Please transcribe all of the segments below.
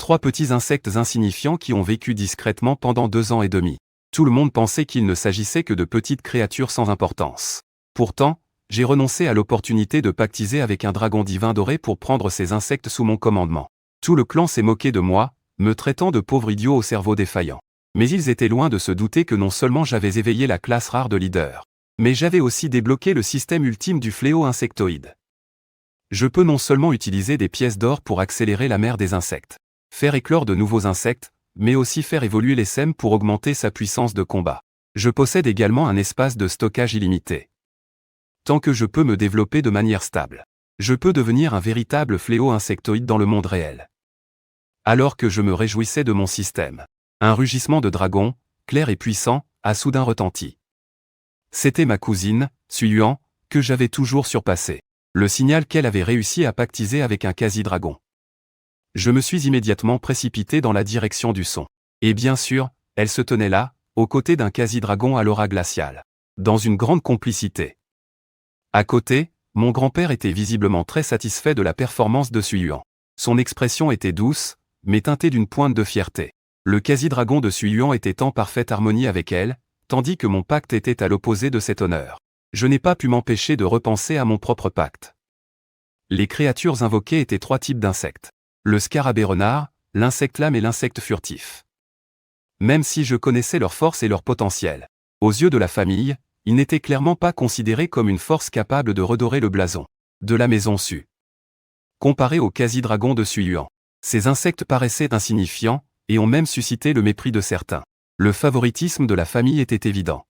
3 petits insectes insignifiants qui ont vécu discrètement pendant 2 ans et demi. Tout le monde pensait qu'il ne s'agissait que de petites créatures sans importance. Pourtant, j'ai renoncé à l'opportunité de pactiser avec un dragon divin doré pour prendre ces insectes sous mon commandement. Tout le clan s'est moqué de moi, me traitant de pauvre idiot au cerveau défaillant. Mais ils étaient loin de se douter que non seulement j'avais éveillé la classe rare de leader, mais j'avais aussi débloqué le système ultime du fléau insectoïde. Je peux non seulement utiliser des pièces d'or pour accélérer la mère des insectes, faire éclore de nouveaux insectes, mais aussi faire évoluer les SEM pour augmenter sa puissance de combat. Je possède également un espace de stockage illimité. Tant que je peux me développer de manière stable, je peux devenir un véritable fléau insectoïde dans le monde réel. Alors que je me réjouissais de mon système, un rugissement de dragon, clair et puissant, a soudain retenti. C'était ma cousine, Suyuan, que j'avais toujours surpassée. Le signal qu'elle avait réussi à pactiser avec un quasi-dragon. Je me suis immédiatement précipité dans la direction du son. Et bien sûr, elle se tenait là, aux côtés d'un quasi-dragon à l'aura glaciale. Dans une grande complicité. À côté, mon grand-père était visiblement très satisfait de la performance de Suyuan. Son expression était douce, mais teintée d'une pointe de fierté. Le quasi-dragon de Suyuan était en parfaite harmonie avec elle, tandis que mon pacte était à l'opposé de cet honneur. Je n'ai pas pu m'empêcher de repenser à mon propre pacte. Les créatures invoquées étaient 3 types d'insectes. Le scarabée renard, l'insecte lame et l'insecte furtif. Même si je connaissais leur force et leur potentiel, aux yeux de la famille, ils n'étaient clairement pas considérés comme une force capable de redorer le blason de la maison Su. Comparés au quasi-dragon de Suyuan, ces insectes paraissaient insignifiants, et ont même suscité le mépris de certains. Le favoritisme de la famille était évident.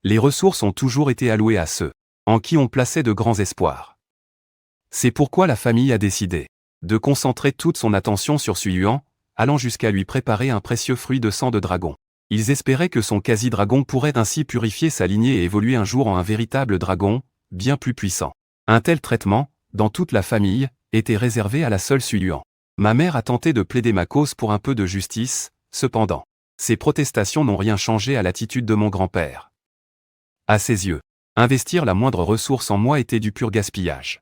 Les ressources ont toujours été allouées à ceux en qui on plaçait de grands espoirs. C'est pourquoi la famille a décidé de concentrer toute son attention sur Suyuan, allant jusqu'à lui préparer un précieux fruit de sang de dragon. Ils espéraient que son quasi-dragon pourrait ainsi purifier sa lignée et évoluer un jour en un véritable dragon, bien plus puissant. Un tel traitement, dans toute la famille, était réservé à la seule Suyuan. Ma mère a tenté de plaider ma cause pour un peu de justice, cependant. Ces protestations n'ont rien changé à l'attitude de mon grand-père. À ses yeux, investir la moindre ressource en moi était du pur gaspillage.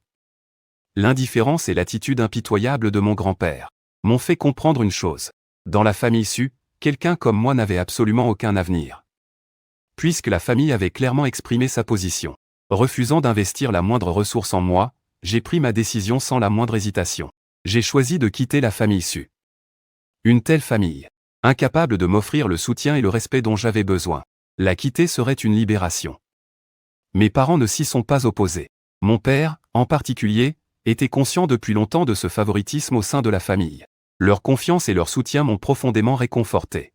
L'indifférence et l'attitude impitoyable de mon grand-père m'ont fait comprendre une chose. Dans la famille Su, quelqu'un comme moi n'avait absolument aucun avenir. Puisque la famille avait clairement exprimé sa position, refusant d'investir la moindre ressource en moi, j'ai pris ma décision sans la moindre hésitation. J'ai choisi de quitter la famille Su. Une telle famille, incapable de m'offrir le soutien et le respect dont j'avais besoin, la quitter serait une libération. Mes parents ne s'y sont pas opposés. Mon père, en particulier, était conscient depuis longtemps de ce favoritisme au sein de la famille. Leur confiance et leur soutien m'ont profondément réconforté.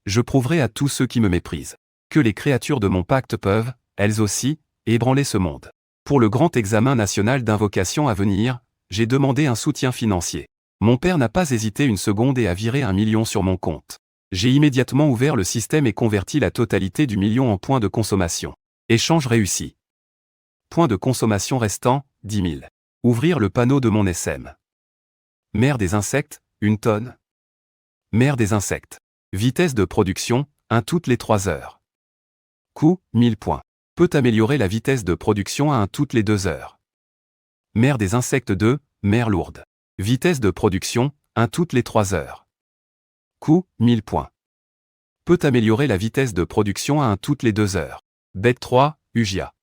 Je prouverai à tous ceux qui me méprisent que les créatures de mon pacte peuvent, elles aussi, ébranler ce monde. Pour le grand examen national d'invocation à venir, j'ai demandé un soutien financier. Mon père n'a pas hésité une seconde et a viré 1 million sur mon compte. J'ai immédiatement ouvert le système et converti la totalité du million en points de consommation. Échange réussi. Points de consommation restant, 10 000. Ouvrir le panneau de mon SM. Mère des insectes, 1 tonne. Mère des insectes. Vitesse de production, 1 toutes les 3 heures. Coût, 1000 points. Peut améliorer la vitesse de production à 1 toutes les 2 heures. Mère des insectes 2, mère lourde. Vitesse de production, 1 toutes les 3 heures. Coût, 1000 points. Peut améliorer la vitesse de production à 1 toutes les 2 heures. Bête 3, Ugia.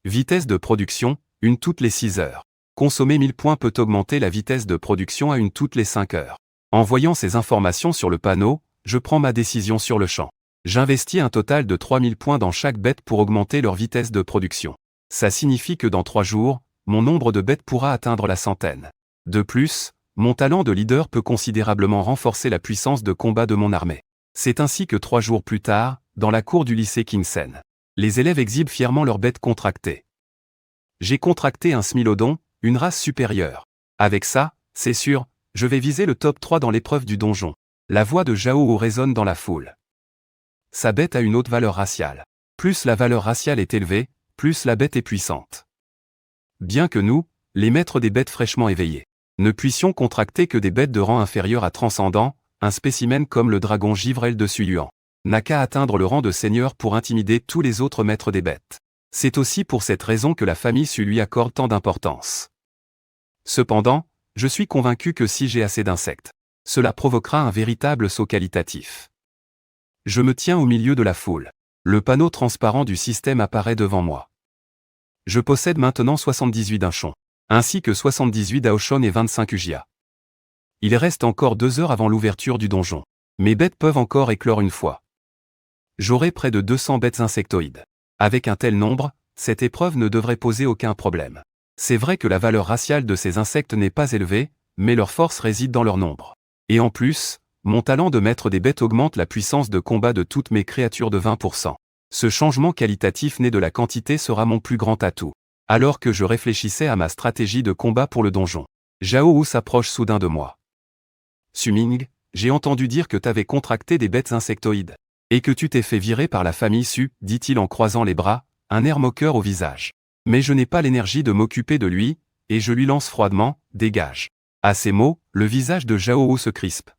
Vitesse de production, 1 toutes les 6 heures. Consommer 1000 points peut augmenter la vitesse de production à 1 toutes les 5 heures. En voyant ces informations sur le panneau, je prends ma décision sur le champ. J'investis un total de 3000 points dans chaque bête pour augmenter leur vitesse de production. Ça signifie que dans 3 jours, mon nombre de bêtes pourra atteindre la centaine. De plus, mon talent de leader peut considérablement renforcer la puissance de combat de mon armée. C'est ainsi que 3 jours plus tard, dans la cour du lycée Kingsen, les élèves exhibent fièrement leurs bêtes contractées. J'ai contracté un Smilodon, une race supérieure. Avec ça, c'est sûr, je vais viser le top 3 dans l'épreuve du donjon. La voix de Zhao résonne dans la foule. Sa bête a une haute valeur raciale. Plus la valeur raciale est élevée, plus la bête est puissante. Bien que nous, les maîtres des bêtes fraîchement éveillées, ne puissions contracter que des bêtes de rang inférieur à transcendant, un spécimen comme le dragon givrel de Suyuan n'a qu'à atteindre le rang de seigneur pour intimider tous les autres maîtres des bêtes. C'est aussi pour cette raison que la famille Su lui accorde tant d'importance. Cependant, Je suis convaincu que si j'ai assez d'insectes, cela provoquera un véritable saut qualitatif. Je me tiens au milieu de la foule. Le panneau transparent du système apparaît devant moi. Je possède maintenant 78 dinchons, ainsi que 78 daoshon et 25 ugia. Il reste encore 2 heures avant l'ouverture du donjon. Mes bêtes peuvent encore éclore une fois. J'aurai près de 200 bêtes insectoïdes. Avec un tel nombre, cette épreuve ne devrait poser aucun problème. C'est vrai que la valeur raciale de ces insectes n'est pas élevée, mais leur force réside dans leur nombre. Et en plus, mon talent de maître des bêtes augmente la puissance de combat de toutes mes créatures de 20%. Ce changement qualitatif né de la quantité sera mon plus grand atout. Alors que je réfléchissais à ma stratégie de combat pour le donjon, Zhao Wu s'approche soudain de moi. Suming, j'ai entendu dire que t'avais contracté des bêtes insectoïdes. Et que tu t'es fait virer par la famille Su, dit-il en croisant les bras, un air moqueur au visage. Mais je n'ai pas l'énergie de m'occuper de lui, et je lui lance froidement, dégage. À ces mots, le visage de Zhao Wu se crispe.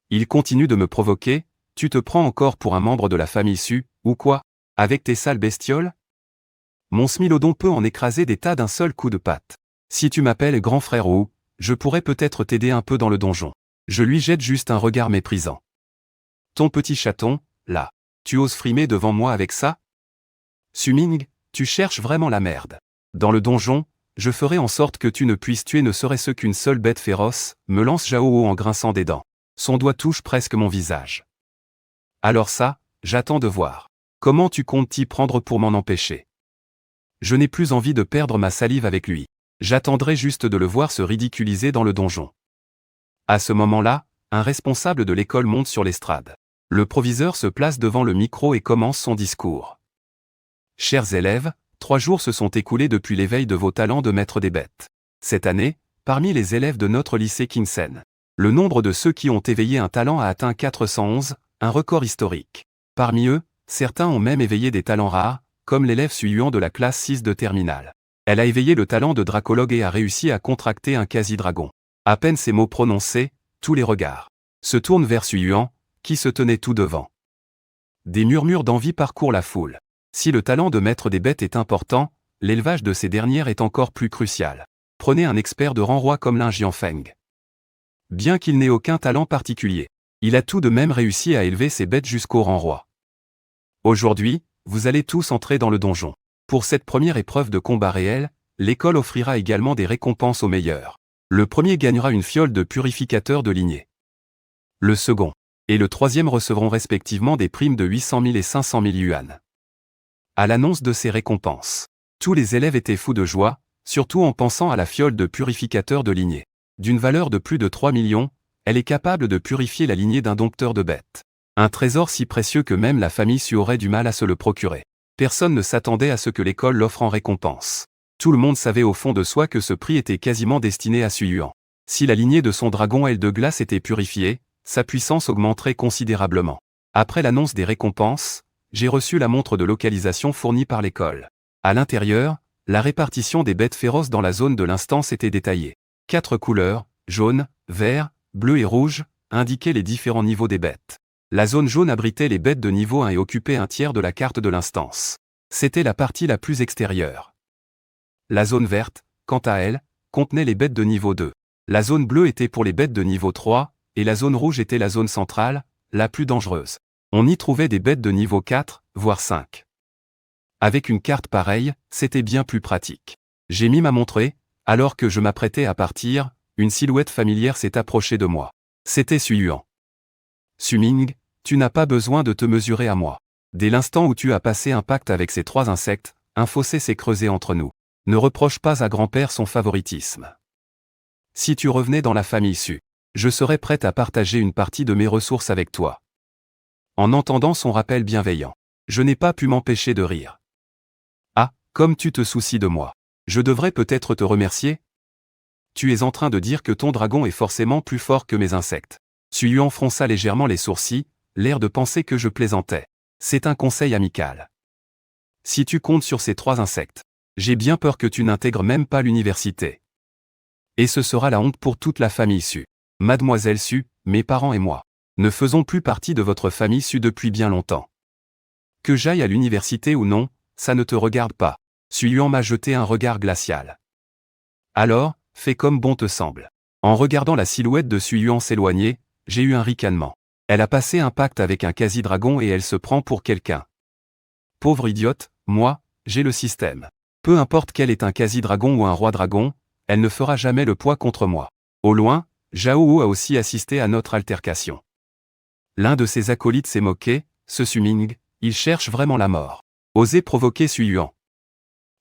Il continue de me provoquer, tu te prends encore pour un membre de la famille Su, ou quoi? Avec tes sales bestioles? Mon smilodon peut en écraser des tas d'un seul coup de patte. Si tu m'appelles grand frère Wu, je pourrais peut-être t'aider un peu dans le donjon. Je lui jette juste un regard méprisant. Ton petit chaton, là. Tu oses frimer devant moi avec ça? Suming, tu cherches vraiment la merde. Dans le donjon, je ferai en sorte que tu ne puisses tuer ne serait-ce qu'une seule bête féroce, me lance Zhao en grinçant des dents. Son doigt touche presque mon visage. Alors ça, j'attends de voir. Comment tu comptes t'y prendre pour m'en empêcher? Je n'ai plus envie de perdre ma salive avec lui. J'attendrai juste de le voir se ridiculiser dans le donjon. À ce moment-là, un responsable de l'école monte sur l'estrade. Le proviseur se place devant le micro et commence son discours. Chers élèves, 3 jours se sont écoulés depuis l'éveil de vos talents de maître des bêtes. Cette année, parmi les élèves de notre lycée Kingsen, le nombre de ceux qui ont éveillé un talent a atteint 411, un record historique. Parmi eux, certains ont même éveillé des talents rares, comme l'élève Suyuan de la classe 6 de terminale. Elle a éveillé le talent de dracologue et a réussi à contracter un quasi-dragon. À peine ces mots prononcés, tous les regards se tournent vers Suyuan, qui se tenait tout devant. Des murmures d'envie parcourent la foule. Si le talent de maître des bêtes est important, l'élevage de ces dernières est encore plus crucial. Prenez un expert de rang roi comme Lin Jianfeng. Bien qu'il n'ait aucun talent particulier, il a tout de même réussi à élever ses bêtes jusqu'au rang roi. Aujourd'hui, vous allez tous entrer dans le donjon. Pour cette première épreuve de combat réel, l'école offrira également des récompenses aux meilleurs. Le premier gagnera une fiole de purificateur de lignée. Le second et le troisième recevront respectivement des primes de 800 000 et 500 000 yuan. À l'annonce de ces récompenses, tous les élèves étaient fous de joie, surtout en pensant à la fiole de purificateur de lignée. D'une valeur de plus de 3 millions, elle est capable de purifier la lignée d'un dompteur de bêtes. Un trésor si précieux que même la famille Su aurait du mal à se le procurer. Personne ne s'attendait à ce que l'école l'offre en récompense. Tout le monde savait au fond de soi que ce prix était quasiment destiné à Suyuan. Si la lignée de son dragon aile de glace était purifiée, sa puissance augmenterait considérablement. Après l'annonce des récompenses, j'ai reçu la montre de localisation fournie par l'école. À l'intérieur, la répartition des bêtes féroces dans la zone de l'instance était détaillée. 4 couleurs, jaune, vert, bleu et rouge, indiquaient les différents niveaux des bêtes. La zone jaune abritait les bêtes de niveau 1 et occupait un tiers de la carte de l'instance. C'était la partie la plus extérieure. La zone verte, quant à elle, contenait les bêtes de niveau 2. La zone bleue était pour les bêtes de niveau 3, et la zone rouge était la zone centrale, la plus dangereuse. On y trouvait des bêtes de niveau 4, voire 5. Avec une carte pareille, c'était bien plus pratique. J'ai mis ma montre, alors que je m'apprêtais à partir, une silhouette familière s'est approchée de moi. C'était Suyuan. Suming, tu n'as pas besoin de te mesurer à moi. Dès l'instant où tu as passé un pacte avec ces 3 insectes, un fossé s'est creusé entre nous. Ne reproche pas à grand-père son favoritisme. Si tu revenais dans la famille Su, je serais prête à partager une partie de mes ressources avec toi. En entendant son rappel bienveillant, je n'ai pas pu m'empêcher de rire. Ah, comme tu te soucies de moi. Je devrais peut-être te remercier? Tu es en train de dire que ton dragon est forcément plus fort que mes insectes. Suyuan fronça légèrement les sourcils, l'air de penser que je plaisantais. C'est un conseil amical. Si tu comptes sur ces 3 insectes, j'ai bien peur que tu n'intègres même pas l'université. Et ce sera la honte pour toute la famille Su. Mademoiselle Su, mes parents et moi, ne faisons plus partie de votre famille Su depuis bien longtemps. Que j'aille à l'université ou non, ça ne te regarde pas. Suyuan m'a jeté un regard glacial. Alors, fais comme bon te semble. En regardant la silhouette de Suyuan s'éloigner, j'ai eu un ricanement. Elle a passé un pacte avec un quasi-dragon et elle se prend pour quelqu'un. Pauvre idiote, moi, j'ai le système. Peu importe qu'elle est un quasi-dragon ou un roi dragon, elle ne fera jamais le poids contre moi. Au loin, Zhao Wu a aussi assisté à notre altercation. L'un de ses acolytes s'est moqué, ce Suming, il cherche vraiment la mort. Osez provoquer Suyuan.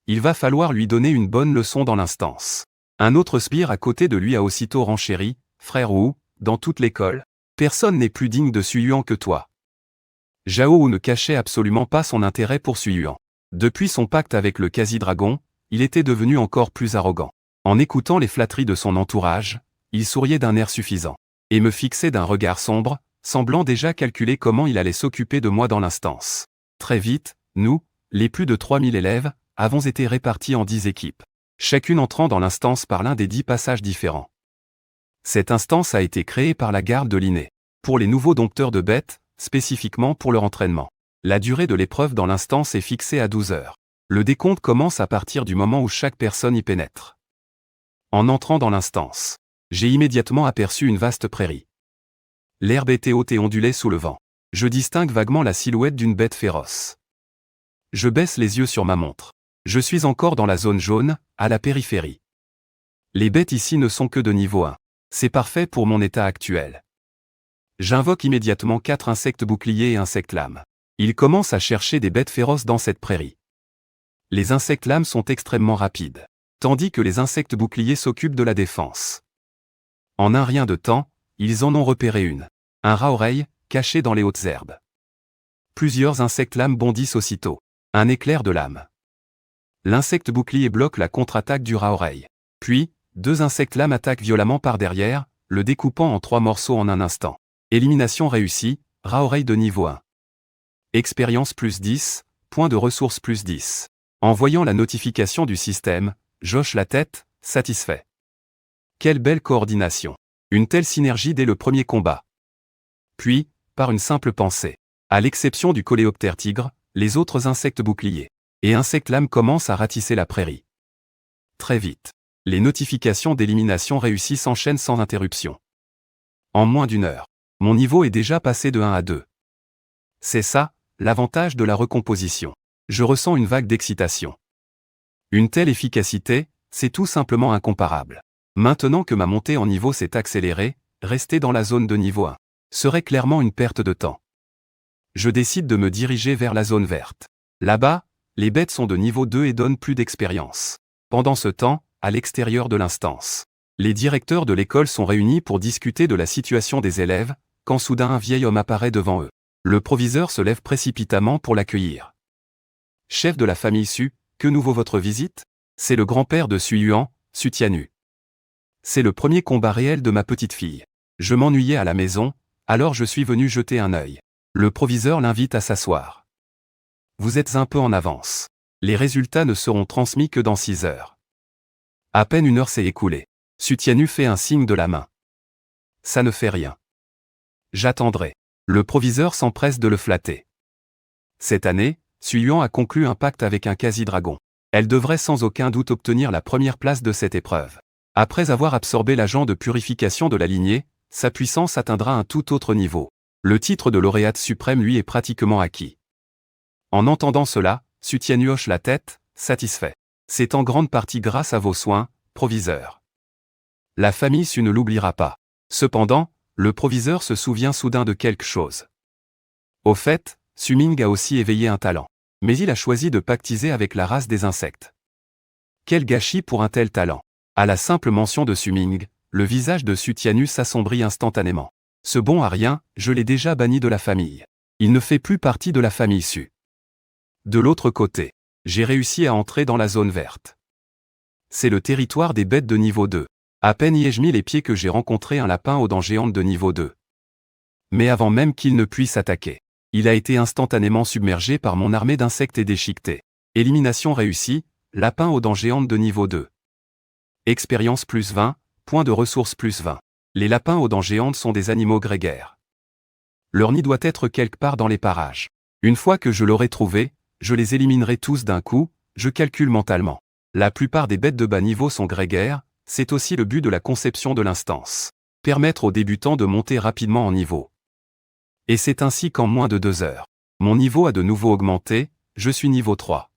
Il va falloir lui donner une bonne leçon dans l'instance. Un autre sbire à côté de lui a aussitôt renchéri, frère Wu, dans toute l'école, personne n'est plus digne de Suyuan que toi. Zhao Wu ne cachait absolument pas son intérêt pour Suyuan. Depuis son pacte avec le quasi-dragon, il était devenu encore plus arrogant. En écoutant les flatteries de son entourage, il souriait d'un air suffisant, et me fixait d'un regard sombre, semblant déjà calculer comment il allait s'occuper de moi dans l'instance. Très vite, nous, les plus de 3000 élèves, avons été répartis en 10 équipes, chacune entrant dans l'instance par l'un des 10 passages différents. Cette instance a été créée par la garde de l'inné, pour les nouveaux dompteurs de bêtes, spécifiquement pour leur entraînement. La durée de l'épreuve dans l'instance est fixée à 12 heures. Le décompte commence à partir du moment où chaque personne y pénètre. En entrant dans l'instance, j'ai immédiatement aperçu une vaste prairie. L'herbe était haute et ondulait sous le vent. Je distingue vaguement la silhouette d'une bête féroce. Je baisse les yeux sur ma montre. Je suis encore dans la zone jaune, à la périphérie. Les bêtes ici ne sont que de niveau 1. C'est parfait pour mon état actuel. J'invoque immédiatement 4 insectes boucliers et insectes lames. Ils commencent à chercher des bêtes féroces dans cette prairie. Les insectes lames sont extrêmement rapides, tandis que les insectes boucliers s'occupent de la défense. En un rien de temps, ils en ont repéré une. Un rat-oreille, caché dans les hautes herbes. Plusieurs insectes lames bondissent aussitôt. Un éclair de lame. L'insecte bouclier bloque la contre-attaque du rat-oreille. Puis, 2 insectes lames attaquent violemment par derrière, le découpant en 3 morceaux en un instant. Élimination réussie, rat-oreille de niveau 1. Expérience plus 10, points de ressources plus 10. En voyant la notification du système, j'hoche la tête, satisfait. Quelle belle coordination. Une telle synergie dès le premier combat. Puis, par une simple pensée. À l'exception du coléoptère tigre, les autres insectes boucliers et insectes lames commencent à ratisser la prairie. Très vite. Les notifications d'élimination réussie s'enchaînent sans interruption. En moins d'une heure, mon niveau est déjà passé de 1 à 2. C'est ça, l'avantage de la recomposition. Je ressens une vague d'excitation. Une telle efficacité, c'est tout simplement incomparable. Maintenant que ma montée en niveau s'est accélérée, rester dans la zone de niveau 1 serait clairement une perte de temps. Je décide de me diriger vers la zone verte. Là-bas, les bêtes sont de niveau 2 et donnent plus d'expérience. Pendant ce temps, à l'extérieur de l'instance, les directeurs de l'école sont réunis pour discuter de la situation des élèves, quand soudain un vieil homme apparaît devant eux. Le proviseur se lève précipitamment pour l'accueillir. Chef de la famille Su, que nous vaut votre visite? C'est le grand-père de Suyuan, Su Tianyu. C'est le premier combat réel de ma petite fille. Je m'ennuyais à la maison, alors je suis venu jeter un œil. Le proviseur l'invite à s'asseoir. Vous êtes un peu en avance. Les résultats ne seront transmis que dans 6 heures. À peine une heure s'est écoulée. Su Tianyu fait un signe de la main. Ça ne fait rien. J'attendrai. Le proviseur s'empresse de le flatter. Cette année, Suyuan a conclu un pacte avec un quasi-dragon. Elle devrait sans aucun doute obtenir la première place de cette épreuve. Après avoir absorbé l'agent de purification de la lignée, sa puissance atteindra un tout autre niveau. Le titre de lauréate suprême lui est pratiquement acquis. En entendant cela, Su Tianyu hoche la tête, satisfait. C'est en grande partie grâce à vos soins, proviseur. La famille Su ne l'oubliera pas. Cependant, le proviseur se souvient soudain de quelque chose. Au fait, Su Ming a aussi éveillé un talent. Mais il a choisi de pactiser avec la race des insectes. Quel gâchis pour un tel talent. À la simple mention de Su Ming, le visage de Su Tianyu s'assombrit instantanément. Ce bon à rien, je l'ai déjà banni de la famille. Il ne fait plus partie de la famille Su. De l'autre côté, j'ai réussi à entrer dans la zone verte. C'est le territoire des bêtes de niveau 2. À peine y ai-je mis les pieds que j'ai rencontré un lapin aux dents géantes de niveau 2. Mais avant même qu'il ne puisse attaquer, il a été instantanément submergé par mon armée d'insectes et déchiquetés. Élimination réussie, lapin aux dents géantes de niveau 2. Expérience plus 20, points de ressources plus 20. Les lapins aux dents géantes sont des animaux grégaires. Leur nid doit être quelque part dans les parages. Une fois que je l'aurai trouvé, je les éliminerai tous d'un coup, je calcule mentalement. La plupart des bêtes de bas niveau sont grégaires, c'est aussi le but de la conception de l'instance. Permettre aux débutants de monter rapidement en niveau. Et c'est ainsi qu'en moins de 2 heures, mon niveau a de nouveau augmenté, je suis niveau 3.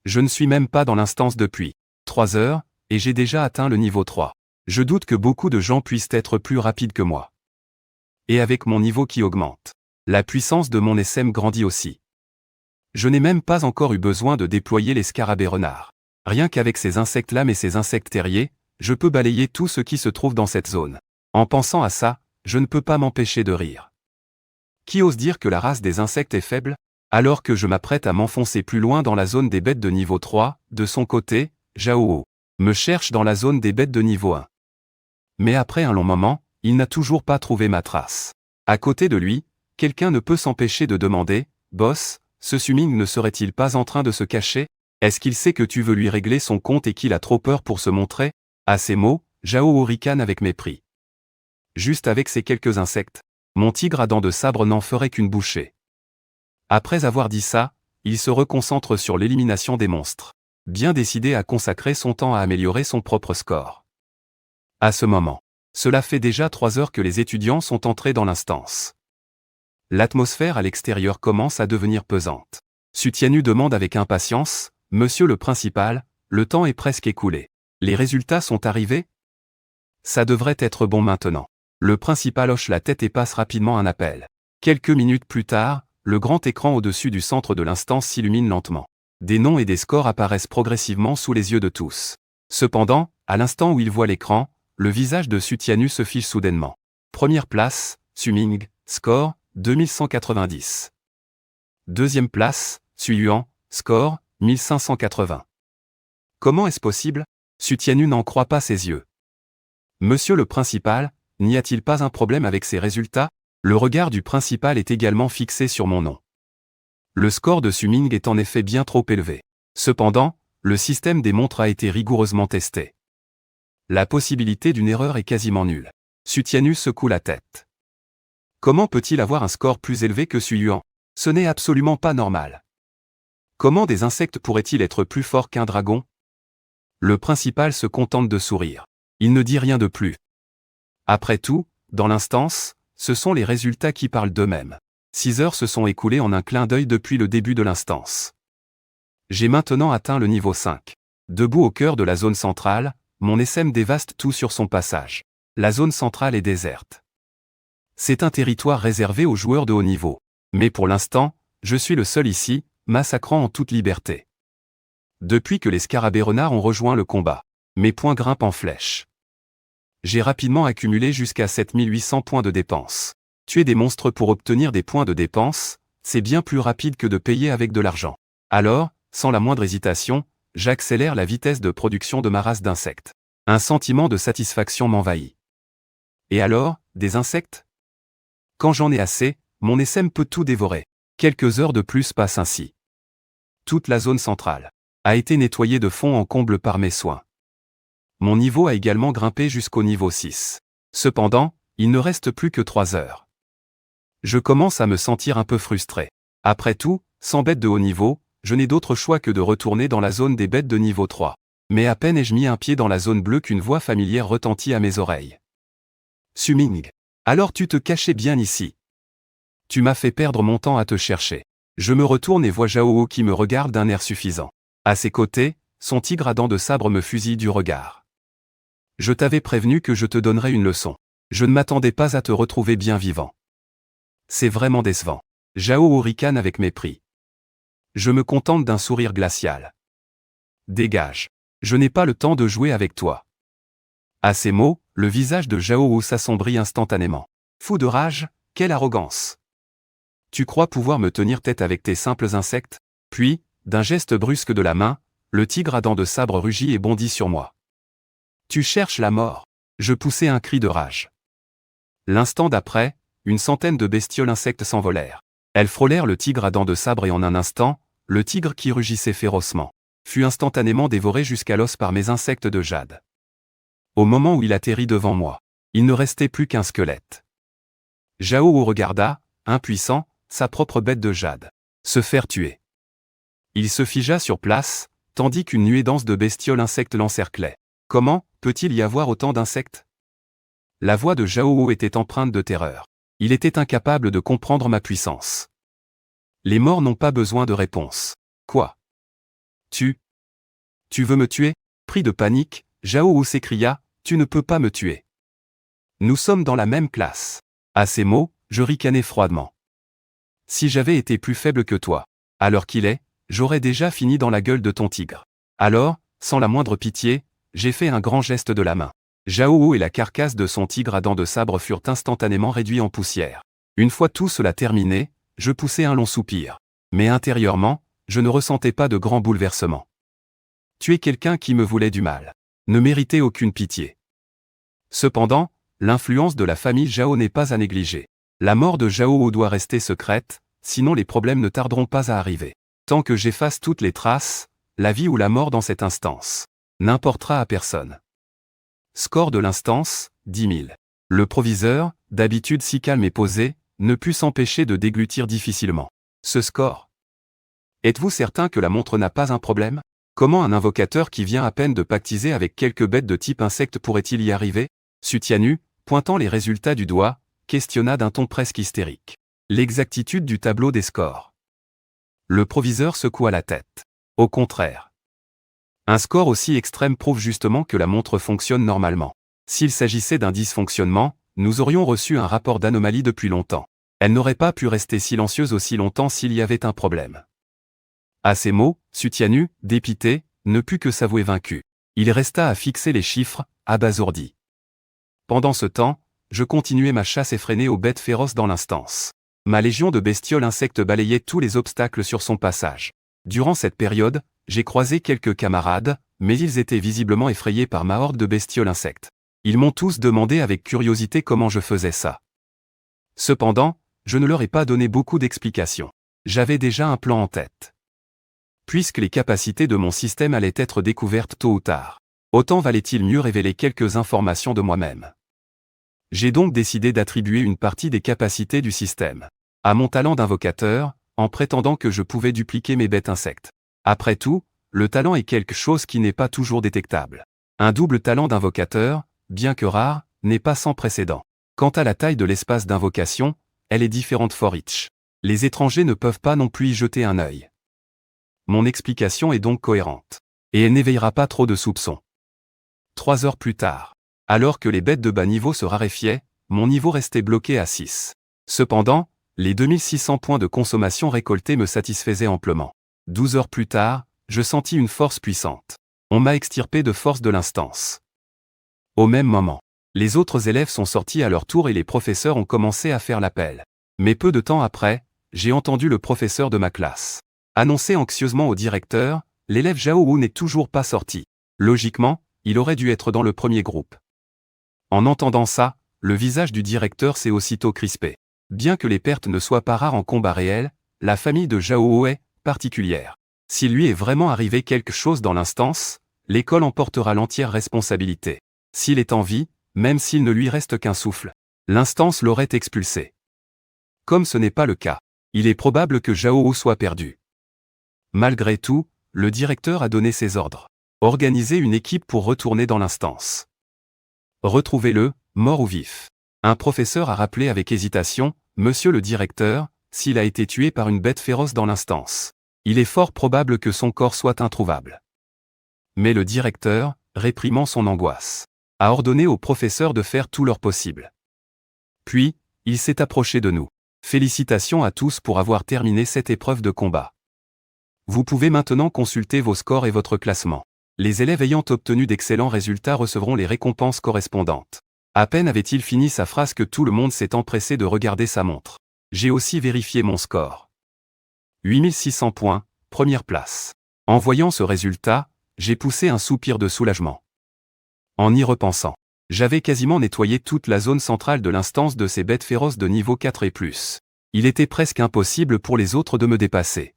Je ne suis même pas dans l'instance depuis 3 heures, et j'ai déjà atteint le niveau 3. Je doute que beaucoup de gens puissent être plus rapides que moi. Et avec mon niveau qui augmente, la puissance de mon SM grandit aussi. Je n'ai même pas encore eu besoin de déployer les scarabées renards. Rien qu'avec ces insectes lames et ces insectes terriers, je peux balayer tout ce qui se trouve dans cette zone. En pensant à ça, je ne peux pas m'empêcher de rire. Qui ose dire que la race des insectes est faible? Alors que je m'apprête à m'enfoncer plus loin dans la zone des bêtes de niveau 3, de son côté, Zhao me cherche dans la zone des bêtes de niveau 1. Mais après un long moment, il n'a toujours pas trouvé ma trace. À côté de lui, quelqu'un ne peut s'empêcher de demander, « Boss, ce Su-Ming ne serait-il pas en train de se cacher? Est-ce qu'il sait que tu veux lui régler son compte et qu'il a trop peur pour se montrer ?» À ces mots, Zhao ricane avec mépris. Juste avec ces quelques insectes, mon tigre à dents de sabre n'en ferait qu'une bouchée. Après avoir dit ça, il se reconcentre sur l'élimination des monstres, bien décidé à consacrer son temps à améliorer son propre score. À ce moment, cela fait déjà 3 heures que les étudiants sont entrés dans l'instance. L'atmosphère à l'extérieur commence à devenir pesante. Su Tianyu demande avec impatience, « Monsieur le principal, le temps est presque écoulé. Les résultats sont arrivés? Ça devrait être bon maintenant. » Le principal hoche la tête et passe rapidement un appel. Quelques minutes plus tard, le grand écran au-dessus du centre de l'instance s'illumine lentement. Des noms et des scores apparaissent progressivement sous les yeux de tous. Cependant, à l'instant où il voit l'écran, le visage de Su Tianyu se fiche soudainement. Première place, Su-Ming, score, 2190. Deuxième place, Su-Yuan, score, 1580. Comment est-ce possible? Su Tianyu n'en croit pas ses yeux. Monsieur le principal, n'y a-t-il pas un problème avec ces résultats? Le regard du principal est également fixé sur mon nom. Le score de Su-Ming est en effet bien trop élevé. Cependant, le système des montres a été rigoureusement testé. La possibilité d'une erreur est quasiment nulle. Su Tianyu secoue la tête. Comment peut-il avoir un score plus élevé que Su-Yuan? Ce n'est absolument pas normal. Comment des insectes pourraient-ils être plus forts qu'un dragon? Le principal se contente de sourire. Il ne dit rien de plus. Après tout, dans l'instance, ce sont les résultats qui parlent d'eux-mêmes. 6 heures se sont écoulées en un clin d'œil depuis le début de l'instance. J'ai maintenant atteint le niveau 5. Debout au cœur de la zone centrale, mon SM dévaste tout sur son passage. La zone centrale est déserte. C'est un territoire réservé aux joueurs de haut niveau. Mais pour l'instant, je suis le seul ici, massacrant en toute liberté. Depuis que les scarabées renards ont rejoint le combat, mes points grimpent en flèche. J'ai rapidement accumulé jusqu'à 7800 points de dépenses. Tuer des monstres pour obtenir des points de dépense, c'est bien plus rapide que de payer avec de l'argent. Alors, sans la moindre hésitation, j'accélère la vitesse de production de ma race d'insectes. Un sentiment de satisfaction m'envahit. Et alors, des insectes? Quand j'en ai assez, mon SM peut tout dévorer. Quelques heures de plus passent ainsi. Toute la zone centrale a été nettoyée de fond en comble par mes soins. Mon niveau a également grimpé jusqu'au niveau 6. Cependant, il ne reste plus que 3 heures. Je commence à me sentir un peu frustré. Après tout, sans bêtes de haut niveau, je n'ai d'autre choix que de retourner dans la zone des bêtes de niveau 3. Mais à peine ai-je mis un pied dans la zone bleue qu'une voix familière retentit à mes oreilles. Su-Ming. Alors tu te cachais bien ici. Tu m'as fait perdre mon temps à te chercher. Je me retourne et vois Zhao qui me regarde d'un air suffisant. À ses côtés, son tigre à dents de sabre me fusille du regard. Je t'avais prévenu que je te donnerais une leçon. Je ne m'attendais pas à te retrouver bien vivant. C'est vraiment décevant. Zhao ricane avec mépris. Je me contente d'un sourire glacial. Dégage. Je n'ai pas le temps de jouer avec toi. À ces mots, le visage de Zhao s'assombrit instantanément. Fou de rage, quelle arrogance. Tu crois pouvoir me tenir tête avec tes simples insectes? Puis, d'un geste brusque de la main, le tigre à dents de sabre rugit et bondit sur moi. Tu cherches la mort. Je poussai un cri de rage. L'instant d'après, une centaine de bestioles insectes s'envolèrent. Elles frôlèrent le tigre à dents de sabre et en un instant, le tigre qui rugissait férocement fut instantanément dévoré jusqu'à l'os par mes insectes de jade. Au moment où il atterrit devant moi, il ne restait plus qu'un squelette. Zhao regarda, impuissant, sa propre bête de jade se faire tuer. Il se figea sur place, tandis qu'une nuée dense de bestioles insectes l'encerclait. Comment, Peut-il y avoir autant d'insectes? La voix de Zhao était empreinte de terreur. Il était incapable de comprendre ma puissance. Les morts n'ont pas besoin de réponse. Quoi? Tu veux me tuer? Pris de panique, Zhao s'écria, tu ne peux pas me tuer. Nous sommes dans la même classe. À ces mots, je ricanai froidement. Si j'avais été plus faible que toi, à l'heure qu'il est, j'aurais déjà fini dans la gueule de ton tigre. Alors, sans la moindre pitié, j'ai fait un grand geste de la main. Zhao et la carcasse de son tigre à dents de sabre furent instantanément réduits en poussière. Une fois tout cela terminé, je poussai un long soupir. Mais intérieurement, je ne ressentais pas de grand bouleversement. Tuer quelqu'un qui me voulait du mal ne méritait aucune pitié. Cependant, l'influence de la famille Zhao n'est pas à négliger. La mort de Zhao doit rester secrète, sinon les problèmes ne tarderont pas à arriver. Tant que j'efface toutes les traces, la vie ou la mort dans cette instance n'importera à personne. Score de l'instance, 10 000. Le proviseur, d'habitude si calme et posé, ne put s'empêcher de déglutir difficilement ce score. Êtes-vous certain que la montre n'a pas un problème? Comment un invocateur qui vient à peine de pactiser avec quelques bêtes de type insecte pourrait-il y arriver? Sutianu, pointant les résultats du doigt, questionna d'un ton presque hystérique l'exactitude du tableau des scores. Le proviseur secoua la tête. Au contraire. Un score aussi extrême prouve justement que la montre fonctionne normalement. S'il s'agissait d'un dysfonctionnement, nous aurions reçu un rapport d'anomalie depuis longtemps. Elle n'aurait pas pu rester silencieuse aussi longtemps s'il y avait un problème. À ces mots, Sutianu, dépité, ne put que s'avouer vaincu. Il resta à fixer les chiffres, abasourdi. Pendant ce temps, je continuais ma chasse effrénée aux bêtes féroces dans l'instance. Ma légion de bestioles insectes balayait tous les obstacles sur son passage. Durant cette période, j'ai croisé quelques camarades, mais ils étaient visiblement effrayés par ma horde de bestioles insectes. Ils m'ont tous demandé avec curiosité comment je faisais ça. Cependant, je ne leur ai pas donné beaucoup d'explications. J'avais déjà un plan en tête. Puisque les capacités de mon système allaient être découvertes tôt ou tard, autant valait-il mieux révéler quelques informations de moi-même. J'ai donc décidé d'attribuer une partie des capacités du système à mon talent d'invocateur, en prétendant que je pouvais dupliquer mes bêtes insectes. Après tout, le talent est quelque chose qui n'est pas toujours détectable. Un double talent d'invocateur, bien que rare, n'est pas sans précédent. Quant à la taille de l'espace d'invocation, elle est différente for each. Les étrangers ne peuvent pas non plus y jeter un œil. Mon explication est donc cohérente. Et elle n'éveillera pas trop de soupçons. 3 heures plus tard. Alors que les bêtes de bas niveau se raréfiaient, mon niveau restait bloqué à 6. Cependant, les 2600 points de consommation récoltés me satisfaisaient amplement. 12 heures plus tard, je sentis une force puissante. On m'a extirpé de force de l'instance. Au même moment, les autres élèves sont sortis à leur tour et les professeurs ont commencé à faire l'appel. Mais peu de temps après, j'ai entendu le professeur de ma classe annoncer anxieusement au directeur, l'élève Zhao n'est toujours pas sorti. Logiquement, il aurait dû être dans le premier groupe. En entendant ça, le visage du directeur s'est aussitôt crispé. Bien que les pertes ne soient pas rares en combat réel, la famille de Zhao est particulière. S'il lui est vraiment arrivé quelque chose dans l'instance, l'école en portera l'entière responsabilité. S'il est en vie, même s'il ne lui reste qu'un souffle, l'instance l'aurait expulsé. Comme ce n'est pas le cas, il est probable que Zhao soit perdu. Malgré tout, le directeur a donné ses ordres. Organiser une équipe pour retourner dans l'instance. Retrouvez-le, mort ou vif. Un professeur a rappelé avec hésitation, Monsieur le directeur, s'il a été tué par une bête féroce dans l'instance. Il est fort probable que son corps soit introuvable. Mais le directeur, réprimant son angoisse, a ordonné aux professeurs de faire tout leur possible. Puis, il s'est approché de nous. Félicitations à tous pour avoir terminé cette épreuve de combat. Vous pouvez maintenant consulter vos scores et votre classement. Les élèves ayant obtenu d'excellents résultats recevront les récompenses correspondantes. À peine avait-il fini sa phrase que tout le monde s'est empressé de regarder sa montre. J'ai aussi vérifié mon score. 8600 points, première place. En voyant ce résultat, j'ai poussé un soupir de soulagement. En y repensant, j'avais quasiment nettoyé toute la zone centrale de l'instance de ces bêtes féroces de niveau 4 et plus. Il était presque impossible pour les autres de me dépasser.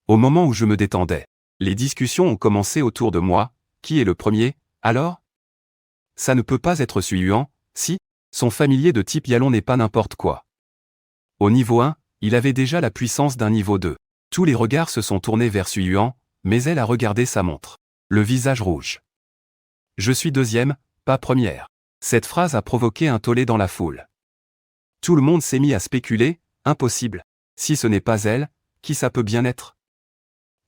Au moment où je me détendais, les discussions ont commencé autour de moi. Qui est le premier, alors? Ça ne peut pas être Suyuan, si, son familier de type Yalon n'est pas n'importe quoi. Au niveau 1, il avait déjà la puissance d'un niveau 2. Tous les regards se sont tournés vers Suyuan, mais elle a regardé sa montre. Le visage rouge. Je suis deuxième, pas première. Cette phrase a provoqué un tollé dans la foule. Tout le monde s'est mis à spéculer, impossible. Si ce n'est pas elle, qui ça peut bien être?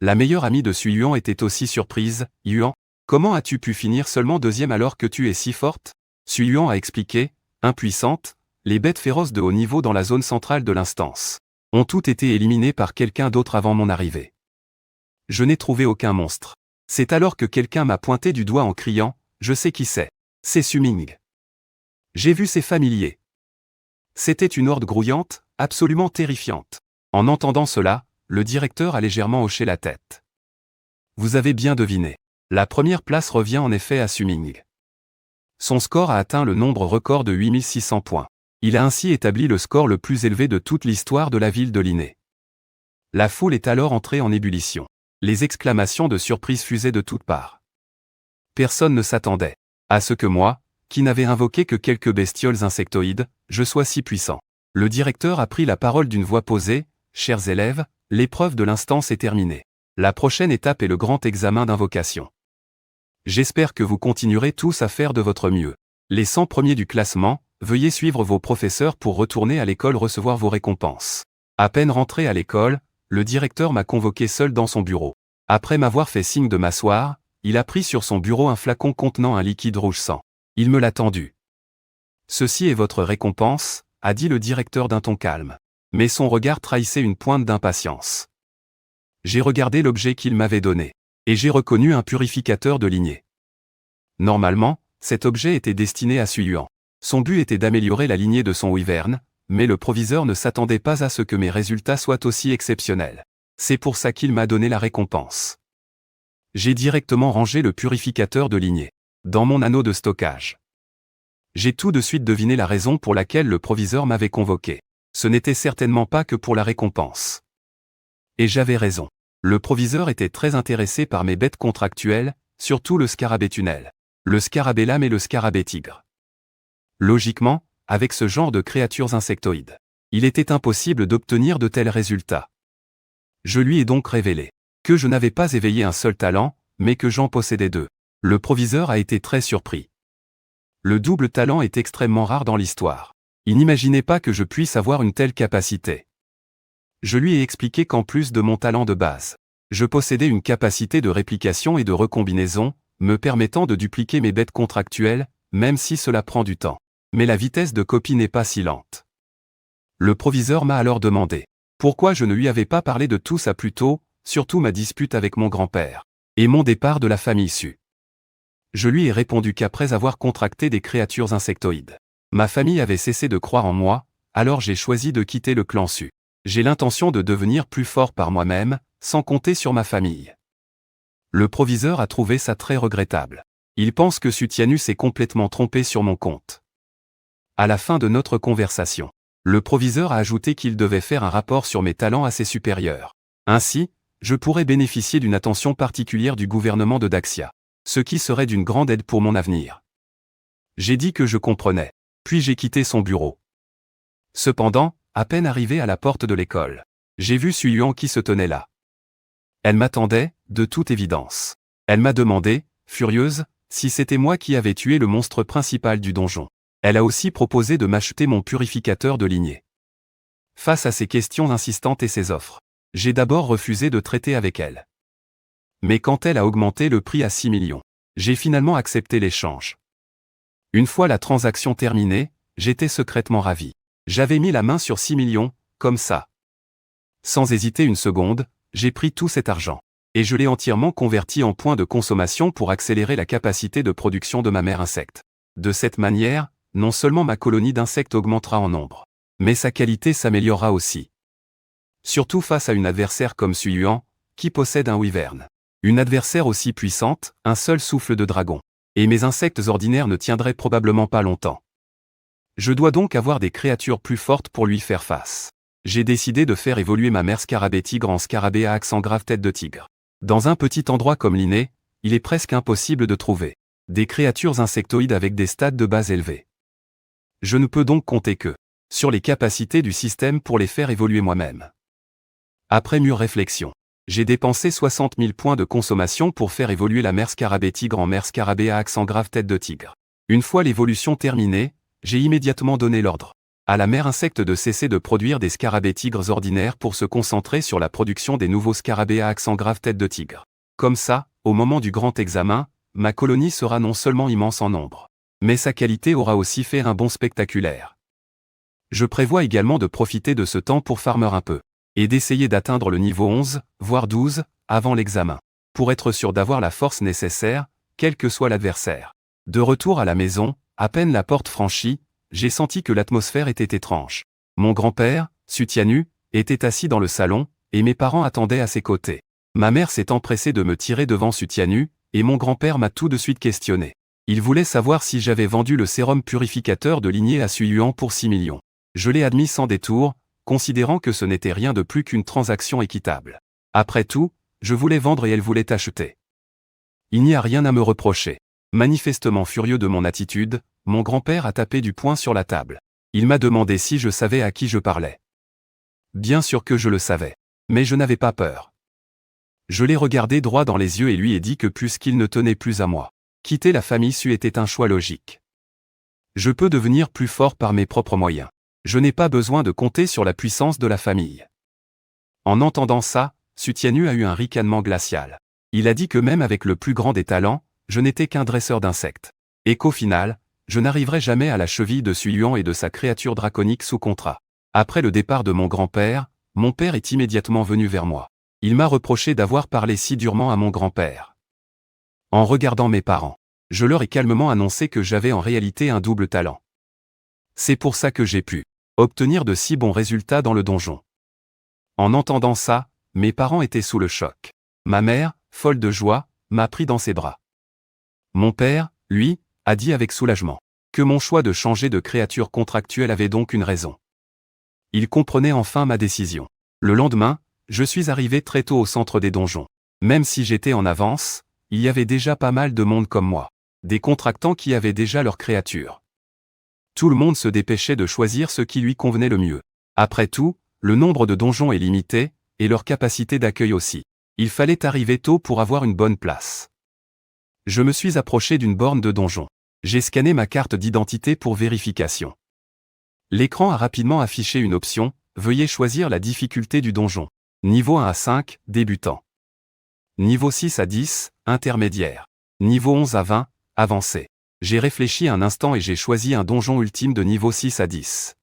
La meilleure amie de Su Yuan était aussi surprise. Yuan, comment as-tu pu finir seulement deuxième alors que tu es si forte? Su Yuan a expliqué, impuissante, les bêtes féroces de haut niveau dans la zone centrale de l'instance ont toutes été éliminées par quelqu'un d'autre avant mon arrivée. Je n'ai trouvé aucun monstre. C'est alors que quelqu'un m'a pointé du doigt en criant, je sais qui c'est. C'est Su Ming. J'ai vu ses familiers. C'était une horde grouillante, absolument terrifiante. En entendant cela, le directeur a légèrement hoché la tête. Vous avez bien deviné. La première place revient en effet à Su Ming. Son score a atteint le nombre record de 8600 points. Il a ainsi établi le score le plus élevé de toute l'histoire de la ville de Linné. La foule est alors entrée en ébullition. Les exclamations de surprise fusaient de toutes parts. Personne ne s'attendait à ce que moi, qui n'avais invoqué que quelques bestioles insectoïdes, je sois si puissant. Le directeur a pris la parole d'une voix posée, « Chers élèves, l'épreuve de l'instance est terminée. La prochaine étape est le grand examen d'invocation. J'espère que vous continuerez tous à faire de votre mieux. Les 100 premiers du classement, veuillez suivre vos professeurs pour retourner à l'école recevoir vos récompenses. » À peine rentré à l'école, le directeur m'a convoqué seul dans son bureau. Après m'avoir fait signe de m'asseoir, il a pris sur son bureau un flacon contenant un liquide rouge sang. Il me l'a tendu. « Ceci est votre récompense, » a dit le directeur d'un ton calme. Mais son regard trahissait une pointe d'impatience. J'ai regardé l'objet qu'il m'avait donné. Et j'ai reconnu un purificateur de lignée. Normalement, cet objet était destiné à Su Yuan. Son but était d'améliorer la lignée de son wyvern, mais le proviseur ne s'attendait pas à ce que mes résultats soient aussi exceptionnels. C'est pour ça qu'il m'a donné la récompense. J'ai directement rangé le purificateur de lignée dans mon anneau de stockage. J'ai tout de suite deviné la raison pour laquelle le proviseur m'avait convoqué. Ce n'était certainement pas que pour la récompense. Et j'avais raison. Le proviseur était très intéressé par mes bêtes contractuelles, surtout le scarabée tunnel, le scarabée lame et le scarabée tigre. Logiquement, avec ce genre de créatures insectoïdes, il était impossible d'obtenir de tels résultats. Je lui ai donc révélé que je n'avais pas éveillé un seul talent, mais que j'en possédais deux. Le proviseur a été très surpris. Le double talent est extrêmement rare dans l'histoire. Il n'imaginait pas que je puisse avoir une telle capacité. Je lui ai expliqué qu'en plus de mon talent de base, je possédais une capacité de réplication et de recombinaison, me permettant de dupliquer mes bêtes contractuelles, même si cela prend du temps. Mais la vitesse de copie n'est pas si lente. Le proviseur m'a alors demandé pourquoi je ne lui avais pas parlé de tout ça plus tôt, surtout ma dispute avec mon grand-père et mon départ de la famille Su. Je lui ai répondu qu'après avoir contracté des créatures insectoïdes, ma famille avait cessé de croire en moi, alors j'ai choisi de quitter le clan Su. J'ai l'intention de devenir plus fort par moi-même, sans compter sur ma famille. Le proviseur a trouvé ça très regrettable. Il pense que Su Tianyu s'est complètement trompé sur mon compte. À la fin de notre conversation, le proviseur a ajouté qu'il devait faire un rapport sur mes talents à ses supérieurs. Ainsi, je pourrais bénéficier d'une attention particulière du gouvernement de Daxia, ce qui serait d'une grande aide pour mon avenir. J'ai dit que je comprenais, puis j'ai quitté son bureau. Cependant, à peine arrivé à la porte de l'école, j'ai vu Su Yuan qui se tenait là. Elle m'attendait, de toute évidence. Elle m'a demandé, furieuse, si c'était moi qui avais tué le monstre principal du donjon. Elle a aussi proposé de m'acheter mon purificateur de lignée. Face à ces questions insistantes et ses offres, j'ai d'abord refusé de traiter avec elle. Mais quand elle a augmenté le prix à 6 millions, j'ai finalement accepté l'échange. Une fois la transaction terminée, j'étais secrètement ravi. J'avais mis la main sur 6 millions, comme ça. Sans hésiter une seconde, j'ai pris tout cet argent. Et je l'ai entièrement converti en points de consommation pour accélérer la capacité de production de ma mère insecte. De cette manière, non seulement ma colonie d'insectes augmentera en nombre, mais sa qualité s'améliorera aussi. Surtout face à une adversaire comme Su Yuan, qui possède un wyvern. Une adversaire aussi puissante, un seul souffle de dragon. Et mes insectes ordinaires ne tiendraient probablement pas longtemps. Je dois donc avoir des créatures plus fortes pour lui faire face. J'ai décidé de faire évoluer ma mère scarabée tigre en scarabée à accent grave tête de tigre. Dans un petit endroit comme Linné, il est presque impossible de trouver des créatures insectoïdes avec des stades de base élevés. Je ne peux donc compter que sur les capacités du système pour les faire évoluer moi-même. Après mûre réflexion, J'ai dépensé 60 000 points de consommation pour faire évoluer la mère scarabée tigre en mère scarabée à accent grave tête de tigre. Une fois l'évolution terminée, j'ai immédiatement donné l'ordre à la mère insecte de cesser de produire des scarabées tigres ordinaires pour se concentrer sur la production des nouveaux scarabées à accent grave tête de tigre. Comme ça, au moment du grand examen, ma colonie sera non seulement immense en nombre, mais sa qualité aura aussi fait un bond spectaculaire. Je prévois également de profiter de ce temps pour farmer un peu, et d'essayer d'atteindre le niveau 11, voire 12, avant l'examen, pour être sûr d'avoir la force nécessaire, quel que soit l'adversaire. De retour à la maison, à peine la porte franchie, j'ai senti que l'atmosphère était étrange. Mon grand-père, Sutianu, était assis dans le salon, et mes parents attendaient à ses côtés. Ma mère s'est empressée de me tirer devant Sutianu, et mon grand-père m'a tout de suite questionné. Il voulait savoir si j'avais vendu le sérum purificateur de lignée à Suyuan pour 6 millions. Je l'ai admis sans détour, considérant que ce n'était rien de plus qu'une transaction équitable. Après tout, je voulais vendre et elle voulait acheter. Il n'y a rien à me reprocher. Manifestement furieux de mon attitude, mon grand-père a tapé du poing sur la table. Il m'a demandé si je savais à qui je parlais. Bien sûr que je le savais. Mais je n'avais pas peur. Je l'ai regardé droit dans les yeux et lui ai dit que puisqu'il ne tenait plus à moi, quitter la famille Su était un choix logique. Je peux devenir plus fort par mes propres moyens. Je n'ai pas besoin de compter sur la puissance de la famille. En entendant ça, Sutianu a eu un ricanement glacial. Il a dit que même avec le plus grand des talents, je n'étais qu'un dresseur d'insectes. Et qu'au final, je n'arriverai jamais à la cheville de Suyuan et de sa créature draconique sous contrat. Après le départ de mon père est immédiatement venu vers moi. Il m'a reproché d'avoir parlé si durement à mon grand-père. En regardant mes parents, je leur ai calmement annoncé que j'avais en réalité un double talent. C'est pour ça que j'ai pu obtenir de si bons résultats dans le donjon. En entendant ça, mes parents étaient sous le choc. Ma mère, folle de joie, m'a pris dans ses bras. Mon père, lui, a dit avec soulagement que mon choix de changer de créature contractuelle avait donc une raison. Il comprenait enfin ma décision. Le lendemain, je suis arrivé très tôt au centre des donjons. Même si j'étais en avance, il y avait déjà pas mal de monde comme moi. Des contractants qui avaient déjà leur créature. Tout le monde se dépêchait de choisir ce qui lui convenait le mieux. Après tout, le nombre de donjons est limité, et leur capacité d'accueil aussi. Il fallait arriver tôt pour avoir une bonne place. Je me suis approché d'une borne de donjon. J'ai scanné ma carte d'identité pour vérification. L'écran a rapidement affiché une option, veuillez choisir la difficulté du donjon. Niveau 1 à 5, débutant. Niveau 6 à 10, intermédiaire. Niveau 11 à 20, avancé. J'ai réfléchi un instant et j'ai choisi un donjon ultime de niveau 6 à 10.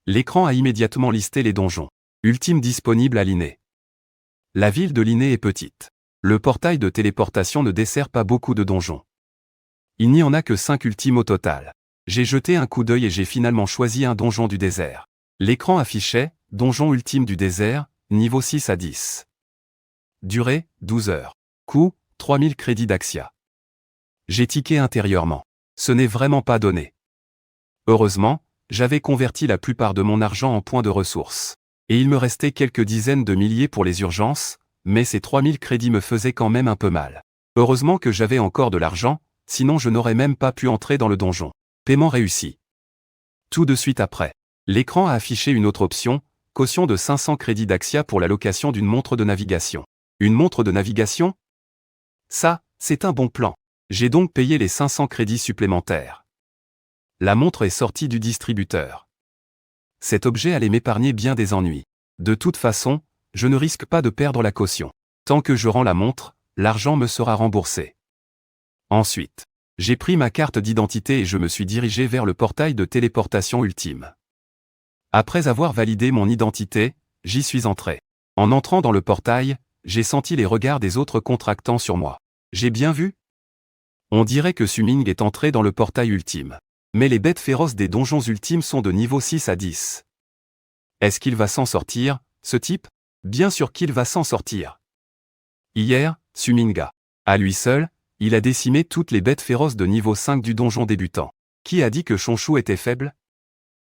L'écran a immédiatement listé les donjons ultimes disponibles à Linné. La ville de Linné est petite. Le portail de téléportation ne dessert pas beaucoup de donjons. Il n'y en a que 5 ultimes au total. J'ai jeté un coup d'œil et j'ai finalement choisi un donjon du désert. L'écran affichait « Donjon ultime du désert, niveau 6 à 10 ». Durée, 12 heures. Coût, 3000 crédits d'Axia. J'ai tiqué intérieurement. Ce n'est vraiment pas donné. Heureusement, j'avais converti la plupart de mon argent en points de ressources. Et il me restait quelques dizaines de milliers pour les urgences, mais ces 3000 crédits me faisaient quand même un peu mal. Heureusement que j'avais encore de l'argent, sinon je n'aurais même pas pu entrer dans le donjon. Paiement réussi. Tout de suite après, l'écran a affiché une autre option, caution de 500 crédits d'Axia pour la location d'une montre de navigation. Une montre de navigation? Ça, c'est un bon plan. J'ai donc payé les 500 crédits supplémentaires. La montre est sortie du distributeur. Cet objet allait m'épargner bien des ennuis. De toute façon, je ne risque pas de perdre la caution. Tant que je rends la montre, l'argent me sera remboursé. Ensuite, j'ai pris ma carte d'identité et je me suis dirigé vers le portail de téléportation ultime. Après avoir validé mon identité, j'y suis entré. En entrant dans le portail, j'ai senti les regards des autres contractants sur moi. J'ai bien vu? On dirait que Suming est entré dans le portail ultime. Mais les bêtes féroces des donjons ultimes sont de niveau 6 à 10. Est-ce qu'il va s'en sortir, ce type? Bien sûr qu'il va s'en sortir. Hier, Suminga. À lui seul, il a décimé toutes les bêtes féroces de niveau 5 du donjon débutant. Qui a dit que Chonchou était faible?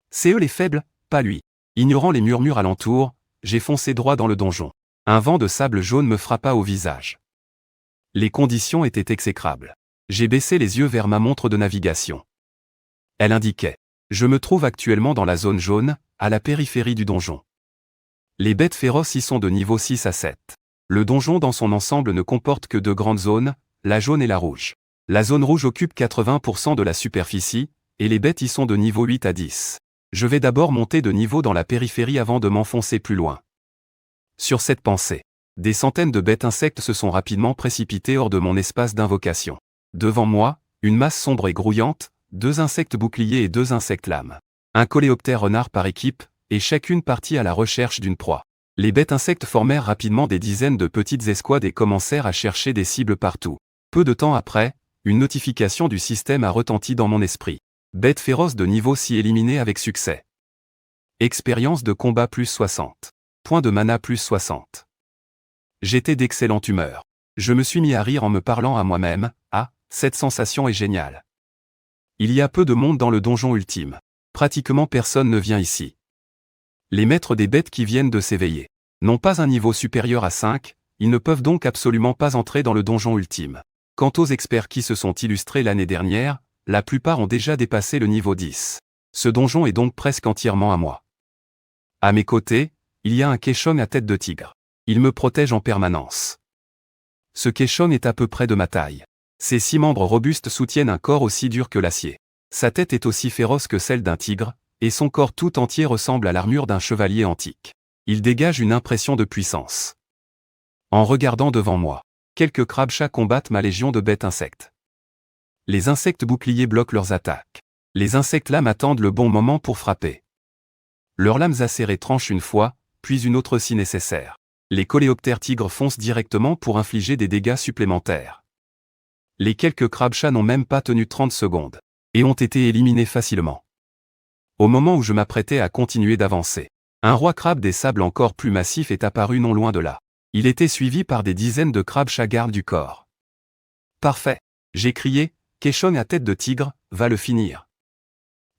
C'est eux les faibles, pas lui. Ignorant les murmures alentour, j'ai foncé droit dans le donjon. Un vent de sable jaune me frappa au visage. Les conditions étaient exécrables. J'ai baissé les yeux vers ma montre de navigation. Elle indiquait « Je me trouve actuellement dans la zone jaune, à la périphérie du donjon. Les bêtes féroces y sont de niveau 6 à 7. Le donjon dans son ensemble ne comporte que deux grandes zones, la jaune et la rouge. La zone rouge occupe 80% de la superficie, et les bêtes y sont de niveau 8 à 10. Je vais d'abord monter de niveau dans la périphérie avant de m'enfoncer plus loin. Sur cette pensée, des centaines de bêtes insectes se sont rapidement précipitées hors de mon espace d'invocation. Devant moi, une masse sombre et grouillante, 2 insectes boucliers et 2 insectes lames. Un coléoptère renard par équipe, et chacune partie à la recherche d'une proie. Les bêtes insectes formèrent rapidement des dizaines de petites escouades et commencèrent à chercher des cibles partout. Peu de temps après, une notification du système a retenti dans mon esprit. Bête féroce de niveau 6 éliminée avec succès. Expérience de combat plus 60. Points de mana plus 60. J'étais d'excellente humeur. Je me suis mis à rire en me parlant à moi-même. Ah, cette sensation est géniale. Il y a peu de monde dans le donjon ultime. Pratiquement personne ne vient ici. Les maîtres des bêtes qui viennent de s'éveiller n'ont pas un niveau supérieur à 5, ils ne peuvent donc absolument pas entrer dans le donjon ultime. Quant aux experts qui se sont illustrés l'année dernière, la plupart ont déjà dépassé le niveau 10. Ce donjon est donc presque entièrement à moi. À mes côtés, il y a un Keeshong à tête de tigre. Il me protège en permanence. Ce Keeshong est à peu près de ma taille. Ses 6 membres robustes soutiennent un corps aussi dur que l'acier. Sa tête est aussi féroce que celle d'un tigre, et son corps tout entier ressemble à l'armure d'un chevalier antique. Il dégage une impression de puissance. En regardant devant moi, quelques crabes-chats combattent ma légion de bêtes insectes. Les insectes boucliers bloquent leurs attaques. Les insectes lames attendent le bon moment pour frapper. Leurs lames acérées tranchent une fois, puis une autre si nécessaire. Les coléoptères tigres foncent directement pour infliger des dégâts supplémentaires. Les quelques crabes-chats n'ont même pas tenu 30 secondes, et ont été éliminés facilement. Au moment où je m'apprêtais à continuer d'avancer, un roi crabe des sables encore plus massif est apparu non loin de là. Il était suivi par des dizaines de crabes-chats gardes du corps. Parfait, j'ai crié, Keeshong à tête de tigre, va le finir.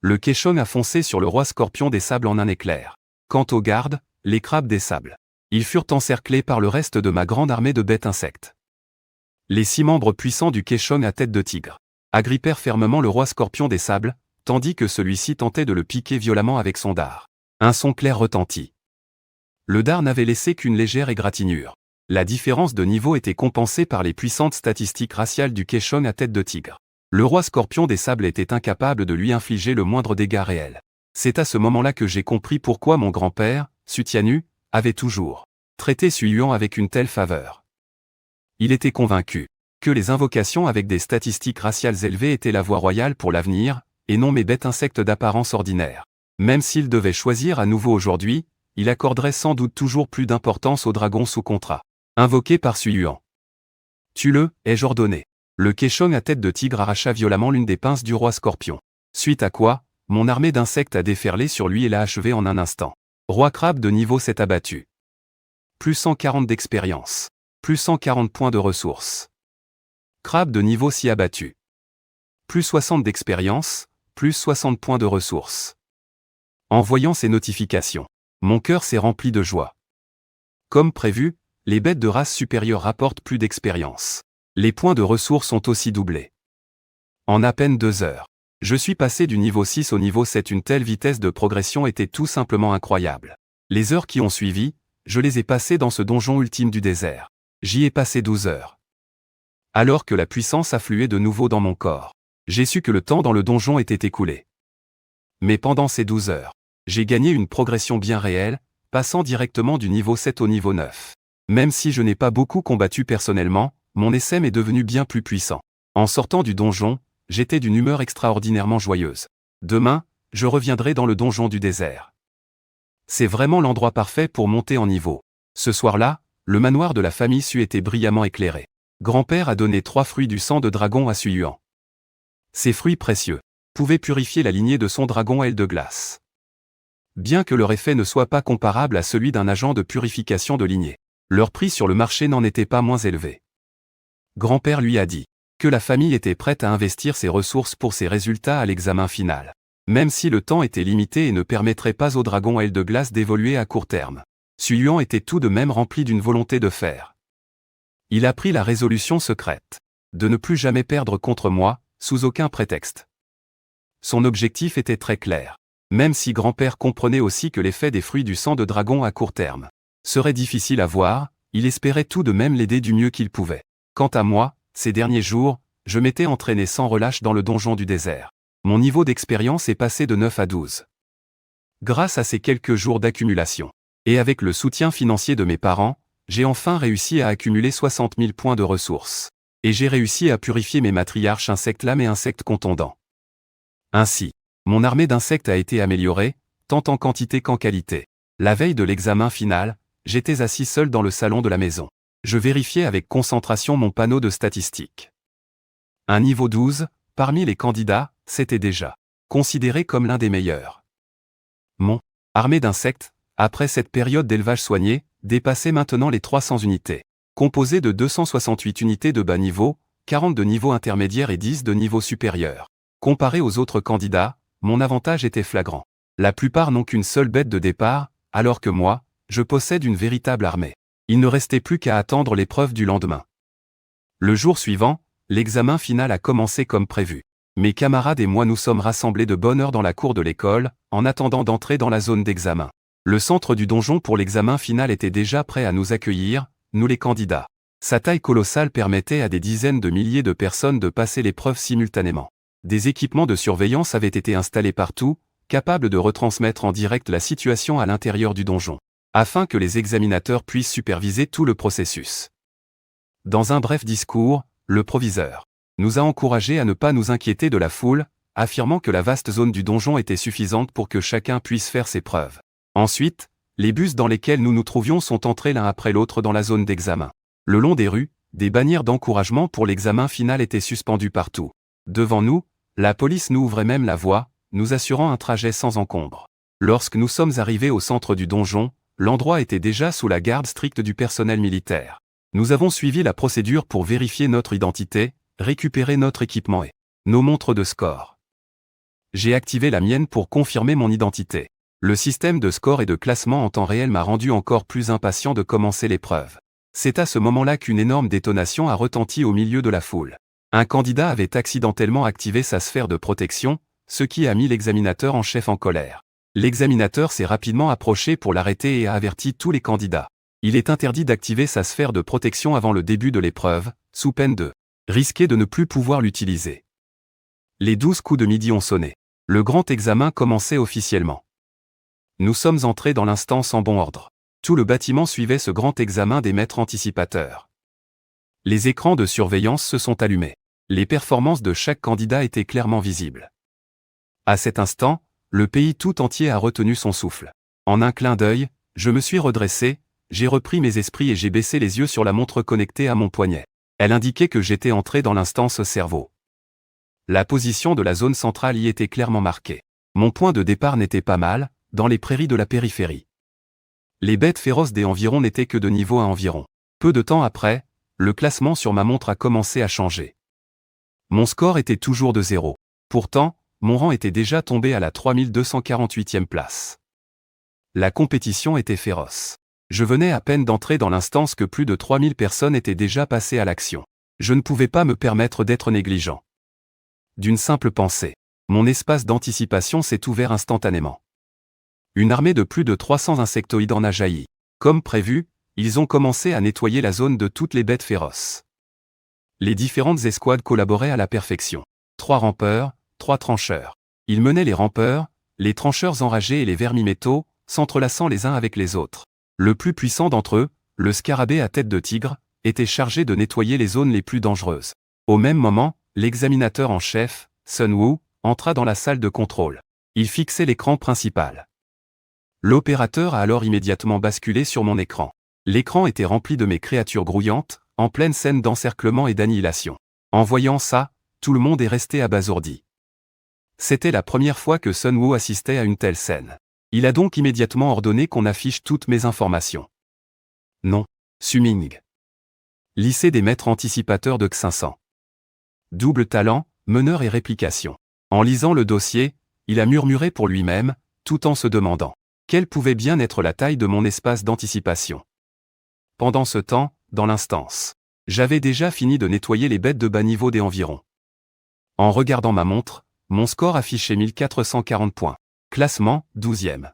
Le Keeshong a foncé sur le roi scorpion des sables en un éclair. Quant aux gardes, les crabes des sables, ils furent encerclés par le reste de ma grande armée de bêtes insectes. Les 6 membres puissants du Keeshong à tête de tigre agrippèrent fermement le roi scorpion des sables, tandis que celui-ci tentait de le piquer violemment avec son dard. Un son clair retentit. Le dard n'avait laissé qu'une légère égratignure. La différence de niveau était compensée par les puissantes statistiques raciales du Keeshong à tête de tigre. Le roi scorpion des sables était incapable de lui infliger le moindre dégât réel. C'est à ce moment-là que j'ai compris pourquoi mon grand-père, Sutianu, avait toujours traité Suyuan avec une telle faveur. Il était convaincu que les invocations avec des statistiques raciales élevées étaient la voie royale pour l'avenir, et non mes bêtes insectes d'apparence ordinaire. Même s'il devait choisir à nouveau aujourd'hui, il accorderait sans doute toujours plus d'importance au dragon sous contrat, invoqué par Suyuan. Tue-le, ai-je ordonné. Le Keeshong à tête de tigre arracha violemment l'une des pinces du roi scorpion. Suite à quoi, mon armée d'insectes a déferlé sur lui et l'a achevé en un instant. Roi crabe de niveau 7 abattu. Plus 140 d'expérience. Plus 140 points de ressources. Crabe de niveau 6 abattu. Plus 60 d'expérience, plus 60 points de ressources. En voyant ces notifications, mon cœur s'est rempli de joie. Comme prévu, les bêtes de race supérieure rapportent plus d'expérience. Les points de ressources ont aussi doublé. En à peine 2 heures, je suis passé du niveau 6 au niveau 7. Une telle vitesse de progression était tout simplement incroyable. Les heures qui ont suivi, je les ai passées dans ce donjon ultime du désert. J'y ai passé 12 heures. Alors que la puissance affluait de nouveau dans mon corps, j'ai su que le temps dans le donjon était écoulé. Mais pendant ces 12 heures, j'ai gagné une progression bien réelle, passant directement du niveau 7 au niveau 9. Même si je n'ai pas beaucoup combattu personnellement, mon SM est devenu bien plus puissant. En sortant du donjon, j'étais d'une humeur extraordinairement joyeuse. Demain, je reviendrai dans le donjon du désert. C'est vraiment l'endroit parfait pour monter en niveau. Ce soir-là, le manoir de la famille Su était brillamment éclairé. Grand-père a donné 3 fruits du sang de dragon à Suyuan. Ces fruits précieux pouvaient purifier la lignée de son dragon aile de glace. Bien que leur effet ne soit pas comparable à celui d'un agent de purification de lignée, leur prix sur le marché n'en était pas moins élevé. Grand-père lui a dit que la famille était prête à investir ses ressources pour ses résultats à l'examen final. Même si le temps était limité et ne permettrait pas au dragon aile de glace d'évoluer à court terme, Suyuan était tout de même rempli d'une volonté de faire. Il a pris la résolution secrète de ne plus jamais perdre contre moi, sous aucun prétexte. Son objectif était très clair. Même si grand-père comprenait aussi que l'effet des fruits du sang de dragon à court terme serait difficile à voir, il espérait tout de même l'aider du mieux qu'il pouvait. Quant à moi, ces derniers jours, je m'étais entraîné sans relâche dans le donjon du désert. Mon niveau d'expérience est passé de 9 à 12. Grâce à ces quelques jours d'accumulation, et avec le soutien financier de mes parents, j'ai enfin réussi à accumuler 60 000 points de ressources. Et j'ai réussi à purifier mes matriarches insectes-lames et insectes contondants. Ainsi, mon armée d'insectes a été améliorée, tant en quantité qu'en qualité. La veille de l'examen final, j'étais assis seul dans le salon de la maison. Je vérifiais avec concentration mon panneau de statistiques. Un niveau 12, parmi les candidats, c'était déjà considéré comme l'un des meilleurs. Mon armée d'insectes, après cette période d'élevage soigné, dépassait maintenant les 300 unités. Composée de 268 unités de bas niveau, 40 de niveau intermédiaire et 10 de niveau supérieur. Comparé aux autres candidats, mon avantage était flagrant. La plupart n'ont qu'une seule bête de départ, alors que moi, je possède une véritable armée. Il ne restait plus qu'à attendre l'épreuve du lendemain. Le jour suivant, l'examen final a commencé comme prévu. Mes camarades et moi nous sommes rassemblés de bonne heure dans la cour de l'école, en attendant d'entrer dans la zone d'examen. Le centre du donjon pour l'examen final était déjà prêt à nous accueillir, nous les candidats. Sa taille colossale permettait à des dizaines de milliers de personnes de passer l'épreuve simultanément. Des équipements de surveillance avaient été installés partout, capables de retransmettre en direct la situation à l'intérieur du donjon, afin que les examinateurs puissent superviser tout le processus. Dans un bref discours, le proviseur nous a encouragés à ne pas nous inquiéter de la foule, affirmant que la vaste zone du donjon était suffisante pour que chacun puisse faire ses preuves. Ensuite, les bus dans lesquels nous nous trouvions sont entrés l'un après l'autre dans la zone d'examen. Le long des rues, des bannières d'encouragement pour l'examen final étaient suspendues partout. Devant nous, la police nous ouvrait même la voie, nous assurant un trajet sans encombre. Lorsque nous sommes arrivés au centre du donjon, l'endroit était déjà sous la garde stricte du personnel militaire. Nous avons suivi la procédure pour vérifier notre identité, récupérer notre équipement et nos montres de score. J'ai activé la mienne pour confirmer mon identité. Le système de score et de classement en temps réel m'a rendu encore plus impatient de commencer l'épreuve. C'est à ce moment-là qu'une énorme détonation a retenti au milieu de la foule. Un candidat avait accidentellement activé sa sphère de protection, ce qui a mis l'examinateur en chef en colère. L'examinateur s'est rapidement approché pour l'arrêter et a averti tous les candidats. Il est interdit d'activer sa sphère de protection avant le début de l'épreuve, sous peine de risquer de ne plus pouvoir l'utiliser. Les 12 coups de midi ont sonné. Le grand examen commençait officiellement. Nous sommes entrés dans l'instance en bon ordre. Tout le bâtiment suivait ce grand examen des maîtres anticipateurs. Les écrans de surveillance se sont allumés. Les performances de chaque candidat étaient clairement visibles. À cet instant, le pays tout entier a retenu son souffle. En un clin d'œil, je me suis redressé, j'ai repris mes esprits et j'ai baissé les yeux sur la montre connectée à mon poignet. Elle indiquait que j'étais entré dans l'instance cerveau. La position de la zone centrale y était clairement marquée. Mon point de départ n'était pas mal, dans les prairies de la périphérie. Les bêtes féroces des environs n'étaient que de niveau 1 environ. Peu de temps après, le classement sur ma montre a commencé à changer. Mon score était toujours de 0. Pourtant, mon rang était déjà tombé à la 3248e place. La compétition était féroce. Je venais à peine d'entrer dans l'instance que plus de 3000 personnes étaient déjà passées à l'action. Je ne pouvais pas me permettre d'être négligent. D'une simple pensée, mon espace d'anticipation s'est ouvert instantanément. Une armée de plus de 300 insectoïdes en a jailli. Comme prévu, ils ont commencé à nettoyer la zone de toutes les bêtes féroces. Les différentes escouades collaboraient à la perfection. 3 rampeurs, 3 trancheurs. Ils menaient les rampeurs, les trancheurs enragés et les vermimétaux, s'entrelaçant les uns avec les autres. Le plus puissant d'entre eux, le scarabée à tête de tigre, était chargé de nettoyer les zones les plus dangereuses. Au même moment, l'examinateur en chef, Sun Wu, entra dans la salle de contrôle. Il fixait l'écran principal. L'opérateur a alors immédiatement basculé sur mon écran. L'écran était rempli de mes créatures grouillantes, en pleine scène d'encerclement et d'annihilation. En voyant ça, tout le monde est resté abasourdi. C'était la première fois que Sun Wu assistait à une telle scène. Il a donc immédiatement ordonné qu'on affiche toutes mes informations. Nom: Suming. Lycée des maîtres anticipateurs de X500. Double talent, meneur et réplication. En lisant le dossier, il a murmuré pour lui-même, tout en se demandant quelle pouvait bien être la taille de mon espace d'anticipation. Pendant ce temps, dans l'instance, j'avais déjà fini de nettoyer les bêtes de bas niveau des environs. En regardant ma montre, mon score affichait 1440 points. Classement, 12e.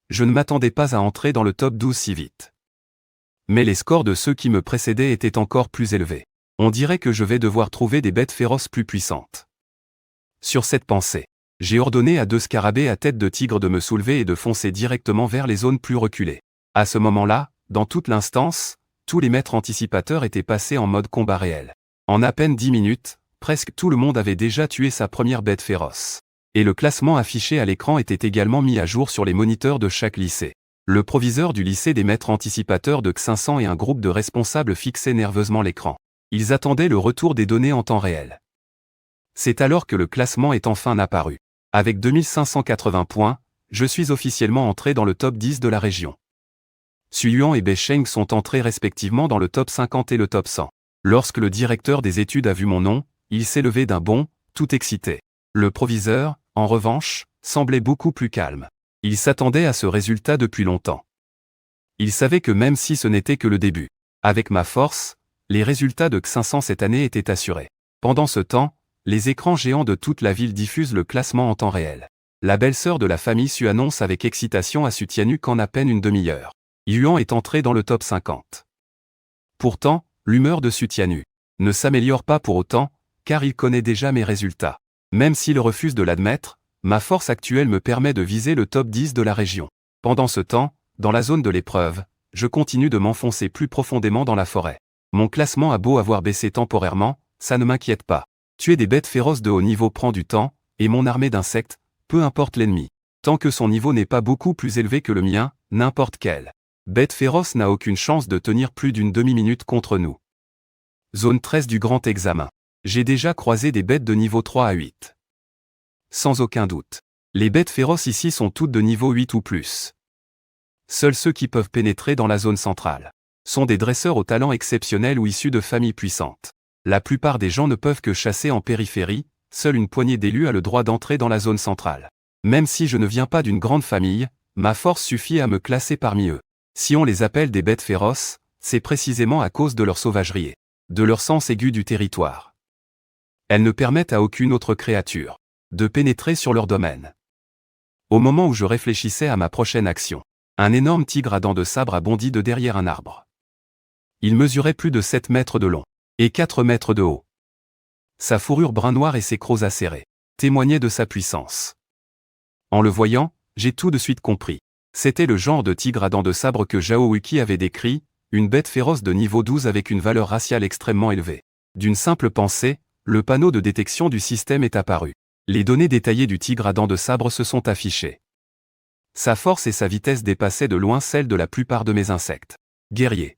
Je ne m'attendais pas à entrer dans le top 12 si vite. Mais les scores de ceux qui me précédaient étaient encore plus élevés. On dirait que je vais devoir trouver des bêtes féroces plus puissantes. Sur cette pensée, j'ai ordonné à 2 scarabées à tête de tigre de me soulever et de foncer directement vers les zones plus reculées. À ce moment-là, dans toute l'instance, tous les maîtres anticipateurs étaient passés en mode combat réel. En à peine 10 minutes, presque tout le monde avait déjà tué sa première bête féroce. Et le classement affiché à l'écran était également mis à jour sur les moniteurs de chaque lycée. Le proviseur du lycée des maîtres anticipateurs de Xinsan et un groupe de responsables fixaient nerveusement l'écran. Ils attendaient le retour des données en temps réel. C'est alors que le classement est enfin apparu. Avec 2580 points, je suis officiellement entré dans le top 10 de la région. Suyuan et Beisheng sont entrés respectivement dans le top 50 et le top 100. Lorsque le directeur des études a vu mon nom, il s'est levé d'un bond, tout excité. Le proviseur, en revanche, semblait beaucoup plus calme. Il s'attendait à ce résultat depuis longtemps. Il savait que même si ce n'était que le début, avec ma force, les résultats de Xinsan cette année étaient assurés. Pendant ce temps, les écrans géants de toute la ville diffusent le classement en temps réel. La belle-sœur de la famille Su annonce avec excitation à Sutianu qu'en à peine une demi-heure, Yuan est entré dans le top 50. Pourtant, l'humeur de Sutianu ne s'améliore pas pour autant, car il connaît déjà mes résultats. Même s'il refuse de l'admettre, ma force actuelle me permet de viser le top 10 de la région. Pendant ce temps, dans la zone de l'épreuve, je continue de m'enfoncer plus profondément dans la forêt. Mon classement a beau avoir baissé temporairement, ça ne m'inquiète pas. Tuer des bêtes féroces de haut niveau prend du temps, et mon armée d'insectes, peu importe l'ennemi. Tant que son niveau n'est pas beaucoup plus élevé que le mien, n'importe quelle bête féroce n'a aucune chance de tenir plus d'une demi-minute contre nous. Zone 13 du grand examen. J'ai déjà croisé des bêtes de niveau 3 à 8. Sans aucun doute. Les bêtes féroces ici sont toutes de niveau 8 ou plus. Seuls ceux qui peuvent pénétrer dans la zone centrale sont des dresseurs au talent exceptionnel ou issus de familles puissantes. La plupart des gens ne peuvent que chasser en périphérie, seule une poignée d'élus a le droit d'entrer dans la zone centrale. Même si je ne viens pas d'une grande famille, ma force suffit à me classer parmi eux. Si on les appelle des bêtes féroces, c'est précisément à cause de leur sauvagerie, de leur sens aigu du territoire. Elles ne permettent à aucune autre créature de pénétrer sur leur domaine. Au moment où je réfléchissais à ma prochaine action, un énorme tigre à dents de sabre a bondi de derrière un arbre. Il mesurait plus de 7 mètres de long et 4 mètres de haut. Sa fourrure brun-noir et ses crocs acérés témoignaient de sa puissance. En le voyant, j'ai tout de suite compris. C'était le genre de tigre à dents de sabre que Zhao Wiki avait décrit, une bête féroce de niveau 12 avec une valeur raciale extrêmement élevée. D'une simple pensée, le panneau de détection du système est apparu. Les données détaillées du tigre à dents de sabre se sont affichées. Sa force et sa vitesse dépassaient de loin celles de la plupart de mes insectes guerriers.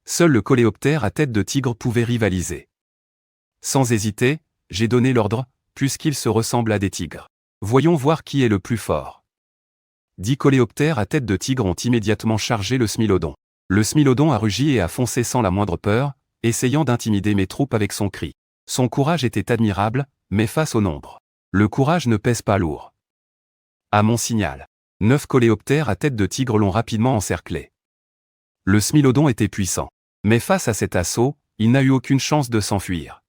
Seul le coléoptère à tête de tigre pouvait rivaliser. Sans hésiter, j'ai donné l'ordre, puisqu'ils se ressemblent à des tigres. Voyons voir qui est le plus fort. 10 coléoptères à tête de tigre ont immédiatement chargé le Smilodon. Le Smilodon a rugi et a foncé sans la moindre peur, essayant d'intimider mes troupes avec son cri. Son courage était admirable, mais face au nombre, le courage ne pèse pas lourd. À mon signal, 9 coléoptères à tête de tigre l'ont rapidement encerclé. Le Smilodon était puissant, mais face à cet assaut, il n'a eu aucune chance de s'enfuir.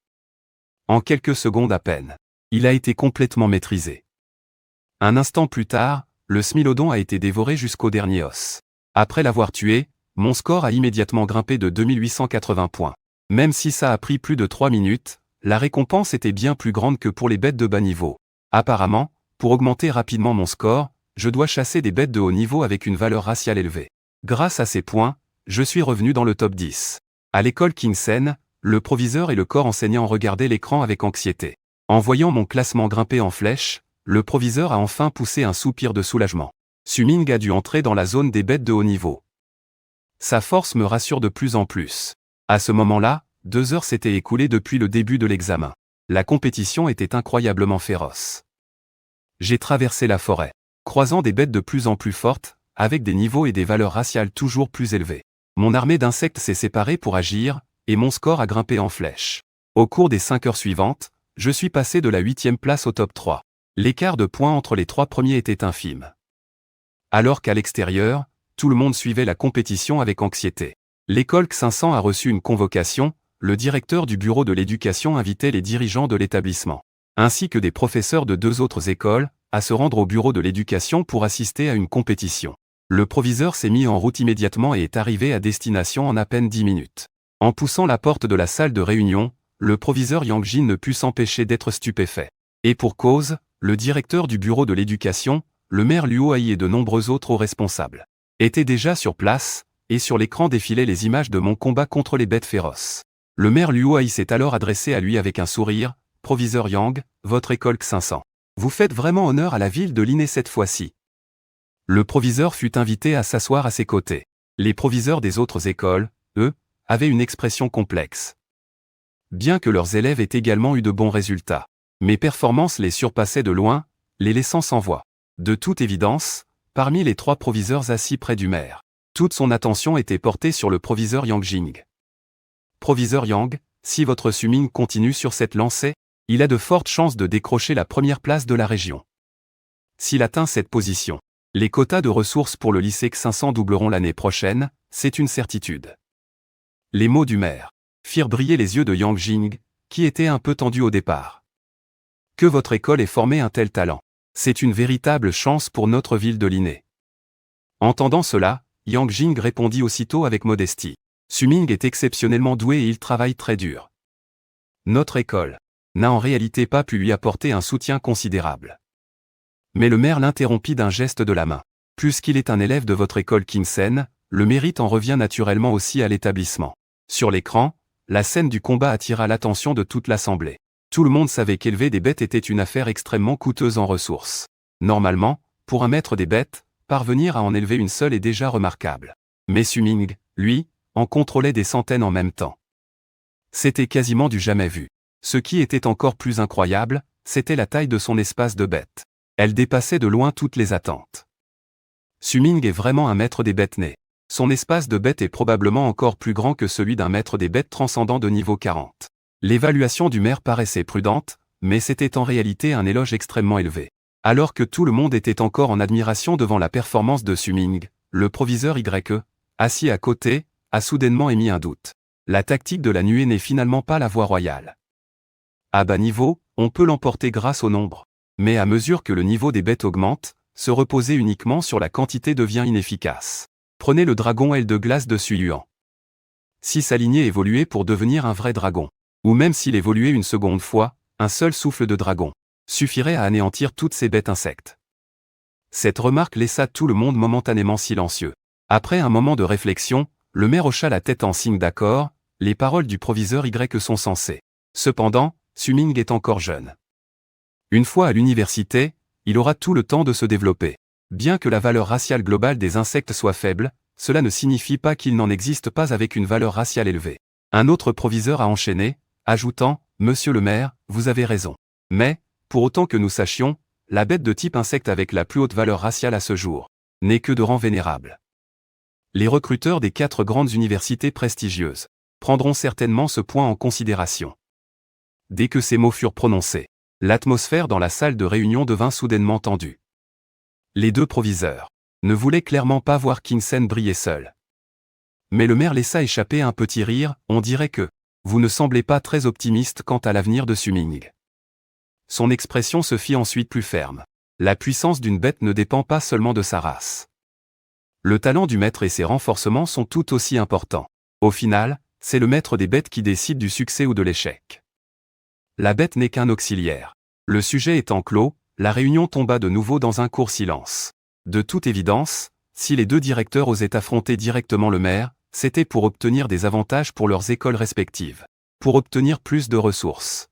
En quelques secondes à peine, il a été complètement maîtrisé. Un instant plus tard, le Smilodon a été dévoré jusqu'au dernier os. Après l'avoir tué, mon score a immédiatement grimpé de 2880 points. Même si ça a pris plus de 3 minutes, la récompense était bien plus grande que pour les bêtes de bas niveau. Apparemment, pour augmenter rapidement mon score, je dois chasser des bêtes de haut niveau avec une valeur raciale élevée. Grâce à ces points, je suis revenu dans le top 10. À l'école Kingsen, le proviseur et le corps enseignant regardaient l'écran avec anxiété. En voyant mon classement grimper en flèche, le proviseur a enfin poussé un soupir de soulagement. Suming a dû entrer dans la zone des bêtes de haut niveau. Sa force me rassure de plus en plus. À ce moment-là, 2 heures s'étaient écoulées depuis le début de l'examen. La compétition était incroyablement féroce. J'ai traversé la forêt, croisant des bêtes de plus en plus fortes, avec des niveaux et des valeurs raciales toujours plus élevées. Mon armée d'insectes s'est séparée pour agir, et mon score a grimpé en flèche. Au cours des 5 heures suivantes, je suis passé de la 8e place au top 3. L'écart de points entre les 3 premiers était infime. Alors qu'à l'extérieur, tout le monde suivait la compétition avec anxiété. L'école Xinsan a reçu une convocation, le directeur du bureau de l'éducation invitait les dirigeants de l'établissement, ainsi que des professeurs de 2 autres écoles, à se rendre au bureau de l'éducation pour assister à une compétition. Le proviseur s'est mis en route immédiatement et est arrivé à destination en à peine 10 minutes. En poussant la porte de la salle de réunion, le proviseur Yang Jin ne put s'empêcher d'être stupéfait. Et pour cause, le directeur du bureau de l'éducation, le maire Luo Hai et de nombreux autres hauts responsables étaient déjà sur place, et sur l'écran défilaient les images de mon combat contre les bêtes féroces. Le maire Luo Hai s'est alors adressé à lui avec un sourire. « Proviseur Yang, votre école X500. Vous faites vraiment honneur à la ville de Linné cette fois-ci. » Le proviseur fut invité à s'asseoir à ses côtés. Les proviseurs des autres écoles, eux, avaient une expression complexe. Bien que leurs élèves aient également eu de bons résultats, mes performances les surpassaient de loin, les laissant sans voix. De toute évidence, parmi les 3 proviseurs assis près du maire, toute son attention était portée sur le proviseur Yang Jing. Proviseur Yang, si votre Suming continue sur cette lancée, il a de fortes chances de décrocher la première place de la région. S'il atteint cette position, les quotas de ressources pour le lycée X500 doubleront l'année prochaine, c'est une certitude. Les mots du maire firent briller les yeux de Yang Jing, qui était un peu tendu au départ. Que votre école ait formé un tel talent, c'est une véritable chance pour notre ville de Linné. Entendant cela, Yang Jing répondit aussitôt avec modestie. Suming est exceptionnellement doué et il travaille très dur. Notre école n'a en réalité pas pu lui apporter un soutien considérable. Mais le maire l'interrompit d'un geste de la main. Puisqu'il est un élève de votre école Kinsen, le mérite en revient naturellement aussi à l'établissement. Sur l'écran, la scène du combat attira l'attention de toute l'assemblée. Tout le monde savait qu'élever des bêtes était une affaire extrêmement coûteuse en ressources. Normalement, pour un maître des bêtes, parvenir à en élever une seule est déjà remarquable. Mais Suming, lui, en contrôlait des centaines en même temps. C'était quasiment du jamais vu. Ce qui était encore plus incroyable, c'était la taille de son espace de bêtes. Elle dépassait de loin toutes les attentes. Suming est vraiment un maître des bêtes né. Son espace de bêtes est probablement encore plus grand que celui d'un maître des bêtes transcendant de niveau 40. L'évaluation du maire paraissait prudente, mais c'était en réalité un éloge extrêmement élevé. Alors que tout le monde était encore en admiration devant la performance de Suming, le proviseur YE, assis à côté, a soudainement émis un doute. La tactique de la nuée n'est finalement pas la voie royale. À bas niveau, on peut l'emporter grâce au nombre. Mais à mesure que le niveau des bêtes augmente, se reposer uniquement sur la quantité devient inefficace. Prenez le dragon aile de glace de Suyuan. Si sa lignée évoluait pour devenir un vrai dragon, ou même s'il évoluait une seconde fois, un seul souffle de dragon suffirait à anéantir toutes ces bêtes insectes. Cette remarque laissa tout le monde momentanément silencieux. Après un moment de réflexion, le maire hocha la tête en signe d'accord. Les paroles du proviseur Y sont sensées. Cependant, Suming est encore jeune. Une fois à l'université, il aura tout le temps de se développer. Bien que la valeur raciale globale des insectes soit faible, cela ne signifie pas qu'il n'en existe pas avec une valeur raciale élevée. Un autre proviseur a enchaîné, ajoutant « Monsieur le maire, vous avez raison. Mais, pour autant que nous sachions, la bête de type insecte avec la plus haute valeur raciale à ce jour n'est que de rang vénérable. Les recruteurs des 4 grandes universités prestigieuses prendront certainement ce point en considération. » Dès que ces mots furent prononcés, l'atmosphère dans la salle de réunion devint soudainement tendue. Les 2 proviseurs ne voulaient clairement pas voir Kinsen briller seul. Mais le maire laissa échapper un petit rire. On dirait que vous ne semblez pas très optimiste quant à l'avenir de Suming. Son expression se fit ensuite plus ferme. La puissance d'une bête ne dépend pas seulement de sa race. Le talent du maître et ses renforcements sont tout aussi importants. Au final, c'est le maître des bêtes qui décide du succès ou de l'échec. La bête n'est qu'un auxiliaire. Le sujet étant clos, la réunion tomba de nouveau dans un court silence. De toute évidence, si les 2 directeurs osaient affronter directement le maire, c'était pour obtenir des avantages pour leurs écoles respectives. Pour obtenir plus de ressources.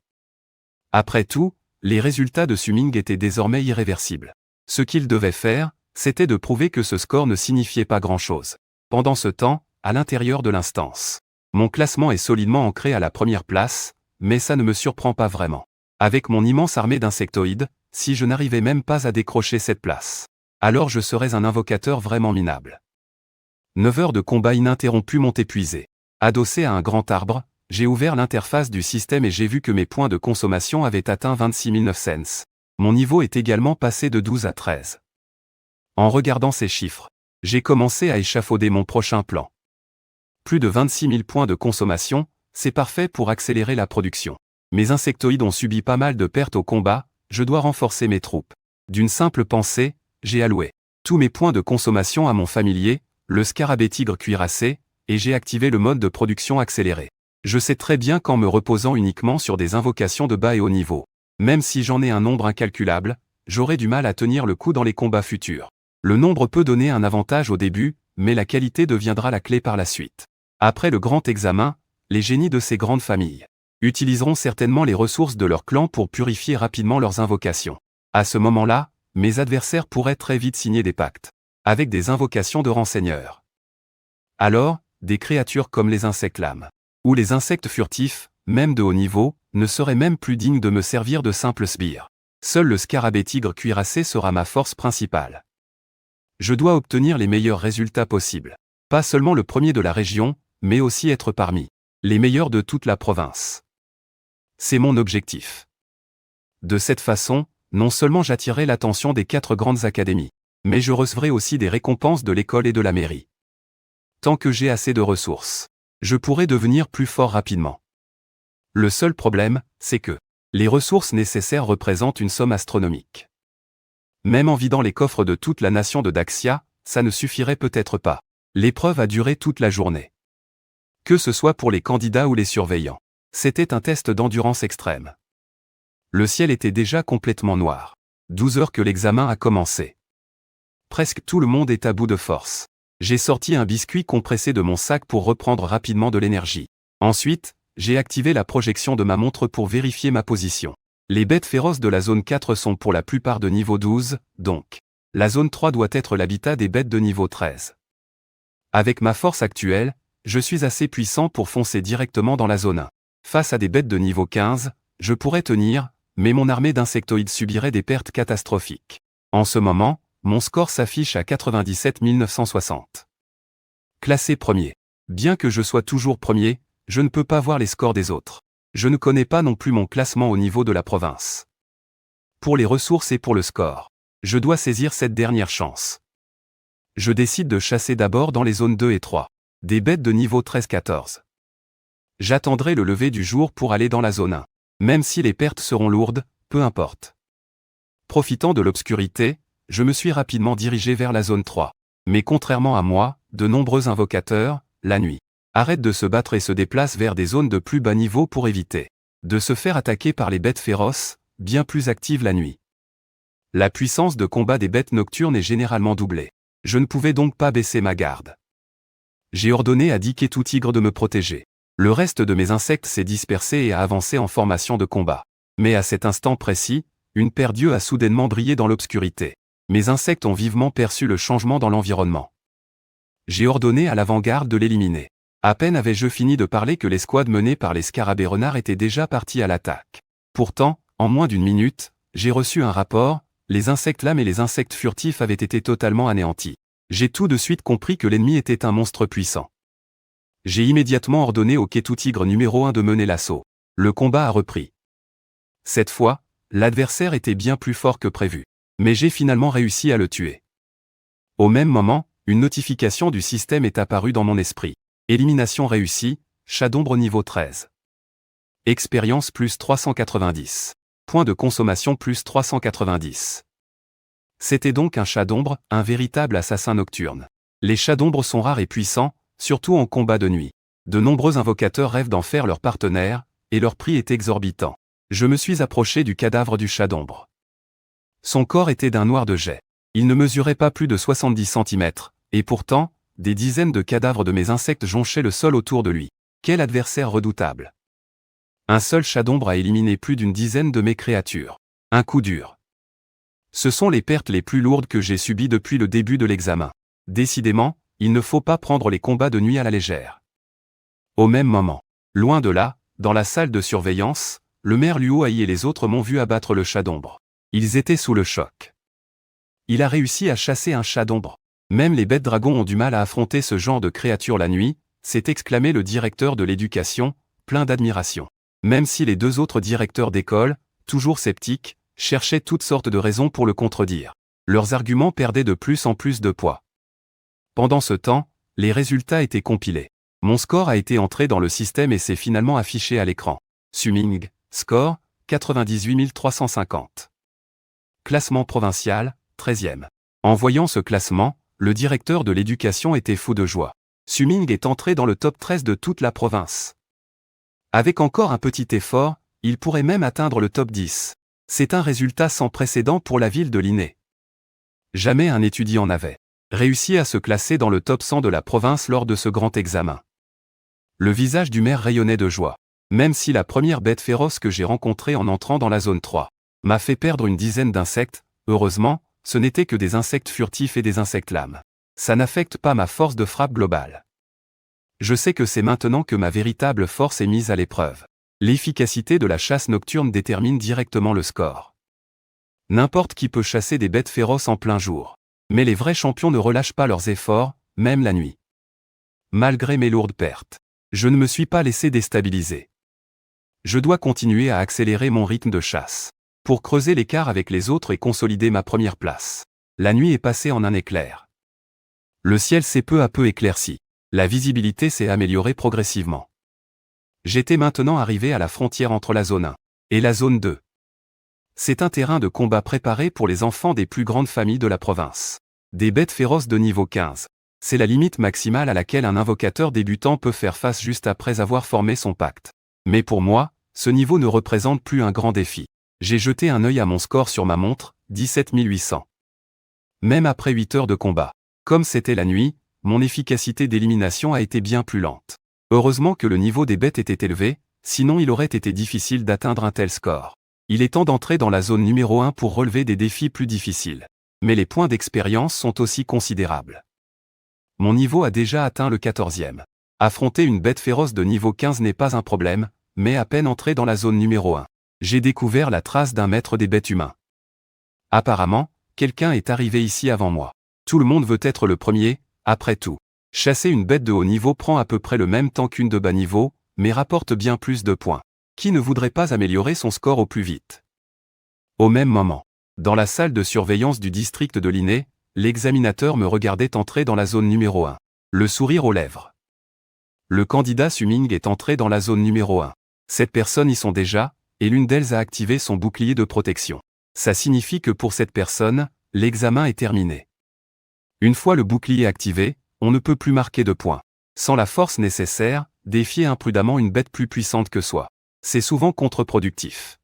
Après tout, les résultats de Suming étaient désormais irréversibles. Ce qu'ils devaient faire, c'était de prouver que ce score ne signifiait pas grand-chose. Pendant ce temps, à l'intérieur de l'instance, mon classement est solidement ancré à la première place, mais ça ne me surprend pas vraiment. Avec mon immense armée d'insectoïdes, si je n'arrivais même pas à décrocher cette place, alors je serais un invocateur vraiment minable. 9 heures de combat ininterrompu m'ont épuisé. Adossé à un grand arbre, j'ai ouvert l'interface du système et j'ai vu que mes points de consommation avaient atteint 26 900. Mon niveau est également passé de 12 à 13. En regardant ces chiffres, j'ai commencé à échafauder mon prochain plan. Plus de 26 000 points de consommation, c'est parfait pour accélérer la production. Mes insectoïdes ont subi pas mal de pertes au combat, je dois renforcer mes troupes. D'une simple pensée, j'ai alloué tous mes points de consommation à mon familier, le scarabée tigre cuirassé, et j'ai activé le mode de production accéléré. Je sais très bien qu'en me reposant uniquement sur des invocations de bas et haut niveau, même si j'en ai un nombre incalculable, j'aurai du mal à tenir le coup dans les combats futurs. Le nombre peut donner un avantage au début, mais la qualité deviendra la clé par la suite. Après le grand examen, les génies de ces grandes familles utiliseront certainement les ressources de leur clan pour purifier rapidement leurs invocations. À ce moment-là, mes adversaires pourraient très vite signer des pactes avec des invocations de renseigneurs. Alors, des créatures comme les insectes lames ou les insectes furtifs, même de haut niveau, ne seraient même plus dignes de me servir de simple sbire. Seul le scarabée tigre cuirassé sera ma force principale. Je dois obtenir les meilleurs résultats possibles. Pas seulement le premier de la région, mais aussi être parmi les meilleurs de toute la province. C'est mon objectif. De cette façon, non seulement j'attirerai l'attention des 4 grandes académies, mais je recevrai aussi des récompenses de l'école et de la mairie. Tant que j'ai assez de ressources, je pourrai devenir plus fort rapidement. Le seul problème, c'est que les ressources nécessaires représentent une somme astronomique. Même en vidant les coffres de toute la nation de Daxia, ça ne suffirait peut-être pas. L'épreuve a duré toute la journée. Que ce soit pour les candidats ou les surveillants, c'était un test d'endurance extrême. Le ciel était déjà complètement noir. 12 heures que l'examen a commencé. Presque tout le monde est à bout de force. J'ai sorti un biscuit compressé de mon sac pour reprendre rapidement de l'énergie. Ensuite, j'ai activé la projection de ma montre pour vérifier ma position. Les bêtes féroces de la zone 4 sont pour la plupart de niveau 12, donc la zone 3 doit être l'habitat des bêtes de niveau 13. Avec ma force actuelle, je suis assez puissant pour foncer directement dans la zone 1. Face à des bêtes de niveau 15, je pourrais tenir, mais mon armée d'insectoïdes subirait des pertes catastrophiques. En ce moment, mon score s'affiche à 97 960. Classé premier. Bien que je sois toujours premier, je ne peux pas voir les scores des autres. Je ne connais pas non plus mon classement au niveau de la province. Pour les ressources et pour le score, je dois saisir cette dernière chance. Je décide de chasser d'abord dans les zones 2 et 3, des bêtes de niveau 13-14. J'attendrai le lever du jour pour aller dans la zone 1. Même si les pertes seront lourdes, peu importe. Profitant de l'obscurité, je me suis rapidement dirigé vers la zone 3. Mais contrairement à moi, de nombreux invocateurs, la nuit, arrêtent de se battre et se déplacent vers des zones de plus bas niveau pour éviter de se faire attaquer par les bêtes féroces, bien plus actives la nuit. La puissance de combat des bêtes nocturnes est généralement doublée. Je ne pouvais donc pas baisser ma garde. J'ai ordonné à Dick et tout tigre de me protéger. Le reste de mes insectes s'est dispersé et a avancé en formation de combat. Mais à cet instant précis, une paire d'yeux a soudainement brillé dans l'obscurité. Mes insectes ont vivement perçu le changement dans l'environnement. J'ai ordonné à l'avant-garde de l'éliminer. À peine avais-je fini de parler que l'escouade menée par les scarabées renards était déjà partie à l'attaque. Pourtant, en moins d'une minute, j'ai reçu un rapport, les insectes lames et les insectes furtifs avaient été totalement anéantis. J'ai tout de suite compris que l'ennemi était un monstre puissant. J'ai immédiatement ordonné au Ketu Tigre numéro 1 de mener l'assaut. Le combat a repris. Cette fois, l'adversaire était bien plus fort que prévu. Mais j'ai finalement réussi à le tuer. Au même moment, une notification du système est apparue dans mon esprit. Élimination réussie, chat d'ombre niveau 13. Expérience plus 390. Point de consommation plus 390. C'était donc un chat d'ombre, un véritable assassin nocturne. Les chats d'ombre sont rares et puissants, surtout en combat de nuit. De nombreux invocateurs rêvent d'en faire leur partenaire, et leur prix est exorbitant. Je me suis approché du cadavre du chat d'ombre. Son corps était d'un noir de jet. Il ne mesurait pas plus de 70 cm, et pourtant, des dizaines de cadavres de mes insectes jonchaient le sol autour de lui. Quel adversaire redoutable! Un seul chat d'ombre a éliminé plus d'une dizaine de mes créatures. Un coup dur. Ce sont les pertes les plus lourdes que j'ai subies depuis le début de l'examen. Décidément, il ne faut pas prendre les combats de nuit à la légère. Au même moment, loin de là, dans la salle de surveillance, le maire Luo Ai et les autres m'ont vu abattre le chat d'ombre. Ils étaient sous le choc. Il a réussi à chasser un chat d'ombre. Même les bêtes dragons ont du mal à affronter ce genre de créature la nuit, s'est exclamé le directeur de l'éducation, plein d'admiration. Même si les 2 autres directeurs d'école, toujours sceptiques, cherchaient toutes sortes de raisons pour le contredire. Leurs arguments perdaient de plus en plus de poids. Pendant ce temps, les résultats étaient compilés. Mon score a été entré dans le système et s'est finalement affiché à l'écran. Suming, score, 98 350. Classement provincial, 13e. En voyant ce classement, le directeur de l'éducation était fou de joie. Suming est entré dans le top 13 de toute la province. Avec encore un petit effort, il pourrait même atteindre le top 10. C'est un résultat sans précédent pour la ville de Linné. Jamais un étudiant n'avait réussi à se classer dans le top 100 de la province lors de ce grand examen. Le visage du maire rayonnait de joie, même si la première bête féroce que j'ai rencontrée en entrant dans la zone 3 m'a fait perdre une dizaine d'insectes. Heureusement, ce n'étaient que des insectes furtifs et des insectes lames. Ça n'affecte pas ma force de frappe globale. Je sais que c'est maintenant que ma véritable force est mise à l'épreuve. L'efficacité de la chasse nocturne détermine directement le score. N'importe qui peut chasser des bêtes féroces en plein jour. Mais les vrais champions ne relâchent pas leurs efforts, même la nuit. Malgré mes lourdes pertes, je ne me suis pas laissé déstabiliser. Je dois continuer à accélérer mon rythme de chasse, pour creuser l'écart avec les autres et consolider ma première place. La nuit est passée en un éclair. Le ciel s'est peu à peu éclairci. La visibilité s'est améliorée progressivement. J'étais maintenant arrivé à la frontière entre la zone 1 et la zone 2. C'est un terrain de combat préparé pour les enfants des plus grandes familles de la province. Des bêtes féroces de niveau 15. C'est la limite maximale à laquelle un invocateur débutant peut faire face juste après avoir formé son pacte. Mais pour moi, ce niveau ne représente plus un grand défi. J'ai jeté un œil à mon score sur ma montre, 17 800. Même après 8 heures de combat. Comme c'était la nuit, mon efficacité d'élimination a été bien plus lente. Heureusement que le niveau des bêtes était élevé, sinon il aurait été difficile d'atteindre un tel score. Il est temps d'entrer dans la zone numéro 1 pour relever des défis plus difficiles. Mais les points d'expérience sont aussi considérables. Mon niveau a déjà atteint le 14e. Affronter une bête féroce de niveau 15 n'est pas un problème, mais à peine entré dans la zone numéro 1, j'ai découvert la trace d'un maître des bêtes humains. Apparemment, quelqu'un est arrivé ici avant moi. Tout le monde veut être le premier, après tout. Chasser une bête de haut niveau prend à peu près le même temps qu'une de bas niveau, mais rapporte bien plus de points. Qui ne voudrait pas améliorer son score au plus vite? Au même moment, dans la salle de surveillance du district de Linné, l'examinateur me regardait entrer dans la zone numéro 1. Le sourire aux lèvres. Le candidat Suming est entré dans la zone numéro 1. 7 personnes y sont déjà, et l'une d'elles a activé son bouclier de protection. Ça signifie que pour cette personne, l'examen est terminé. Une fois le bouclier activé, on ne peut plus marquer de points. Sans la force nécessaire, défier imprudemment une bête plus puissante que soi. C'est souvent contre-productif.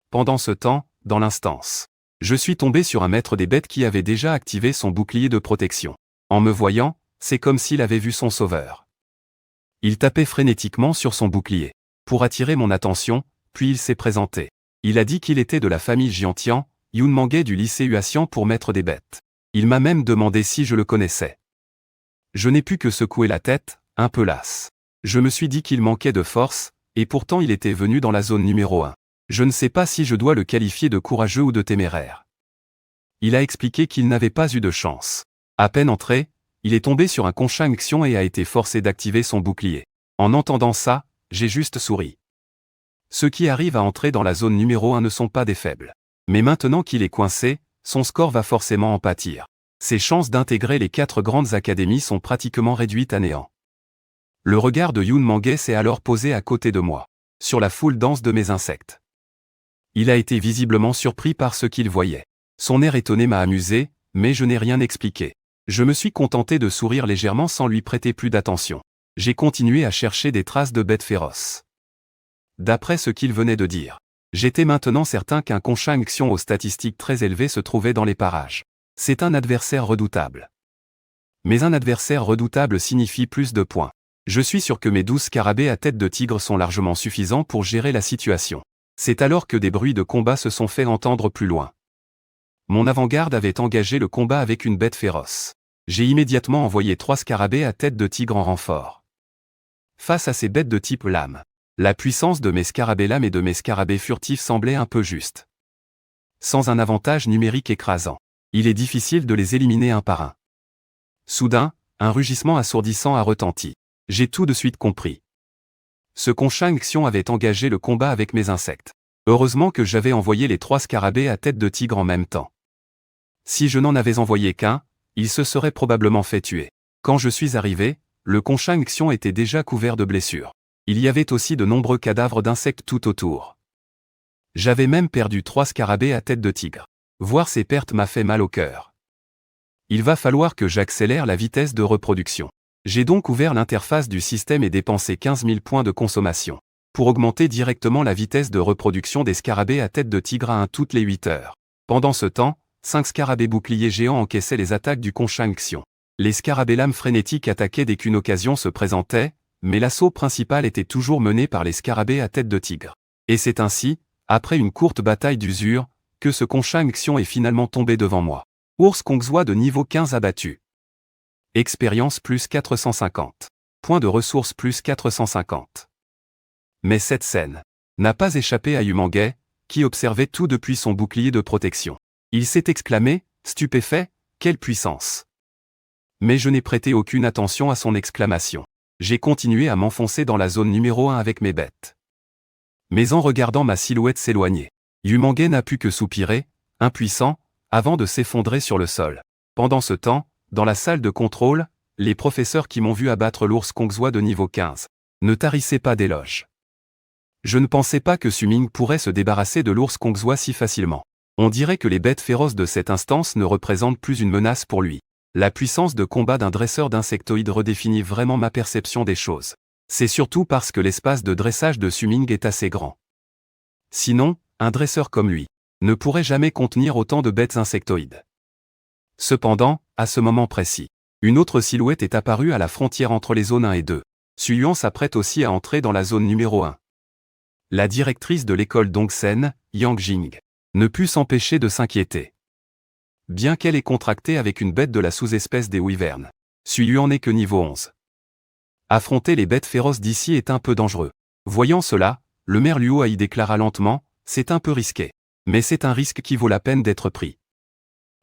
Pendant ce temps, dans l'instance, je suis tombé sur un maître des bêtes qui avait déjà activé son bouclier de protection. En me voyant, c'est comme s'il avait vu son sauveur. Il tapait frénétiquement sur son bouclier, pour attirer mon attention, puis il s'est présenté. Il a dit qu'il était de la famille Jiantian, Yun Mangay du lycée Huasian pour maître des bêtes. Il m'a même demandé si je le connaissais. Je n'ai pu que secouer la tête, un peu lasse. Je me suis dit qu'il manquait de force, et pourtant il était venu dans la zone numéro 1. Je ne sais pas si je dois le qualifier de courageux ou de téméraire. Il a expliqué qu'il n'avait pas eu de chance. À peine entré, il est tombé sur un Conjonction et a été forcé d'activer son bouclier. En entendant ça, j'ai juste souri. Ceux qui arrivent à entrer dans la zone numéro 1 ne sont pas des faibles. Mais maintenant qu'il est coincé, son score va forcément en pâtir. Ses chances d'intégrer les 4 grandes académies sont pratiquement réduites à néant. Le regard de Yun Mangay s'est alors posé à côté de moi, sur la foule dense de mes insectes. Il a été visiblement surpris par ce qu'il voyait. Son air étonné m'a amusé, mais je n'ai rien expliqué. Je me suis contenté de sourire légèrement sans lui prêter plus d'attention. J'ai continué à chercher des traces de bêtes féroces. D'après ce qu'il venait de dire, j'étais maintenant certain qu'un Conjonction aux statistiques très élevées se trouvait dans les parages. C'est un adversaire redoutable. Mais un adversaire redoutable signifie plus de points. Je suis sûr que mes 12 scarabées à tête de tigre sont largement suffisants pour gérer la situation. C'est alors que des bruits de combat se sont fait entendre plus loin. Mon avant-garde avait engagé le combat avec une bête féroce. J'ai immédiatement envoyé 3 scarabées à tête de tigre en renfort. Face à ces bêtes de type lame, la puissance de mes scarabées lames et de mes scarabées furtifs semblait un peu juste. Sans un avantage numérique écrasant, il est difficile de les éliminer un par un. Soudain, un rugissement assourdissant a retenti. J'ai tout de suite compris. Ce Conjonction avait engagé le combat avec mes insectes. Heureusement que j'avais envoyé les 3 scarabées à tête de tigre en même temps. Si je n'en avais envoyé qu'un, il se serait probablement fait tuer. Quand je suis arrivé, le Conjonction était déjà couvert de blessures. Il y avait aussi de nombreux cadavres d'insectes tout autour. J'avais même perdu 3 scarabées à tête de tigre. Voir ces pertes m'a fait mal au cœur. Il va falloir que j'accélère la vitesse de reproduction. J'ai donc ouvert l'interface du système et dépensé 15 000 points de consommation pour augmenter directement la vitesse de reproduction des scarabées à tête de tigre à 1 toutes les 8 heures. Pendant ce temps, 5 scarabées boucliers géants encaissaient les attaques du Conchang Xion. Les scarabées lames frénétiques attaquaient dès qu'une occasion se présentait, mais l'assaut principal était toujours mené par les scarabées à tête de tigre. Et c'est ainsi, après une courte bataille d'usure, que ce Conchang Xion est finalement tombé devant moi. Ours Kongzwa de niveau 15 abattu. Expérience plus 450. Points de ressources plus 450. Mais cette scène n'a pas échappé à Yumangue, qui observait tout depuis son bouclier de protection. Il s'est exclamé, stupéfait, quelle puissance! Mais je n'ai prêté aucune attention à son exclamation. J'ai continué à m'enfoncer dans la zone numéro 1 avec mes bêtes. Mais en regardant ma silhouette s'éloigner, Yumangue n'a pu que soupirer, impuissant, avant de s'effondrer sur le sol. Pendant ce temps, dans la salle de contrôle, les professeurs qui m'ont vu abattre l'ours Kongzwa de niveau 15 ne tarissaient pas d'éloges. Je ne pensais pas que Su-Ming pourrait se débarrasser de l'ours Kongzwa si facilement. On dirait que les bêtes féroces de cette instance ne représentent plus une menace pour lui. La puissance de combat d'un dresseur d'insectoïdes redéfinit vraiment ma perception des choses. C'est surtout parce que l'espace de dressage de Su-Ming est assez grand. Sinon, un dresseur comme lui ne pourrait jamais contenir autant de bêtes insectoïdes. Cependant, à ce moment précis, une autre silhouette est apparue à la frontière entre les zones 1 et 2. Su-Yuan s'apprête aussi à entrer dans la zone numéro 1. La directrice de l'école Dongsen, Yang Jing, ne put s'empêcher de s'inquiéter. Bien qu'elle ait contracté avec une bête de la sous-espèce des wyvernes, Su-Yuan n'est que niveau 11. Affronter les bêtes féroces d'ici est un peu dangereux. Voyant cela, le maire Luo y déclara lentement, c'est un peu risqué. Mais c'est un risque qui vaut la peine d'être pris.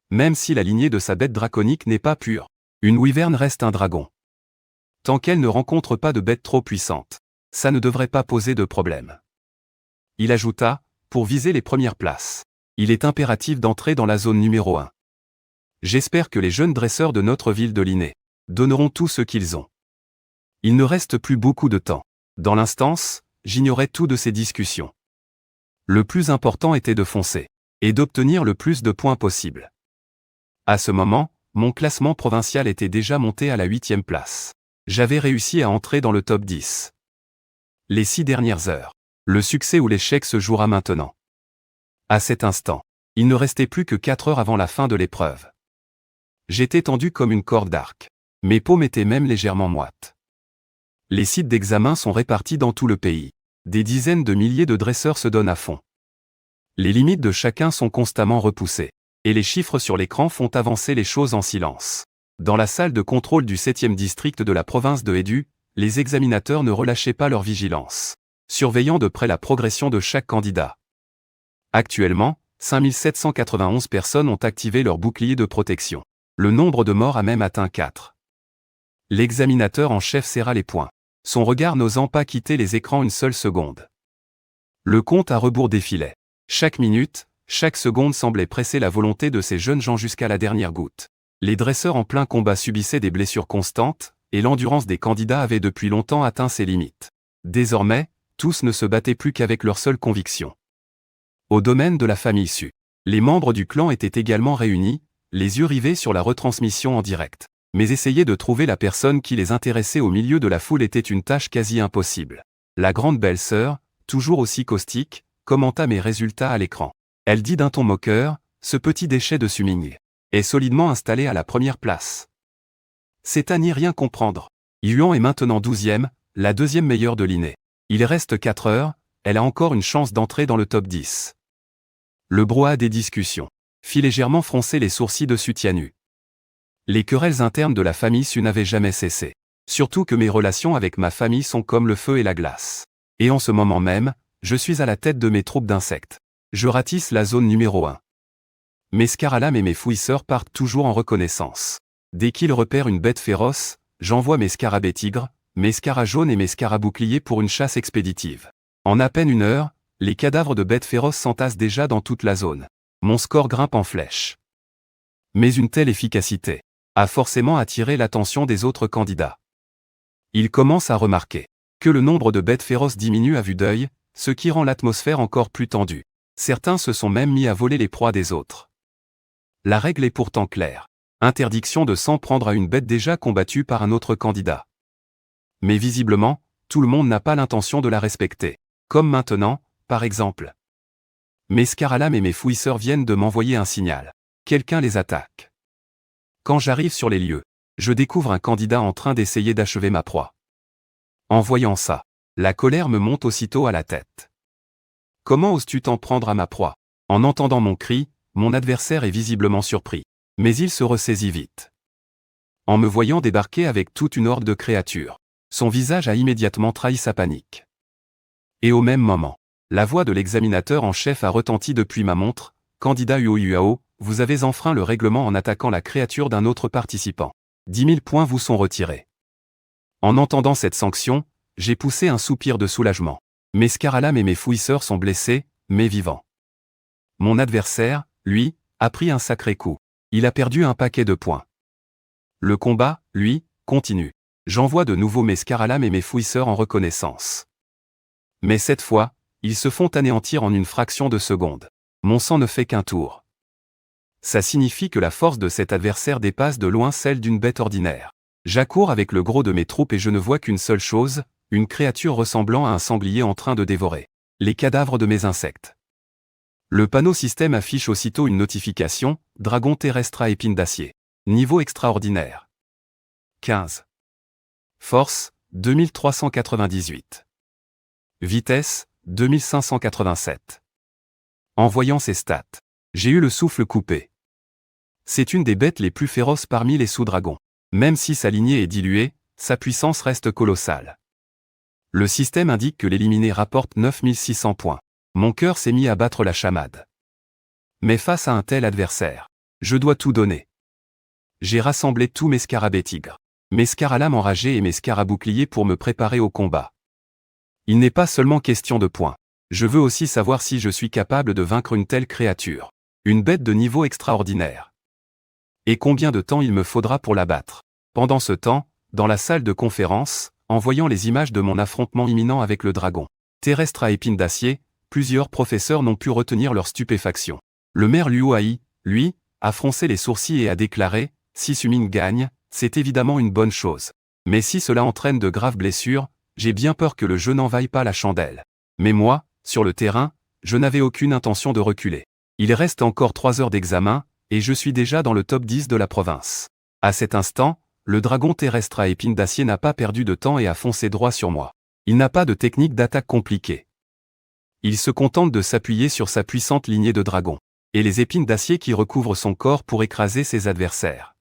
Même si la lignée de sa bête draconique n'est pas pure, une wyvern reste un dragon. Tant qu'elle ne rencontre pas de bête trop puissante, ça ne devrait pas poser de problème. Il ajouta, pour viser les premières places, il est impératif d'entrer dans la zone numéro 1. J'espère que les jeunes dresseurs de notre ville de Linné donneront tout ce qu'ils ont. Il ne reste plus beaucoup de temps. Dans l'instance, j'ignorais tout de ces discussions. Le plus important était de foncer, et d'obtenir le plus de points possible. À ce moment, mon classement provincial était déjà monté à la 8e place. J'avais réussi à entrer dans le top 10. Les 6 dernières heures. Le succès ou l'échec se jouera maintenant. À cet instant, il ne restait plus que 4 heures avant la fin de l'épreuve. J'étais tendu comme une corde d'arc. Mes paumes étaient même légèrement moites. Les sites d'examen sont répartis dans tout le pays. Des dizaines de milliers de dresseurs se donnent à fond. Les limites de chacun sont constamment repoussées. Et les chiffres sur l'écran font avancer les choses en silence. Dans la salle de contrôle du 7e district de la province de Edu, les examinateurs ne relâchaient pas leur vigilance, surveillant de près la progression de chaque candidat. Actuellement, 5791 personnes ont activé leur bouclier de protection. Le nombre de morts a même atteint 4. L'examinateur en chef serra les poings, son regard n'osant pas quitter les écrans une seule seconde. Le compte à rebours défilait. Chaque minute, chaque seconde semblait presser la volonté de ces jeunes gens jusqu'à la dernière goutte. Les dresseurs en plein combat subissaient des blessures constantes, et l'endurance des candidats avait depuis longtemps atteint ses limites. Désormais, tous ne se battaient plus qu'avec leur seule conviction. Au domaine de la famille Su, les membres du clan étaient également réunis, les yeux rivés sur la retransmission en direct. Mais essayer de trouver la personne qui les intéressait au milieu de la foule était une tâche quasi impossible. La grande belle-sœur, toujours aussi caustique, commenta mes résultats à l'écran. Elle dit d'un ton moqueur, ce petit déchet de Su-Ming est solidement installé à la première place. C'est à n'y rien comprendre. Yuan est maintenant 12e, la deuxième meilleure de Linné. Il reste 4 heures, elle a encore une chance d'entrer dans le top 10. Le brouhaha des discussions fit légèrement froncer les sourcils de Su Tianyu. Les querelles internes de la famille Su n'avaient jamais cessé. Surtout que mes relations avec ma famille sont comme le feu et la glace. Et en ce moment même, je suis à la tête de mes troupes d'insectes. Je ratisse la zone numéro 1. Mes scaralam et mes fouisseurs partent toujours en reconnaissance. Dès qu'ils repèrent une bête féroce, j'envoie mes scarabées tigres, mes scaras jaunes et mes scaras boucliers pour une chasse expéditive. En à peine 1 heure, les cadavres de bêtes féroces s'entassent déjà dans toute la zone. Mon score grimpe en flèche. Mais une telle efficacité a forcément attiré l'attention des autres candidats. Ils commencent à remarquer que le nombre de bêtes féroces diminue à vue d'œil, ce qui rend l'atmosphère encore plus tendue. Certains se sont même mis à voler les proies des autres. La règle est pourtant claire. Interdiction de s'en prendre à une bête déjà combattue par un autre candidat. Mais visiblement, tout le monde n'a pas l'intention de la respecter. Comme maintenant, par exemple. Mes Scaralam et mes fouisseurs viennent de m'envoyer un signal. Quelqu'un les attaque. Quand j'arrive sur les lieux, je découvre un candidat en train d'essayer d'achever ma proie. En voyant ça, la colère me monte aussitôt à la tête. Comment oses-tu t'en prendre à ma proie? En entendant mon cri, mon adversaire est visiblement surpris. Mais il se ressaisit vite. En me voyant débarquer avec toute une horde de créatures, son visage a immédiatement trahi sa panique. Et au même moment, la voix de l'examinateur en chef a retenti depuis ma montre. Candidat UOUAO, vous avez enfreint le règlement en attaquant la créature d'un autre participant. 10 000 points vous sont retirés. En entendant cette sanction, j'ai poussé un soupir de soulagement. Mes Scaralam et mes fouisseurs sont blessés, mais vivants. Mon adversaire, lui, a pris un sacré coup. Il a perdu un paquet de points. Le combat, lui, continue. J'envoie de nouveau mes Scaralam et mes fouisseurs en reconnaissance. Mais cette fois, ils se font anéantir en une fraction de seconde. Mon sang ne fait qu'un tour. Ça signifie que la force de cet adversaire dépasse de loin celle d'une bête ordinaire. J'accours avec le gros de mes troupes et je ne vois qu'une seule chose, une créature ressemblant à un sanglier en train de dévorer les cadavres de mes insectes. Le panneau système affiche aussitôt une notification, Dragon terrestre à épines d'acier. Niveau extraordinaire. 15. Force, 2398. Vitesse, 2587. En voyant ces stats, j'ai eu le souffle coupé. C'est une des bêtes les plus féroces parmi les sous-dragons. Même si sa lignée est diluée, sa puissance reste colossale. Le système indique que l'éliminer rapporte 9600 points. Mon cœur s'est mis à battre la chamade. Mais face à un tel adversaire, je dois tout donner. J'ai rassemblé tous mes scarabées tigres, mes Scaralam enragés et mes scaraboucliers pour me préparer au combat. Il n'est pas seulement question de points. Je veux aussi savoir si je suis capable de vaincre une telle créature. Une bête de niveau extraordinaire. Et combien de temps il me faudra pour la battre. Pendant ce temps, dans la salle de conférence, en voyant les images de mon affrontement imminent avec le dragon terrestre à épines d'acier, plusieurs professeurs n'ont pu retenir leur stupéfaction. Le maire Luoai, lui, a froncé les sourcils et a déclaré « Si Suming gagne, c'est évidemment une bonne chose. Mais si cela entraîne de graves blessures, j'ai bien peur que le jeu n'envahisse pas la chandelle. » Mais moi, sur le terrain, je n'avais aucune intention de reculer. Il reste encore 3 heures d'examen, et je suis déjà dans le top 10 de la province. À cet instant, le dragon terrestre à épines d'acier n'a pas perdu de temps et a foncé droit sur moi. Il n'a pas de technique d'attaque compliquée. Il se contente de s'appuyer sur sa puissante lignée de dragons, et les épines d'acier qui recouvrent son corps pour écraser ses adversaires.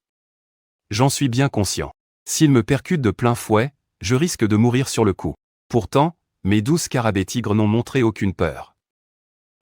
J'en suis bien conscient. S'il me percute de plein fouet, je risque de mourir sur le coup. Pourtant, mes 12 scarabées tigres n'ont montré aucune peur.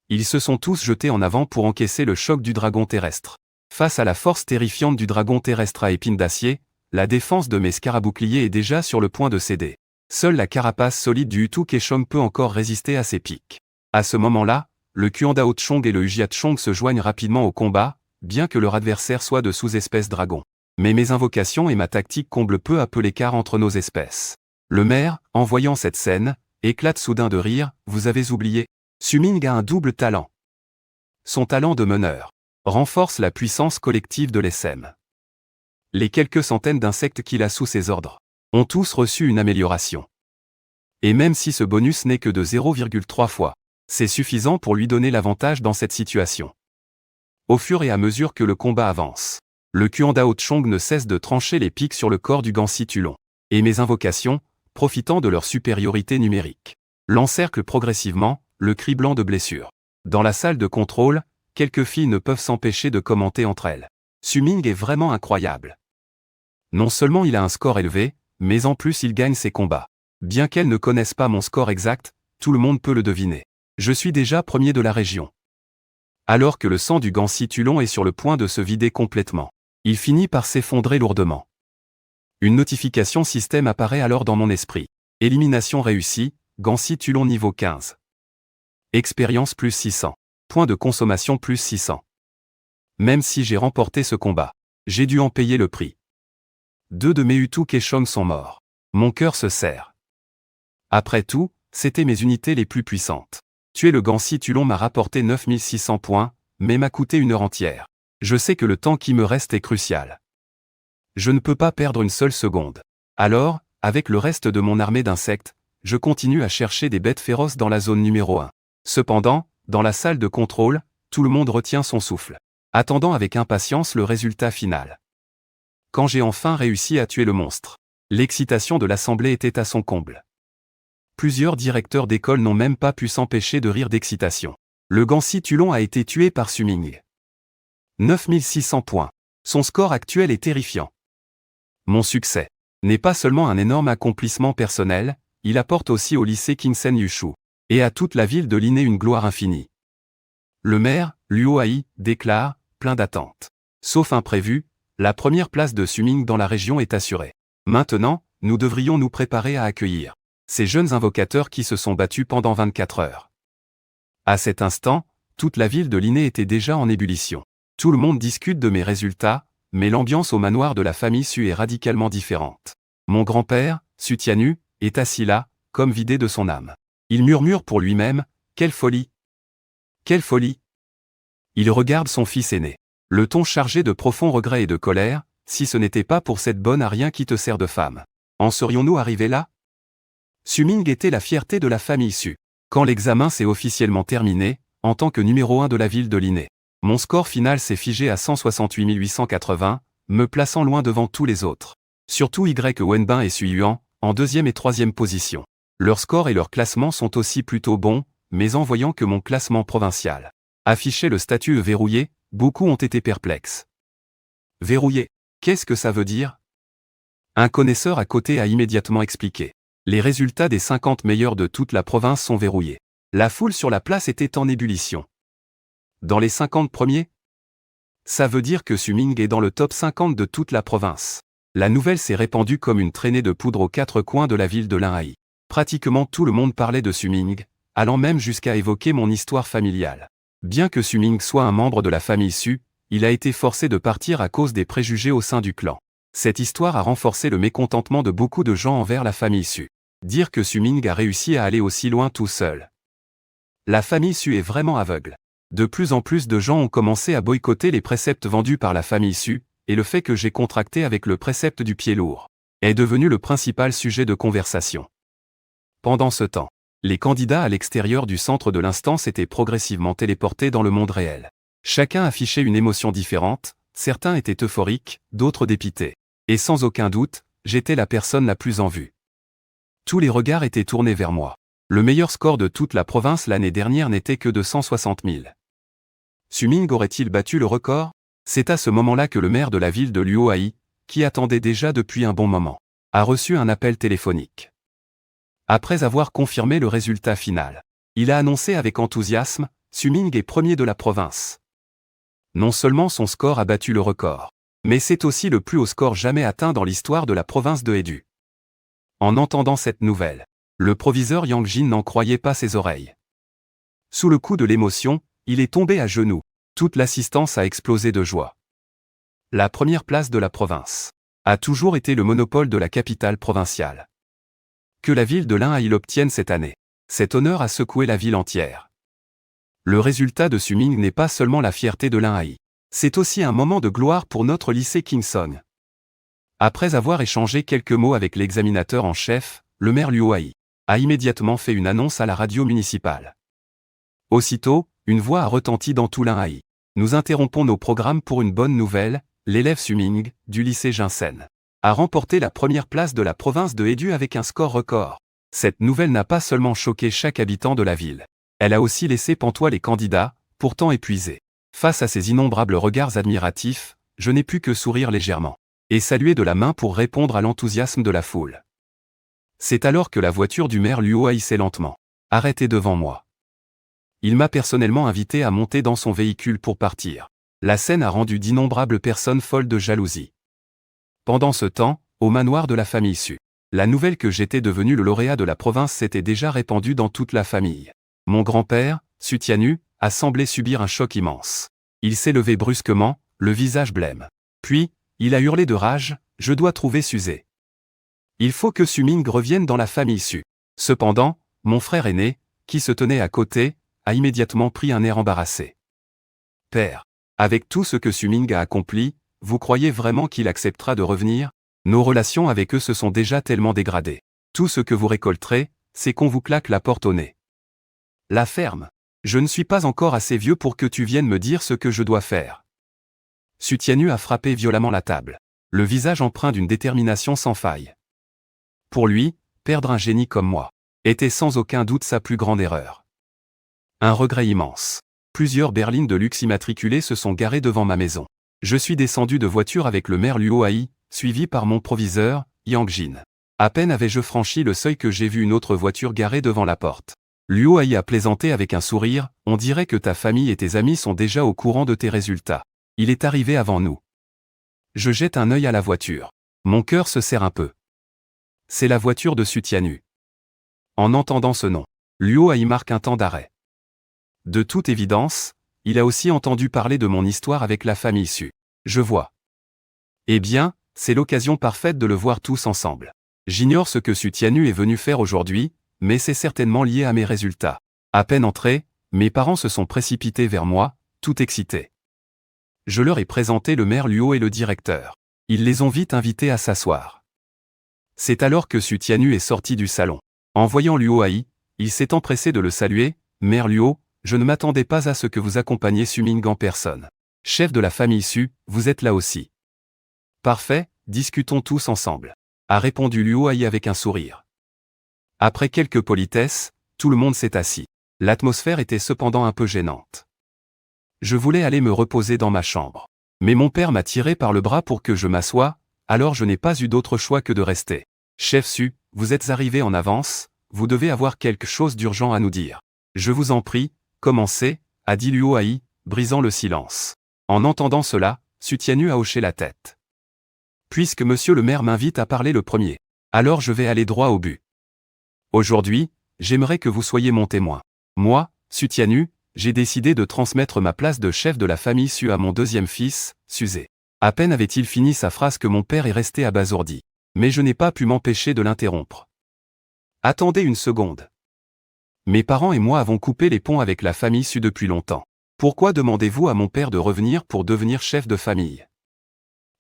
Ils se sont tous jetés en avant pour encaisser le choc du dragon terrestre. Face à la force terrifiante du dragon terrestre à épines d'acier, la défense de mes scaraboucliers est déjà sur le point de céder. Seule la carapace solide du Utu Keshom peut encore résister à ses pics. À ce moment-là, le Kuandao Chong et le Ujia Chong se joignent rapidement au combat, bien que leur adversaire soit de sous-espèce dragon. Mais mes invocations et ma tactique comblent peu à peu l'écart entre nos espèces. Le maire, en voyant cette scène, éclate soudain de rire, « Vous avez oublié. Suming a un double talent. Son talent de meneur renforce la puissance collective de l'SM. Les quelques centaines d'insectes qu'il a sous ses ordres ont tous reçu une amélioration. Et même si ce bonus n'est que de 0,3 fois, c'est suffisant pour lui donner l'avantage dans cette situation. Au fur et à mesure que le combat avance, le Kuandao Chong ne cesse de trancher les pics sur le corps du Gansi Tulon. Et mes invocations, profitant de leur supériorité numérique, l'encerclent progressivement, le criblant de blessures. Dans la salle de contrôle, quelques filles ne peuvent s'empêcher de commenter entre elles. Suming est vraiment incroyable. Non seulement il a un score élevé, mais en plus il gagne ses combats. Bien qu'elles ne connaissent pas mon score exact, tout le monde peut le deviner. Je suis déjà premier de la région. Alors que le sang du Gansi Tulon est sur le point de se vider complètement, il finit par s'effondrer lourdement. Une notification système apparaît alors dans mon esprit. Élimination réussie, Gansi Tulon niveau 15. Expérience plus 600. Points de consommation plus 600. Même si j'ai remporté ce combat, j'ai dû en payer le prix. 2 de mes Utu Keshom sont morts. Mon cœur se serre. Après tout, c'étaient mes unités les plus puissantes. Tuer le Gansi Tulon m'a rapporté 9600 points, mais m'a coûté une heure entière. Je sais que le temps qui me reste est crucial. Je ne peux pas perdre une seule seconde. Alors, avec le reste de mon armée d'insectes, je continue à chercher des bêtes féroces dans la zone numéro 1. Cependant, dans la salle de contrôle, tout le monde retient son souffle, attendant avec impatience le résultat final. Quand j'ai enfin réussi à tuer le monstre, l'excitation de l'assemblée était à son comble. Plusieurs directeurs d'école n'ont même pas pu s'empêcher de rire d'excitation. Le Gansi Tulon a été tué par Su-Ming. 9600 points. Son score actuel est terrifiant. Mon succès n'est pas seulement un énorme accomplissement personnel, il apporte aussi au lycée Kinsen Yushu et à toute la ville de Linné une gloire infinie. Le maire, Luo Ai, déclare, plein d'attentes. Sauf imprévu, la première place de Su-Ming dans la région est assurée. Maintenant, nous devrions nous préparer à accueillir ces jeunes invocateurs qui se sont battus pendant 24 heures. À cet instant, toute la ville de Linné était déjà en ébullition. Tout le monde discute de mes résultats, mais l'ambiance au manoir de la famille Su est radicalement différente. Mon grand-père, Su Tianu, est assis là, comme vidé de son âme. Il murmure pour lui-même, « Quelle folie! Quelle folie !» Il regarde son fils aîné. Le ton chargé de profond regret et de colère, « Si ce n'était pas pour cette bonne à rien qui te sert de femme. En serions-nous arrivés là ?» Su-Ming était la fierté de la famille Su. Quand l'examen s'est officiellement terminé, en tant que numéro 1 de la ville de Linné, mon score final s'est figé à 168 880, me plaçant loin devant tous les autres. Surtout Y Wenbin et Su Yuan, en deuxième et troisième position. Leurs scores et leur classement sont aussi plutôt bons, mais en voyant que mon classement provincial affichait le statut verrouillé, beaucoup ont été perplexes. Verrouillé, qu'est-ce que ça veut dire? Un connaisseur à côté a immédiatement expliqué. Les résultats des 50 meilleurs de toute la province sont verrouillés. La foule sur la place était en ébullition. Dans les 50 premiers? Ça veut dire que Su-Ming est dans le top 50 de toute la province. La nouvelle s'est répandue comme une traînée de poudre aux quatre coins de la ville de Linhaï. Pratiquement tout le monde parlait de Su-Ming, allant même jusqu'à évoquer mon histoire familiale. Bien que Su-Ming soit un membre de la famille Su, il a été forcé de partir à cause des préjugés au sein du clan. Cette histoire a renforcé le mécontentement de beaucoup de gens envers la famille Su. Dire que Su-Ming a réussi à aller aussi loin tout seul. La famille Su est vraiment aveugle. De plus en plus de gens ont commencé à boycotter les préceptes vendus par la famille Su, et le fait que j'ai contracté avec le précepte du pied lourd est devenu le principal sujet de conversation. Pendant ce temps, les candidats à l'extérieur du centre de l'instance étaient progressivement téléportés dans le monde réel. Chacun affichait une émotion différente, certains étaient euphoriques, d'autres dépités. Et sans aucun doute, j'étais la personne la plus en vue. Tous les regards étaient tournés vers moi. Le meilleur score de toute la province l'année dernière n'était que de 160 000. Su-Ming aurait-il battu le record? C'est à ce moment-là que le maire de la ville de Luo Ai, qui attendait déjà depuis un bon moment, a reçu un appel téléphonique. Après avoir confirmé le résultat final, il a annoncé avec enthousiasme, Su-Ming est premier de la province. Non seulement son score a battu le record, mais c'est aussi le plus haut score jamais atteint dans l'histoire de la province de Edu. En entendant cette nouvelle, le proviseur Yang Jin n'en croyait pas ses oreilles. Sous le coup de l'émotion, il est tombé à genoux. Toute l'assistance a explosé de joie. La première place de la province a toujours été le monopole de la capitale provinciale. Que la ville de Linhaï l'obtienne cette année, cet honneur a secoué la ville entière. Le résultat de Su-Ming n'est pas seulement la fierté de Linhaï, c'est aussi un moment de gloire pour notre lycée Kingsong. Après avoir échangé quelques mots avec l'examinateur en chef, le maire Luo Ai a immédiatement fait une annonce à la radio municipale. Aussitôt, une voix a retenti dans tout Linhaï. Nous interrompons nos programmes pour une bonne nouvelle, l'élève Su-Ming, du lycée Jinsen, a remporté la première place de la province de Edu avec un score record. Cette nouvelle n'a pas seulement choqué chaque habitant de la ville, elle a aussi laissé pantois les candidats, pourtant épuisés. Face à ces innombrables regards admiratifs, je n'ai pu que sourire légèrement et saluer de la main pour répondre à l'enthousiasme de la foule. C'est alors que la voiture du maire Luo Ai s'est lentement arrêtée devant moi. Il m'a personnellement invité à monter dans son véhicule pour partir. La scène a rendu d'innombrables personnes folles de jalousie. Pendant ce temps, au manoir de la famille Su, la nouvelle que j'étais devenu le lauréat de la province s'était déjà répandue dans toute la famille. Mon grand-père, Su Tianu, a semblé subir un choc immense. Il s'est levé brusquement, le visage blême. Puis, il a hurlé de rage, « Je dois trouver Suzé. Il faut que Su-Ming revienne dans la famille Su. » Cependant, mon frère aîné, qui se tenait à côté, a immédiatement pris un air embarrassé. « Père, avec tout ce que Su-Ming a accompli, vous croyez vraiment qu'il acceptera de revenir? Nos relations avec eux se sont déjà tellement dégradées. Tout ce que vous récolterez, c'est qu'on vous claque la porte au nez. La ferme. Je ne suis pas encore assez vieux pour que tu viennes me dire ce que je dois faire. Sutianu a frappé violemment la table, le visage empreint d'une détermination sans faille. Pour lui, perdre un génie comme moi était sans aucun doute sa plus grande erreur. Un regret immense. Plusieurs berlines de luxe immatriculées se sont garées devant ma maison. Je suis descendu de voiture avec le maire Luo Hai, suivi par mon proviseur, Yang Jin. À peine avais-je franchi le seuil que j'ai vu une autre voiture garée devant la porte. Luo Hai a plaisanté avec un sourire, on dirait que ta famille et tes amis sont déjà au courant de tes résultats. Il est arrivé avant nous. Je jette un œil à la voiture. Mon cœur se serre un peu. C'est la voiture de Sutianu. En entendant ce nom, Luo Hai marque un temps d'arrêt. De toute évidence, il a aussi entendu parler de mon histoire avec la famille Su. Je vois. Eh bien, c'est l'occasion parfaite de le voir tous ensemble. J'ignore ce que Sutianu est venu faire aujourd'hui, mais c'est certainement lié à mes résultats. À peine entrés, mes parents se sont précipités vers moi, tout excités. Je leur ai présenté le maire Luo et le directeur. Ils les ont vite invités à s'asseoir. C'est alors que Sutianu est sorti du salon. En voyant Luo Hai, il s'est empressé de le saluer. Maire Luo, je ne m'attendais pas à ce que vous accompagniez Su-ming en personne. Chef de la famille Su, vous êtes là aussi. Parfait, discutons tous ensemble. A répondu Luo Hai avec un sourire. Après quelques politesses, tout le monde s'est assis. L'atmosphère était cependant un peu gênante. Je voulais aller me reposer dans ma chambre. Mais mon père m'a tiré par le bras pour que je m'assoie, alors je n'ai pas eu d'autre choix que de rester. Chef Su, vous êtes arrivé en avance, vous devez avoir quelque chose d'urgent à nous dire. Je vous en prie, commencez, a dit Luo Hai, brisant le silence. En entendant cela, Sutianu a hoché la tête. Puisque monsieur le maire m'invite à parler le premier, alors je vais aller droit au but. Aujourd'hui, j'aimerais que vous soyez mon témoin. Moi, Sutianu, j'ai décidé de transmettre ma place de chef de la famille Su à mon deuxième fils, Suzé. À peine avait-il fini sa phrase que mon père est resté abasourdi. Mais je n'ai pas pu m'empêcher de l'interrompre. Attendez une seconde. Mes parents et moi avons coupé les ponts avec la famille Su depuis longtemps. Pourquoi demandez-vous à mon père de revenir pour devenir chef de famille?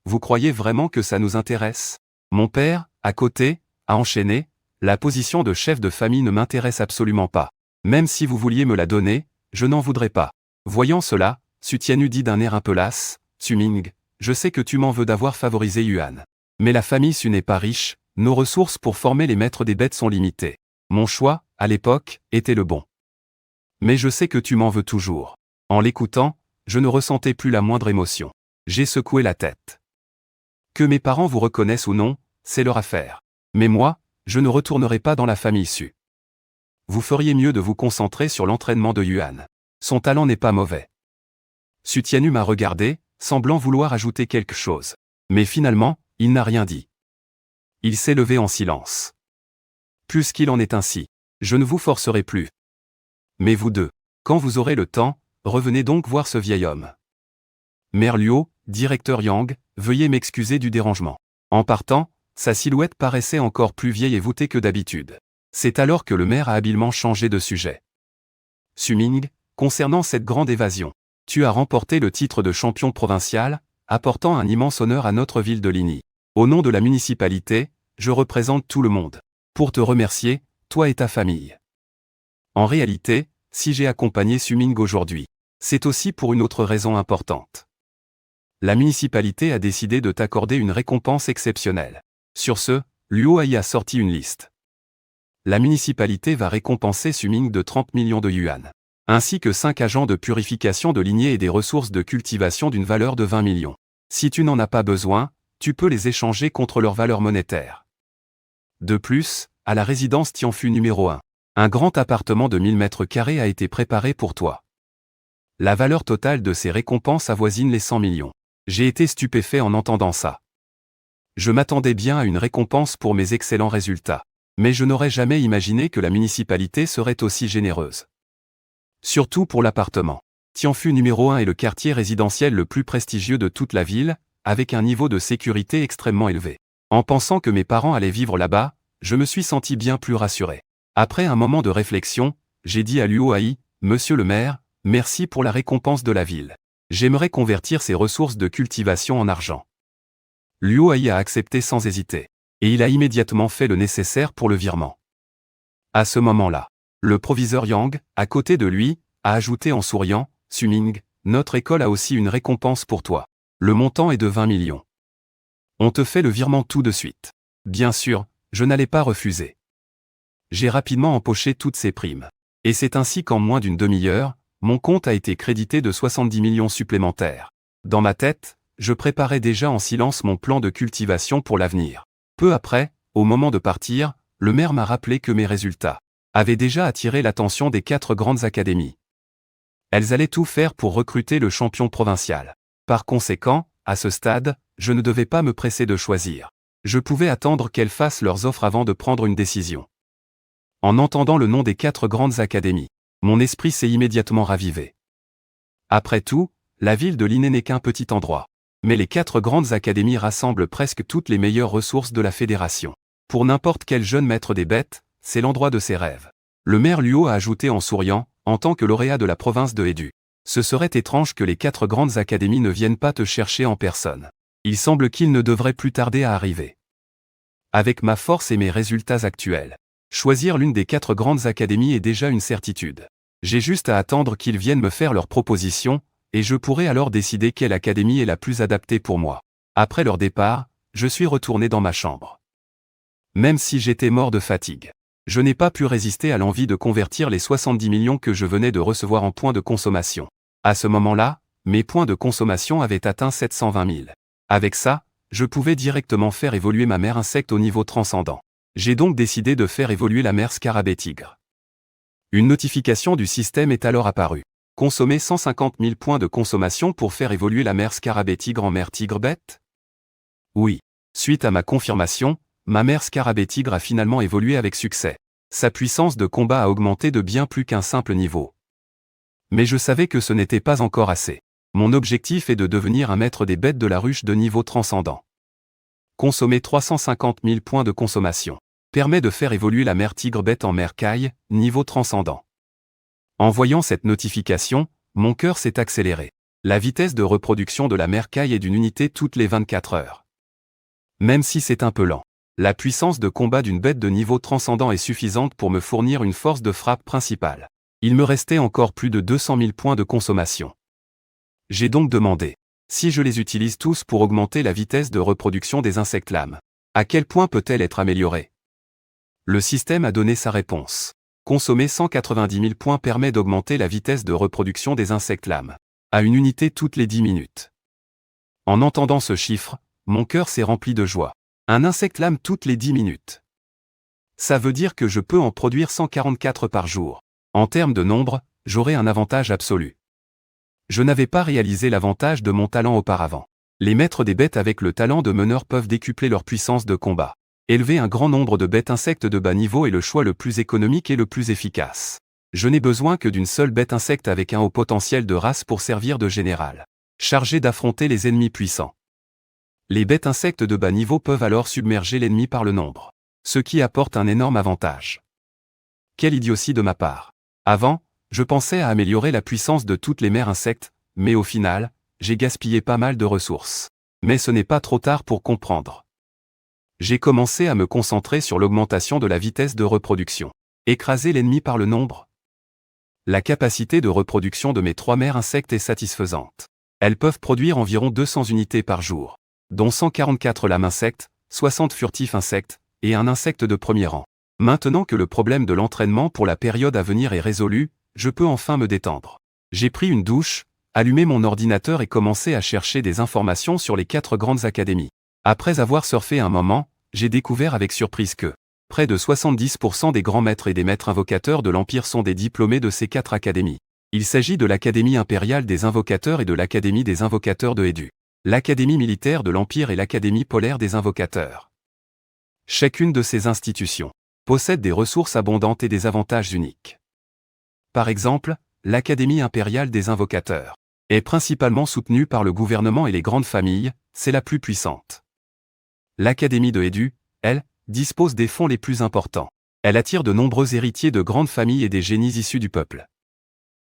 Vous croyez vraiment que ça nous intéresse? Mon père, à côté, a enchaîné, la position de chef de famille ne m'intéresse absolument pas. Même si vous vouliez me la donner, je n'en voudrais pas. Voyant cela, Sutianu dit d'un air un peu las, Su-ming, je sais que tu m'en veux d'avoir favorisé Yuan. Mais la famille Su n'est pas riche, nos ressources pour former les maîtres des bêtes sont limitées. Mon choix, à l'époque, était le bon. Mais je sais que tu m'en veux toujours. En l'écoutant, je ne ressentais plus la moindre émotion. J'ai secoué la tête. Que mes parents vous reconnaissent ou non, c'est leur affaire. Mais moi, je ne retournerai pas dans la famille Su. Vous feriez mieux de vous concentrer sur l'entraînement de Yuan. Son talent n'est pas mauvais. Sutianu m'a regardé, semblant vouloir ajouter quelque chose. Mais finalement, il n'a rien dit. Il s'est levé en silence. Puisqu'il en est ainsi, je ne vous forcerai plus. Mais vous deux, quand vous aurez le temps, revenez donc voir ce vieil homme. Maire Luo, directeur Yang, veuillez m'excuser du dérangement. En partant, sa silhouette paraissait encore plus vieille et voûtée que d'habitude. C'est alors que le maire a habilement changé de sujet. Su-ming, concernant cette grande évasion, tu as remporté le titre de champion provincial, apportant un immense honneur à notre ville de Ligny. Au nom de la municipalité, je représente tout le monde. Pour te remercier, toi et ta famille. En réalité, si j'ai accompagné Su-ming aujourd'hui, c'est aussi pour une autre raison importante. La municipalité a décidé de t'accorder une récompense exceptionnelle. Sur ce, Luo Hai a sorti une liste. La municipalité va récompenser Su-ming de 30 millions de yuan, ainsi que 5 agents de purification de lignée et des ressources de cultivation d'une valeur de 20 millions. Si tu n'en as pas besoin, tu peux les échanger contre leur valeur monétaire. De plus, à la résidence Tianfu numéro 1, un grand appartement de 1000 mètres carrés a été préparé pour toi. La valeur totale de ces récompenses avoisine les 100 millions. J'ai été stupéfait en entendant ça. Je m'attendais bien à une récompense pour mes excellents résultats, mais je n'aurais jamais imaginé que la municipalité serait aussi généreuse. Surtout pour l'appartement. Tianfu numéro 1 est le quartier résidentiel le plus prestigieux de toute la ville, avec un niveau de sécurité extrêmement élevé. En pensant que mes parents allaient vivre là-bas, je me suis senti bien plus rassuré. Après un moment de réflexion, j'ai dit à Luo Hai, Monsieur le maire, merci pour la récompense de la ville. J'aimerais convertir ces ressources de cultivation en argent. Luo Ai a accepté sans hésiter. Et il a immédiatement fait le nécessaire pour le virement. À ce moment-là, le proviseur Yang, à côté de lui, a ajouté en souriant, Suming, notre école a aussi une récompense pour toi. Le montant est de 20 millions. On te fait le virement tout de suite. Bien sûr, je n'allais pas refuser. J'ai rapidement empoché toutes ces primes. Et c'est ainsi qu'en moins d'une demi-heure, mon compte a été crédité de 70 millions supplémentaires. Dans ma tête, je préparais déjà en silence mon plan de cultivation pour l'avenir. Peu après, au moment de partir, le maire m'a rappelé que mes résultats avaient déjà attiré l'attention des 4 grandes académies. Elles allaient tout faire pour recruter le champion provincial. Par conséquent, à ce stade, je ne devais pas me presser de choisir. Je pouvais attendre qu'elles fassent leurs offres avant de prendre une décision. En entendant le nom des 4 grandes académies, mon esprit s'est immédiatement ravivé. Après tout, la ville de Linné n'est qu'un petit endroit. Mais les 4 grandes académies rassemblent presque toutes les meilleures ressources de la fédération. Pour n'importe quel jeune maître des bêtes, c'est l'endroit de ses rêves. Le maire Luo a ajouté en souriant, en tant que lauréat de la province de Edu. Ce serait étrange que les 4 grandes académies ne viennent pas te chercher en personne. Il semble qu'ils ne devraient plus tarder à arriver. Avec ma force et mes résultats actuels, choisir l'une des 4 grandes académies est déjà une certitude. J'ai juste à attendre qu'ils viennent me faire leurs propositions, et je pourrai alors décider quelle académie est la plus adaptée pour moi. Après leur départ, je suis retourné dans ma chambre. Même si j'étais mort de fatigue, je n'ai pas pu résister à l'envie de convertir les 70 millions que je venais de recevoir en points de consommation. À ce moment-là, mes points de consommation avaient atteint 720 000. Avec ça, je pouvais directement faire évoluer ma mère insecte au niveau transcendant. J'ai donc décidé de faire évoluer la mère scarabée tigre. Une notification du système est alors apparue. Consommer 150 000 points de consommation pour faire évoluer la mère scarabée tigre en mère tigre bête? Oui. Suite à ma confirmation, ma mère scarabée tigre a finalement évolué avec succès. Sa puissance de combat a augmenté de bien plus qu'un simple niveau. Mais je savais que ce n'était pas encore assez. Mon objectif est de devenir un maître des bêtes de la ruche de niveau transcendant. Consommer 350 000 points de consommation permet de faire évoluer la mère tigre bête en mère caille, niveau transcendant. En voyant cette notification, mon cœur s'est accéléré. La vitesse de reproduction de la mère caille est d'une unité toutes les 24 heures. Même si c'est un peu lent, la puissance de combat d'une bête de niveau transcendant est suffisante pour me fournir une force de frappe principale. Il me restait encore plus de 200 000 points de consommation. J'ai donc demandé, si je les utilise tous pour augmenter la vitesse de reproduction des insectes lames, à quel point peut-elle être améliorée? Le système a donné sa réponse. Consommer 190 000 points permet d'augmenter la vitesse de reproduction des insectes lames à une unité toutes les 10 minutes. En entendant ce chiffre, mon cœur s'est rempli de joie. Un insecte lame toutes les 10 minutes. Ça veut dire que je peux en produire 144 par jour. En termes de nombre, j'aurai un avantage absolu. Je n'avais pas réalisé l'avantage de mon talent auparavant. Les maîtres des bêtes avec le talent de meneur peuvent décupler leur puissance de combat. Élever un grand nombre de bêtes insectes de bas niveau est le choix le plus économique et le plus efficace. Je n'ai besoin que d'une seule bête insecte avec un haut potentiel de race pour servir de général, chargé d'affronter les ennemis puissants. Les bêtes insectes de bas niveau peuvent alors submerger l'ennemi par le nombre, ce qui apporte un énorme avantage. Quelle idiotie de ma part. Avant, je pensais à améliorer la puissance de toutes les mères insectes, mais au final, j'ai gaspillé pas mal de ressources. Mais ce n'est pas trop tard pour comprendre. J'ai commencé à me concentrer sur l'augmentation de la vitesse de reproduction. Écraser l'ennemi par le nombre. La capacité de reproduction de mes 3 mères insectes est satisfaisante. Elles peuvent produire environ 200 unités par jour, dont 144 lames insectes, 60 furtifs insectes, et un insecte de premier rang. Maintenant que le problème de l'entraînement pour la période à venir est résolu, je peux enfin me détendre. J'ai pris une douche, allumé mon ordinateur et commencé à chercher des informations sur les 4 grandes académies. Après avoir surfé un moment, j'ai découvert avec surprise que près de 70% des grands maîtres et des maîtres invocateurs de l'Empire sont des diplômés de ces 4 académies. Il s'agit de l'Académie impériale des invocateurs et de l'Académie des invocateurs de Edu, l'Académie militaire de l'Empire et l'Académie polaire des invocateurs. Chacune de ces institutions possède des ressources abondantes et des avantages uniques. Par exemple, l'Académie impériale des invocateurs est principalement soutenue par le gouvernement et les grandes familles, c'est la plus puissante. L'Académie de Edu, elle, dispose des fonds les plus importants. Elle attire de nombreux héritiers de grandes familles et des génies issus du peuple.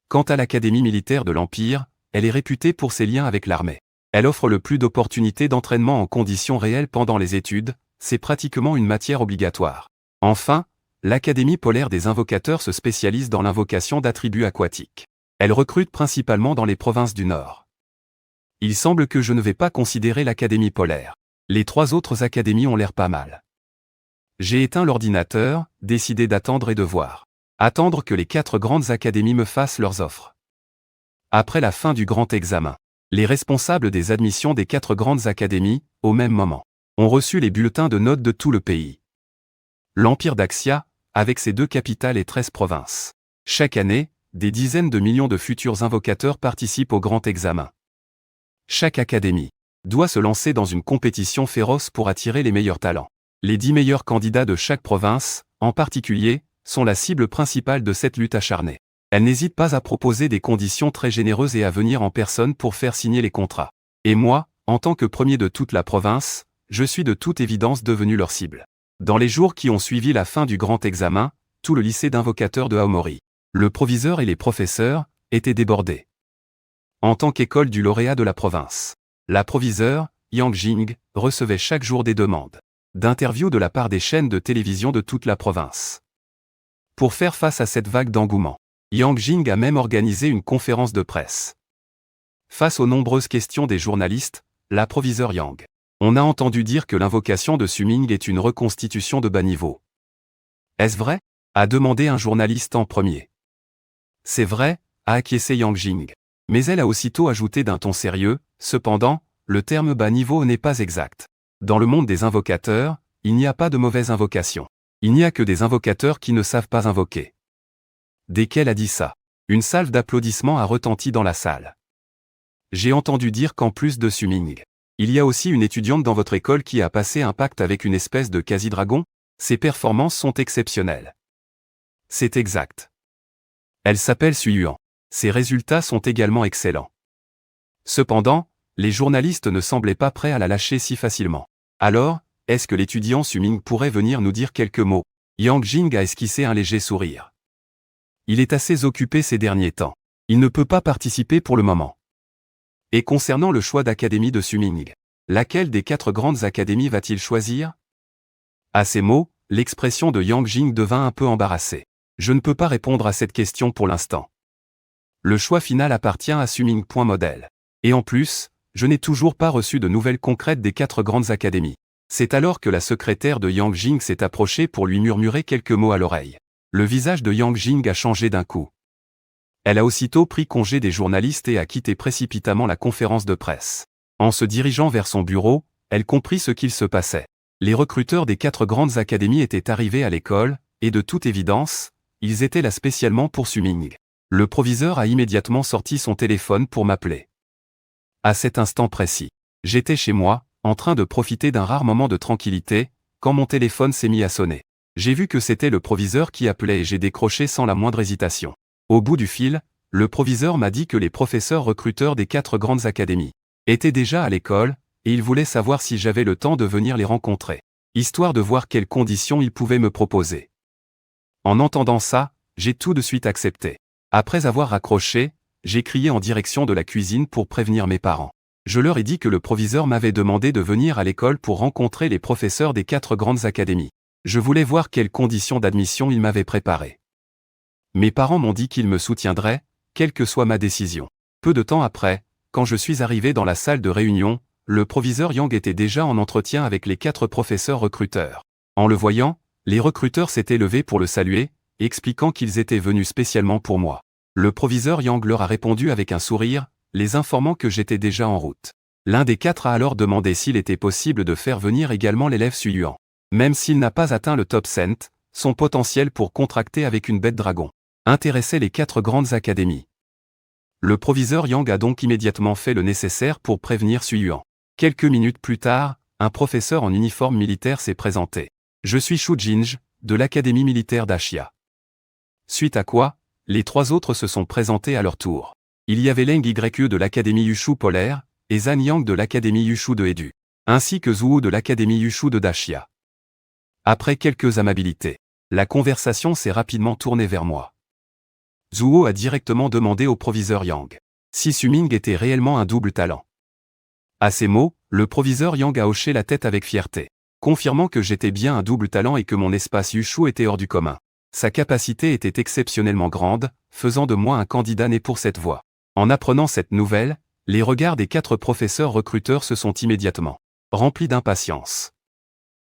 Quant à l'Académie militaire de l'Empire, elle est réputée pour ses liens avec l'armée. Elle offre le plus d'opportunités d'entraînement en conditions réelles pendant les études, c'est pratiquement une matière obligatoire. Enfin, l'Académie polaire des invocateurs se spécialise dans l'invocation d'attributs aquatiques. Elle recrute principalement dans les provinces du Nord. Il semble que je ne vais pas considérer l'Académie polaire. Les 3 autres académies ont l'air pas mal. J'ai éteint l'ordinateur, décidé d'attendre et de voir. Attendre que les 4 grandes académies me fassent leurs offres. Après la fin du grand examen, les responsables des admissions des 4 grandes académies, au même moment, ont reçu les bulletins de notes de tout le pays. L'Empire d'Axia, avec ses 2 capitales et 13 provinces. Chaque année, des dizaines de millions de futurs invocateurs participent au grand examen. Chaque académie doit se lancer dans une compétition féroce pour attirer les meilleurs talents. Les 10 meilleurs candidats de chaque province, en particulier, sont la cible principale de cette lutte acharnée. Elle n'hésite pas à proposer des conditions très généreuses et à venir en personne pour faire signer les contrats. Et moi, en tant que premier de toute la province, je suis de toute évidence devenu leur cible. Dans les jours qui ont suivi la fin du grand examen, tout le lycée d'invocateurs de Aomori, le proviseur et les professeurs, étaient débordés. En tant qu'école du lauréat de la province, la proviseure, Yang Jing, recevait chaque jour des demandes d'interviews de la part des chaînes de télévision de toute la province. Pour faire face à cette vague d'engouement, Yang Jing a même organisé une conférence de presse. Face aux nombreuses questions des journalistes, la proviseure Yang. On a entendu dire que l'invocation de Suming est une reconstitution de bas niveau. Est-ce vrai? A demandé un journaliste en premier. C'est vrai, a acquiescé Yang Jing. Mais elle a aussitôt ajouté d'un ton sérieux, cependant, le terme bas niveau n'est pas exact. Dans le monde des invocateurs, il n'y a pas de mauvaise invocation. Il n'y a que des invocateurs qui ne savent pas invoquer. Dès qu'elle a dit ça, une salve d'applaudissements a retenti dans la salle. J'ai entendu dire qu'en plus de Suming, il y a aussi une étudiante dans votre école qui a passé un pacte avec une espèce de quasi-dragon. Ses performances sont exceptionnelles. C'est exact. Elle s'appelle Suyuan. Ses résultats sont également excellents. Cependant, les journalistes ne semblaient pas prêts à la lâcher si facilement. Alors, est-ce que l'étudiant Suming pourrait venir nous dire quelques mots? Yang Jing a esquissé un léger sourire. Il est assez occupé ces derniers temps. Il ne peut pas participer pour le moment. Et concernant le choix d'académie de Suming, laquelle des 4 grandes académies va-t-il choisir? À ces mots, l'expression de Yang Jing devint un peu embarrassée. Je ne peux pas répondre à cette question pour l'instant. Le choix final appartient à Suming. Modèle. Et en plus, je n'ai toujours pas reçu de nouvelles concrètes des 4 grandes académies. C'est alors que la secrétaire de Yang Jing s'est approchée pour lui murmurer quelques mots à l'oreille. Le visage de Yang Jing a changé d'un coup. Elle a aussitôt pris congé des journalistes et a quitté précipitamment la conférence de presse. En se dirigeant vers son bureau, elle comprit ce qu'il se passait. Les recruteurs des 4 grandes académies étaient arrivés à l'école, et de toute évidence, ils étaient là spécialement pour Suming. Le proviseur a immédiatement sorti son téléphone pour m'appeler. À cet instant précis, j'étais chez moi, en train de profiter d'un rare moment de tranquillité, quand mon téléphone s'est mis à sonner. J'ai vu que c'était le proviseur qui appelait et j'ai décroché sans la moindre hésitation. Au bout du fil, le proviseur m'a dit que les professeurs recruteurs des 4 grandes académies étaient déjà à l'école, et il voulait savoir si j'avais le temps de venir les rencontrer, histoire de voir quelles conditions ils pouvaient me proposer. En entendant ça, j'ai tout de suite accepté. Après avoir raccroché, j'ai crié en direction de la cuisine pour prévenir mes parents. Je leur ai dit que le proviseur m'avait demandé de venir à l'école pour rencontrer les professeurs des 4 grandes académies. Je voulais voir quelles conditions d'admission ils m'avaient préparées. Mes parents m'ont dit qu'ils me soutiendraient, quelle que soit ma décision. Peu de temps après, quand je suis arrivé dans la salle de réunion, le proviseur Yang était déjà en entretien avec les 4 professeurs recruteurs. En le voyant, les recruteurs s'étaient levés pour le saluer, expliquant qu'ils étaient venus spécialement pour moi. Le proviseur Yang leur a répondu avec un sourire, les informant que j'étais déjà en route. L'un des 4 a alors demandé s'il était possible de faire venir également l'élève Suyuan. Même s'il n'a pas atteint le top cent, son potentiel pour contracter avec une bête dragon intéressait les 4 grandes académies. Le proviseur Yang a donc immédiatement fait le nécessaire pour prévenir Suyuan. Quelques minutes plus tard, un professeur en uniforme militaire s'est présenté. Je suis Shu Jinj, de l'Académie militaire d'Ashia. Suite à quoi, les 3 autres se sont présentés à leur tour. Il y avait Leng Yu de l'Académie Yushu polaire, et Zan Yang de l'Académie Yushu de Edu, ainsi que Zhuo de l'Académie Yushu de Dashia. Après quelques amabilités, la conversation s'est rapidement tournée vers moi. Zhuo a directement demandé au proviseur Yang Si Suming était réellement un double talent. À ces mots, le proviseur Yang a hoché la tête avec fierté, confirmant que j'étais bien un double talent et que mon espace Yushu était hors du commun. Sa capacité était exceptionnellement grande, faisant de moi un candidat né pour cette voie. En apprenant cette nouvelle, les regards des 4 professeurs recruteurs se sont immédiatement remplis d'impatience.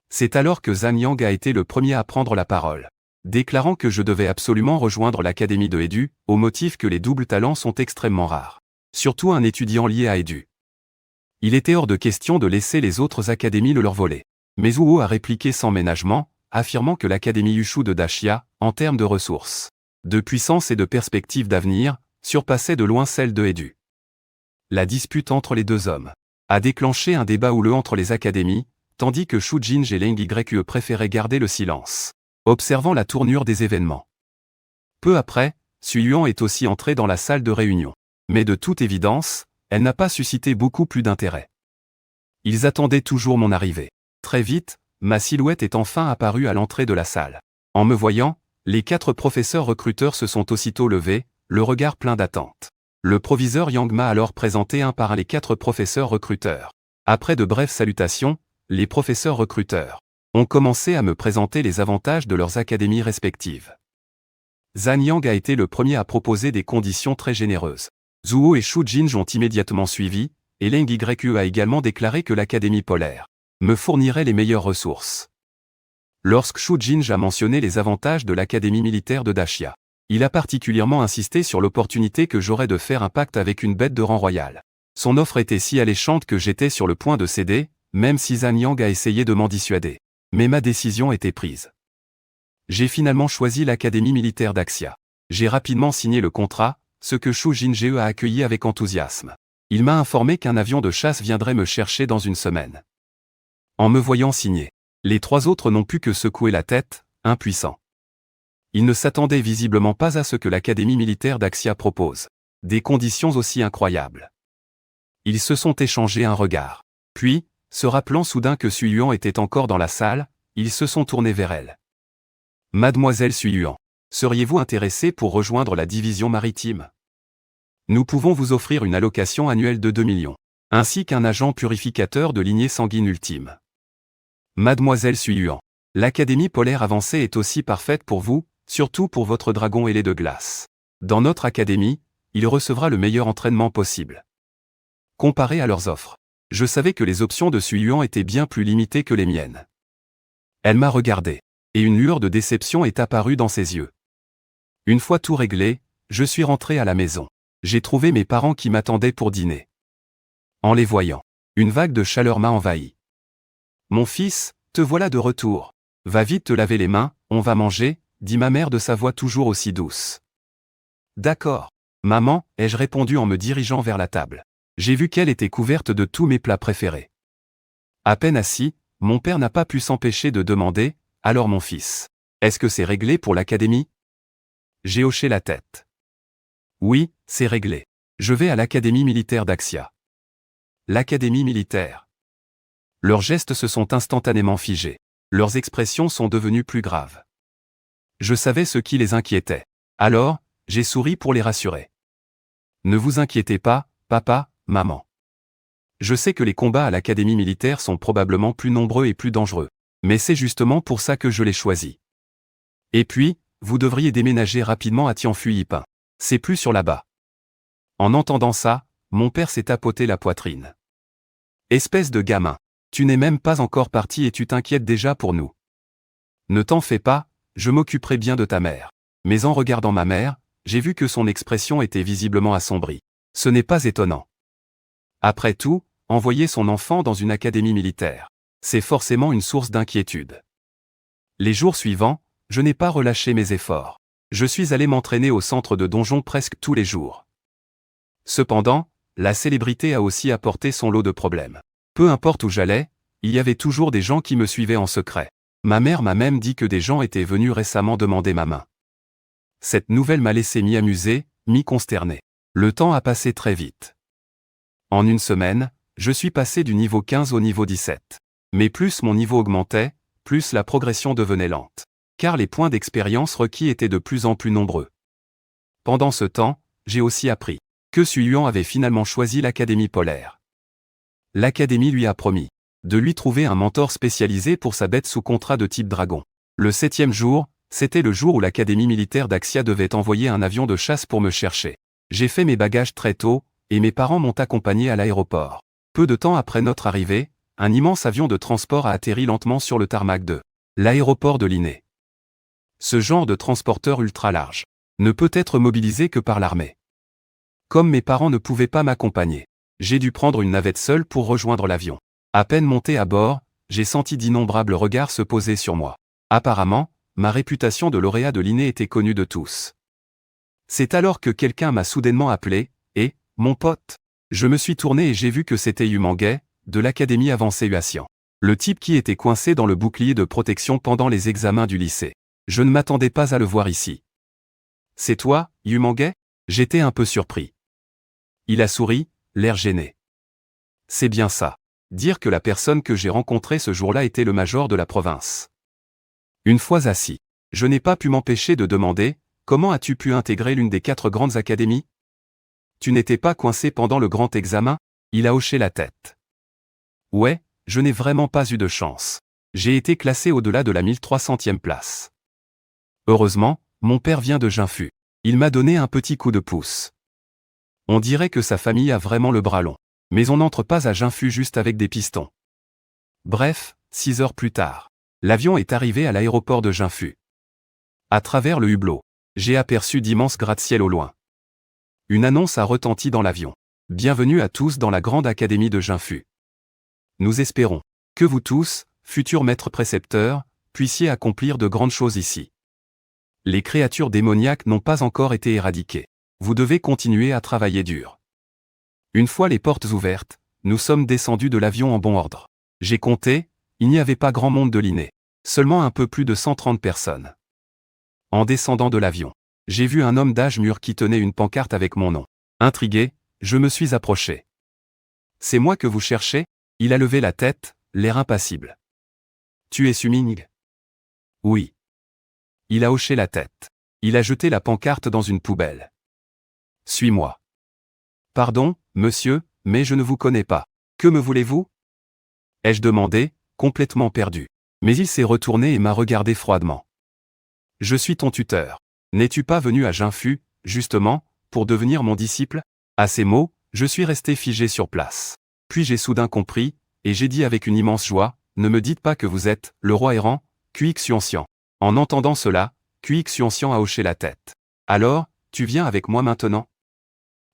C'est alors que Zhan Yang a été le premier à prendre la parole, déclarant que je devais absolument rejoindre l'académie de Edu, au motif que les doubles talents sont extrêmement rares. Surtout un étudiant lié à Edu. Il était hors de question de laisser les autres académies le leur voler. Mais Zuo a répliqué sans ménagement, affirmant que l'académie Yushu de Dashia, en termes de ressources, de puissance et de perspectives d'avenir, surpassait de loin celle de Edu. La dispute entre les deux hommes a déclenché un débat houleux entre les académies, tandis que Shu Jing et Leng Yue préféraient garder le silence, observant la tournure des événements. Peu après, Su Yuan est aussi entrée dans la salle de réunion. Mais de toute évidence, elle n'a pas suscité beaucoup plus d'intérêt. Ils attendaient toujours mon arrivée. Très vite, ma silhouette est enfin apparue à l'entrée de la salle. En me voyant, les 4 professeurs recruteurs se sont aussitôt levés, le regard plein d'attente. Le proviseur Yang m'a alors présenté un par un les 4 professeurs recruteurs. Après de brèves salutations, les professeurs recruteurs ont commencé à me présenter les avantages de leurs académies respectives. Zhan Yang a été le premier à proposer des conditions très généreuses. Zuo et Shu Jing ont immédiatement suivi, et Leng Yue a également déclaré que l'Académie polaire me fournirait les meilleures ressources. Lorsque Shu Jing a mentionné les avantages de l'Académie militaire de Dashia, il a particulièrement insisté sur l'opportunité que j'aurais de faire un pacte avec une bête de rang royal. Son offre était si alléchante que j'étais sur le point de céder, même si Zhan Yang a essayé de m'en dissuader. Mais ma décision était prise. J'ai finalement choisi l'Académie militaire d'Axia. J'ai rapidement signé le contrat, ce que Shu Jing a accueilli avec enthousiasme. Il m'a informé qu'un avion de chasse viendrait me chercher dans une semaine. En me voyant signer, les 3 autres n'ont pu que secouer la tête, impuissants. Ils ne s'attendaient visiblement pas à ce que l'Académie militaire d'Axia propose. Des conditions aussi incroyables. Ils se sont échangés un regard. Puis, se rappelant soudain que Su Yuan était encore dans la salle, ils se sont tournés vers elle. Mademoiselle Su Yuan, seriez-vous intéressée pour rejoindre la division maritime? Nous pouvons vous offrir une allocation annuelle de 2 millions, ainsi qu'un agent purificateur de lignée sanguine ultime. Mademoiselle Su Yuan, l'Académie polaire avancée est aussi parfaite pour vous, surtout pour votre dragon ailé de glace. Dans notre académie, il recevra le meilleur entraînement possible. Comparé à leurs offres, je savais que les options de Su Yuan étaient bien plus limitées que les miennes. Elle m'a regardé, et une lueur de déception est apparue dans ses yeux. Une fois tout réglé, je suis rentré à la maison. J'ai trouvé mes parents qui m'attendaient pour dîner. En les voyant, une vague de chaleur m'a envahi. Mon fils, te voilà de retour. Va vite te laver les mains, on va manger, dit ma mère de sa voix toujours aussi douce. D'accord, maman, ai-je répondu en me dirigeant vers la table. J'ai vu qu'elle était couverte de tous mes plats préférés. À peine assis, mon père n'a pas pu s'empêcher de demander, alors mon fils, est-ce que c'est réglé pour l'académie? J'ai hoché la tête. Oui, c'est réglé. Je vais à l'académie militaire d'Axia. L'académie militaire. Leurs gestes se sont instantanément figés. Leurs expressions sont devenues plus graves. Je savais ce qui les inquiétait. Alors, j'ai souri pour les rassurer. Ne vous inquiétez pas, papa, maman. Je sais que les combats à l'académie militaire sont probablement plus nombreux et plus dangereux. Mais c'est justement pour ça que je l'ai choisi. Et puis, vous devriez déménager rapidement à Tianfu-Yipin. C'est plus sur là-bas. En entendant ça, mon père s'est tapoté la poitrine. Espèce de gamin. Tu n'es même pas encore parti et tu t'inquiètes déjà pour nous. Ne t'en fais pas, je m'occuperai bien de ta mère. Mais en regardant ma mère, j'ai vu que son expression était visiblement assombrie. Ce n'est pas étonnant. Après tout, envoyer son enfant dans une académie militaire, c'est forcément une source d'inquiétude. Les jours suivants, je n'ai pas relâché mes efforts. Je suis allé m'entraîner au centre de donjon presque tous les jours. Cependant, la célébrité a aussi apporté son lot de problèmes. Peu importe où j'allais, il y avait toujours des gens qui me suivaient en secret. Ma mère m'a même dit que des gens étaient venus récemment demander ma main. Cette nouvelle m'a laissé mi-amusé, mi-consterné. Le temps a passé très vite. En une semaine, je suis passé du niveau 15 au niveau 17. Mais plus mon niveau augmentait, plus la progression devenait lente. Car les points d'expérience requis étaient de plus en plus nombreux. Pendant ce temps, j'ai aussi appris Que Suyuan avait finalement choisi l'Académie polaire. L'Académie lui a promis de lui trouver un mentor spécialisé pour sa bête sous contrat de type dragon. Le 7e jour, c'était le jour où l'Académie militaire d'Axia devait envoyer un avion de chasse pour me chercher. J'ai fait mes bagages très tôt, et mes parents m'ont accompagné à l'aéroport. Peu de temps après notre arrivée, un immense avion de transport a atterri lentement sur le tarmac de l'aéroport de Linné. Ce genre de transporteur ultra large ne peut être mobilisé que par l'armée. Comme mes parents ne pouvaient pas m'accompagner, j'ai dû prendre une navette seule pour rejoindre l'avion. À peine monté à bord, j'ai senti d'innombrables regards se poser sur moi. Apparemment, ma réputation de lauréat de Linné était connue de tous. C'est alors que quelqu'un m'a soudainement appelé, et, mon pote, je me suis tourné et j'ai vu que c'était Yu Manguet, de l'Académie avancée Huaxian. Le type qui était coincé dans le bouclier de protection pendant les examens du lycée. Je ne m'attendais pas à le voir ici. C'est toi, Yu Manguet ? J'étais un peu surpris. Il a souri, l'air gêné. C'est bien ça. Dire que la personne que j'ai rencontrée ce jour-là était le major de la province. Une fois assis, je n'ai pas pu m'empêcher de demander, comment as-tu pu intégrer l'une des 4 grandes académies ? Tu n'étais pas coincé pendant le grand examen ? Il a hoché la tête. Ouais, je n'ai vraiment pas eu de chance. J'ai été classé au-delà de la 1300e place. Heureusement, mon père vient de Jinfu. Il m'a donné un petit coup de pouce. On dirait que sa famille a vraiment le bras long. Mais on n'entre pas à Jinfu juste avec des pistons. Bref, 6 heures plus tard, l'avion est arrivé à l'aéroport de Jinfu. À travers le hublot, j'ai aperçu d'immenses gratte-ciel au loin. Une annonce a retenti dans l'avion. Bienvenue à tous dans la grande académie de Jinfu. Nous espérons que vous tous, futurs maîtres précepteurs, puissiez accomplir de grandes choses ici. Les créatures démoniaques n'ont pas encore été éradiquées. Vous devez continuer à travailler dur. Une fois les portes ouvertes, nous sommes descendus de l'avion en bon ordre. J'ai compté, il n'y avait pas grand monde de Linné. Seulement un peu plus de 130 personnes. En descendant de l'avion, j'ai vu un homme d'âge mûr qui tenait une pancarte avec mon nom. Intrigué, je me suis approché. C'est moi que vous cherchez ? Il a levé la tête, l'air impassible. Tu es Suming ? Oui. Il a hoché la tête. Il a jeté la pancarte dans une poubelle. Suis-moi. Pardon, monsieur, mais je ne vous connais pas. Que me voulez-vous ? Ai-je demandé, complètement perdu. Mais il s'est retourné et m'a regardé froidement. Je suis ton tuteur. N'es-tu pas venu à Jinfu, justement, pour devenir mon disciple ? À ces mots, je suis resté figé sur place. Puis j'ai soudain compris, et j'ai dit avec une immense joie, ne me dites pas que vous êtes le roi errant, Kui Xuanxian. En entendant cela, Kui Xuanxian a hoché la tête. Alors, tu viens avec moi maintenant ?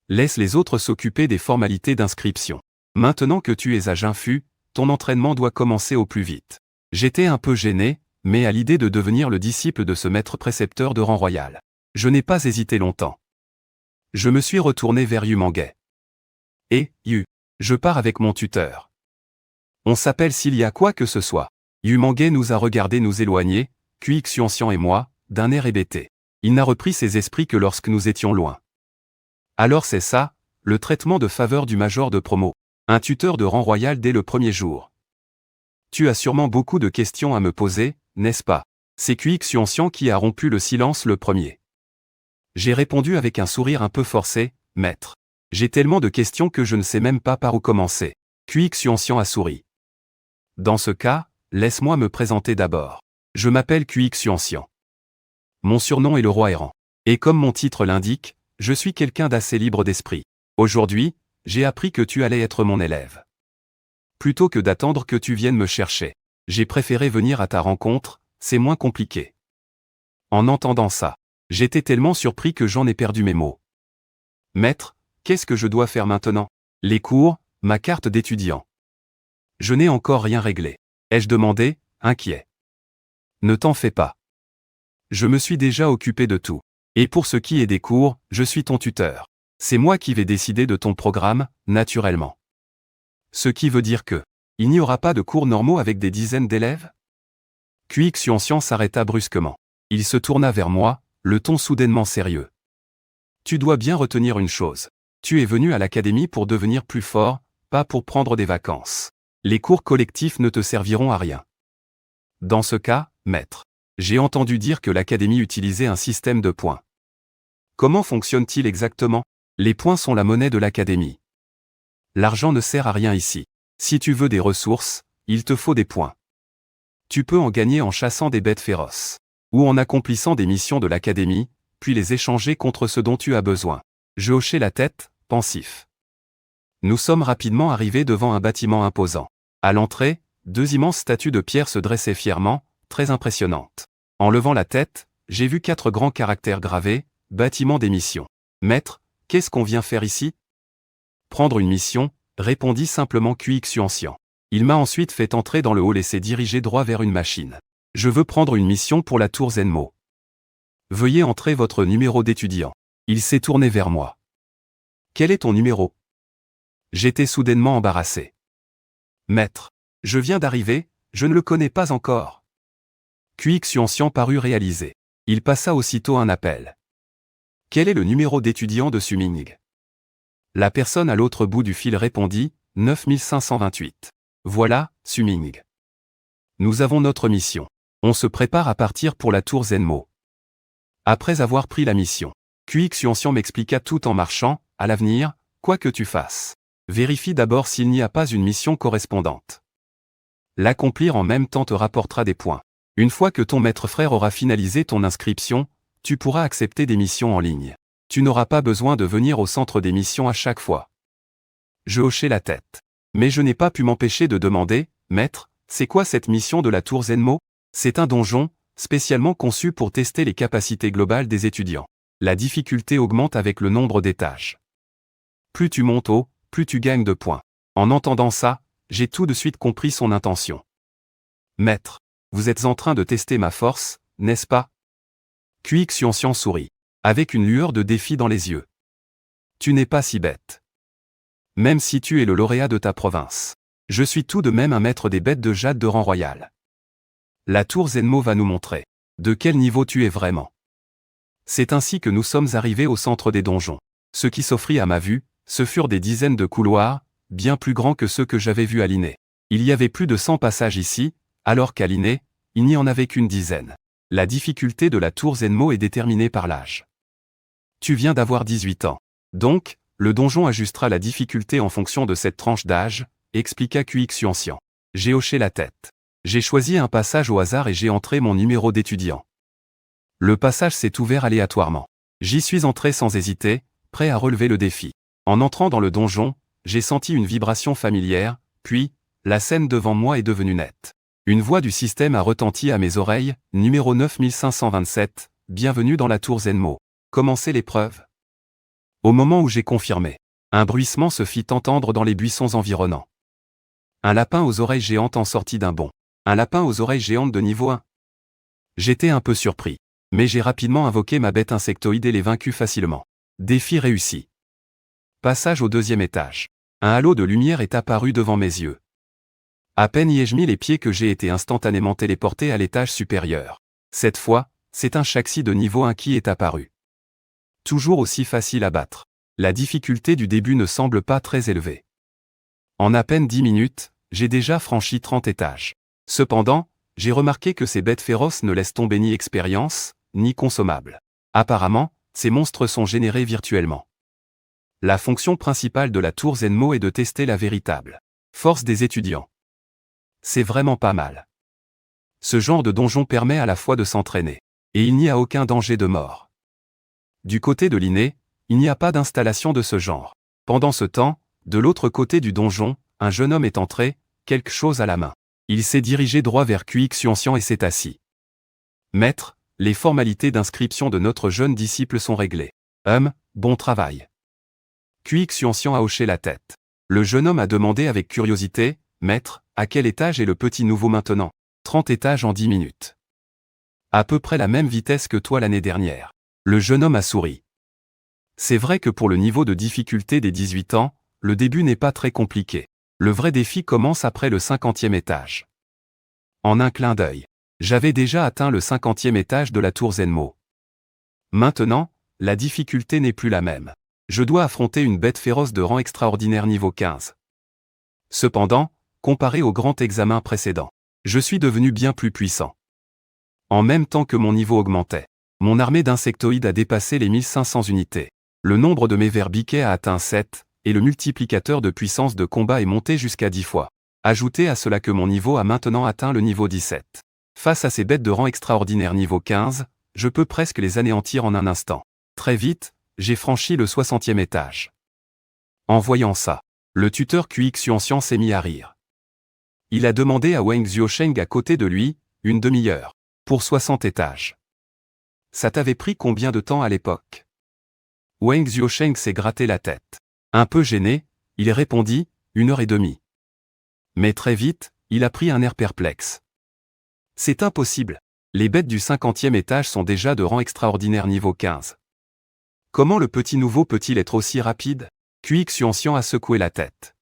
Laisse les autres s'occuper des formalités d'inscription. Maintenant que tu es à Jinfu, ton entraînement doit commencer au plus vite. J'étais un peu gêné, mais à l'idée de devenir le disciple de ce maître précepteur de rang royal, je n'ai pas hésité longtemps. Je me suis retourné vers Yu Manguet. Et, Yu, je pars avec mon tuteur. On s'appelle s'il y a quoi que ce soit. Yu Manguet nous a regardé nous éloigner, Kui Xuanxian et moi, d'un air hébété. Il n'a repris ses esprits que lorsque nous étions loin. Alors c'est ça, le traitement de faveur du major de promo. Un tuteur de rang royal dès le premier jour. Tu as sûrement beaucoup de questions à me poser, n'est-ce pas ? C'est Kui Xuanxian qui a rompu le silence le premier. J'ai répondu avec un sourire un peu forcé, maître. J'ai tellement de questions que je ne sais même pas par où commencer. Kui Xuanxian a souri. Dans ce cas, laisse-moi me présenter d'abord. Je m'appelle Kui Xuanxian. Mon surnom est le roi errant. Et comme mon titre l'indique, je suis quelqu'un d'assez libre d'esprit. Aujourd'hui, j'ai appris que tu allais être mon élève. Plutôt que d'attendre que tu viennes me chercher, j'ai préféré venir à ta rencontre, c'est moins compliqué. En entendant ça, j'étais tellement surpris que j'en ai perdu mes mots. Maître, qu'est-ce que je dois faire maintenant ? Les cours, ma carte d'étudiant. Je n'ai encore rien réglé. Ai-je demandé, inquiet. Ne t'en fais pas. Je me suis déjà occupé de tout. Et pour ce qui est des cours, je suis ton tuteur. C'est moi qui vais décider de ton programme, naturellement. Ce qui veut dire que, il n'y aura pas de cours normaux avec des dizaines d'élèves ? Kui Xuanxian s'arrêta brusquement. Il se tourna vers moi, le ton soudainement sérieux. Tu dois bien retenir une chose. Tu es venu à l'académie pour devenir plus fort, pas pour prendre des vacances. Les cours collectifs ne te serviront à rien. Dans ce cas, maître, j'ai entendu dire que l'académie utilisait un système de points. Comment fonctionne-t-il exactement ? Les points sont la monnaie de l'académie. L'argent ne sert à rien ici. Si tu veux des ressources, il te faut des points. Tu peux en gagner en chassant des bêtes féroces. Ou en accomplissant des missions de l'académie, puis les échanger contre ce dont tu as besoin. Je hochai la tête, pensif. Nous sommes rapidement arrivés devant un bâtiment imposant. À l'entrée, 2 immenses statues de pierre se dressaient fièrement, très impressionnantes. En levant la tête, j'ai vu 4 grands caractères gravés, bâtiment des missions. Maître, qu'est-ce qu'on vient faire ici? Prendre une mission, répondit simplement Xuanxian. Il m'a ensuite fait entrer dans le hall et s'est dirigé droit vers une machine. Je veux prendre une mission pour la tour Zenmo. Veuillez entrer votre numéro d'étudiant. Il s'est tourné vers moi. Quel est ton numéro? J'étais soudainement embarrassé. Maître, je viens d'arriver, je ne le connais pas encore. Xuanxian parut réalisé. Il passa aussitôt un appel. Quel est le numéro d'étudiant de Suming? La personne à l'autre bout du fil répondit, 9528. Voilà, Suming. Nous avons notre mission. On se prépare à partir pour la tour Zenmo. Après avoir pris la mission, Xuanxian m'expliqua tout en marchant, à l'avenir, quoi que tu fasses. Vérifie d'abord s'il n'y a pas une mission correspondante. L'accomplir en même temps te rapportera des points. Une fois que ton maître frère aura finalisé ton inscription, tu pourras accepter des missions en ligne. Tu n'auras pas besoin de venir au centre des missions à chaque fois. Je hochai la tête. Mais je n'ai pas pu m'empêcher de demander, Maître, c'est quoi cette mission de la tour Zenmo? C'est un donjon, spécialement conçu pour tester les capacités globales des étudiants. La difficulté augmente avec le nombre d'étages. Plus tu montes haut, plus tu gagnes de points. En entendant ça, j'ai tout de suite compris son intention. Maître, vous êtes en train de tester ma force, n'est-ce pas? Xuanxian sourit, avec une lueur de défi dans les yeux. Tu n'es pas si bête. Même si tu es le lauréat de ta province. Je suis tout de même un maître des bêtes de jade de rang royal. La tour Zenmo va nous montrer de quel niveau tu es vraiment. C'est ainsi que nous sommes arrivés au centre des donjons. Ce qui s'offrit à ma vue, ce furent des dizaines de couloirs, bien plus grands que ceux que j'avais vus à l'Iné. Il y avait plus de 100 passages ici, alors qu'à l'Iné, il n'y en avait qu'une dizaine. La difficulté de la tour Zenmo est déterminée par l'âge. Tu viens d'avoir 18 ans. Donc, le donjon ajustera la difficulté en fonction de cette tranche d'âge, expliqua Xuanxian. J'ai hoché la tête. J'ai choisi un passage au hasard et j'ai entré mon numéro d'étudiant. Le passage s'est ouvert aléatoirement. J'y suis entré sans hésiter, prêt à relever le défi. En entrant dans le donjon, j'ai senti une vibration familière, puis, la scène devant moi est devenue nette. Une voix du système a retenti à mes oreilles, numéro 9527, bienvenue dans la tour Zenmo. Commencez l'épreuve. Au moment où j'ai confirmé, un bruissement se fit entendre dans les buissons environnants. Un lapin aux oreilles géantes en sortit d'un bond. Un lapin aux oreilles géantes de niveau 1. J'étais un peu surpris, mais j'ai rapidement invoqué ma bête insectoïde et l'ai vaincu facilement. Défi réussi. Passage au 2e étage. Un halo de lumière est apparu devant mes yeux. À peine y ai-je mis les pieds que j'ai été instantanément téléporté à l'étage supérieur. Cette fois, c'est un Shaxi de niveau 1 qui est apparu. Toujours aussi facile à battre. La difficulté du début ne semble pas très élevée. En à peine 10 minutes, j'ai déjà franchi 30 étages. Cependant, j'ai remarqué que ces bêtes féroces ne laissent tomber ni expérience, ni consommables. Apparemment, ces monstres sont générés virtuellement. La fonction principale de la tour Zenmo est de tester la véritable force des étudiants. C'est vraiment pas mal. Ce genre de donjon permet à la fois de s'entraîner, et il n'y a aucun danger de mort. Du côté de l'Iné, il n'y a pas d'installation de ce genre. Pendant ce temps, de l'autre côté du donjon, un jeune homme est entré, quelque chose à la main. Il s'est dirigé droit vers Xuanxian et s'est assis. Maître, les formalités d'inscription de notre jeune disciple sont réglées. Bon travail. Xuanxian a hoché la tête. Le jeune homme a demandé avec curiosité, Maître, à quel étage est le petit nouveau maintenant? 30 étages en 10 minutes. À peu près la même vitesse que toi l'année dernière. Le jeune homme a souri. C'est vrai que pour le niveau de difficulté des 18 ans, le début n'est pas très compliqué. Le vrai défi commence après le 50e étage. En un clin d'œil, j'avais déjà atteint le 50e étage de la tour Zenmo. Maintenant, la difficulté n'est plus la même. Je dois affronter une bête féroce de rang extraordinaire niveau 15. Cependant, comparé au grand examen précédent, je suis devenu bien plus puissant. En même temps que mon niveau augmentait, mon armée d'insectoïdes a dépassé les 1500 unités. Le nombre de mes vers biquets a atteint 7, et le multiplicateur de puissance de combat est monté jusqu'à 10 fois. Ajoutez à cela que mon niveau a maintenant atteint le niveau 17. Face à ces bêtes de rang extraordinaire niveau 15, je peux presque les anéantir en un instant. Très vite, j'ai franchi le 60e étage. En voyant ça, le tuteur QX Xuanxian s'est mis à rire. Il a demandé à Wang Xiaosheng à côté de lui, une demi-heure, pour 60 étages. Ça t'avait pris combien de temps à l'époque? Wang Xiaosheng s'est gratté la tête. Un peu gêné, il répondit, 1 heure et demie. Mais très vite, il a pris un air perplexe. C'est impossible. Les bêtes du 50e étage sont déjà de rang extraordinaire niveau 15. Comment le petit nouveau peut-il être aussi rapide? QX Xuanxian a secoué la tête.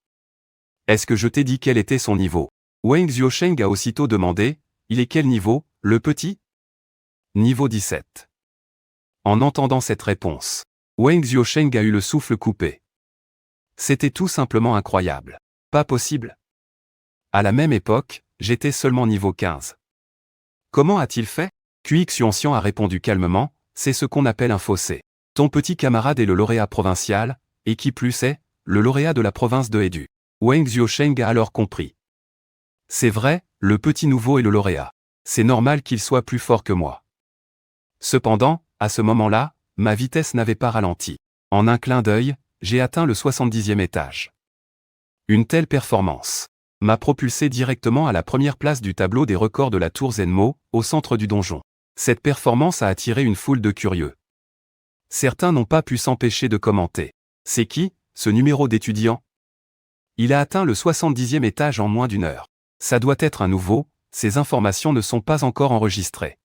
Est-ce que je t'ai dit quel était son niveau? Wang Xiaosheng a aussitôt demandé, il est quel niveau, le petit? Niveau 17. En entendant cette réponse, Wang Xiaosheng a eu le souffle coupé. C'était tout simplement incroyable. Pas possible. À la même époque, j'étais seulement niveau 15. Comment a-t-il fait? QX Xuanxian a répondu calmement, c'est ce qu'on appelle un fossé. Ton petit camarade est le lauréat provincial, et qui plus est, le lauréat de la province de Hedu. Wang Xiaosheng a alors compris. C'est vrai, le petit nouveau est le lauréat. C'est normal qu'il soit plus fort que moi. Cependant, à ce moment-là, ma vitesse n'avait pas ralenti. En un clin d'œil, j'ai atteint le 70e étage. Une telle performance m'a propulsé directement à la première place du tableau des records de la tour Zenmo, au centre du donjon. Cette performance a attiré une foule de curieux. Certains n'ont pas pu s'empêcher de commenter. C'est qui, ce numéro d'étudiant? Il a atteint le 70e étage en moins d'une heure. Ça doit être un nouveau, ces informations ne sont pas encore enregistrées.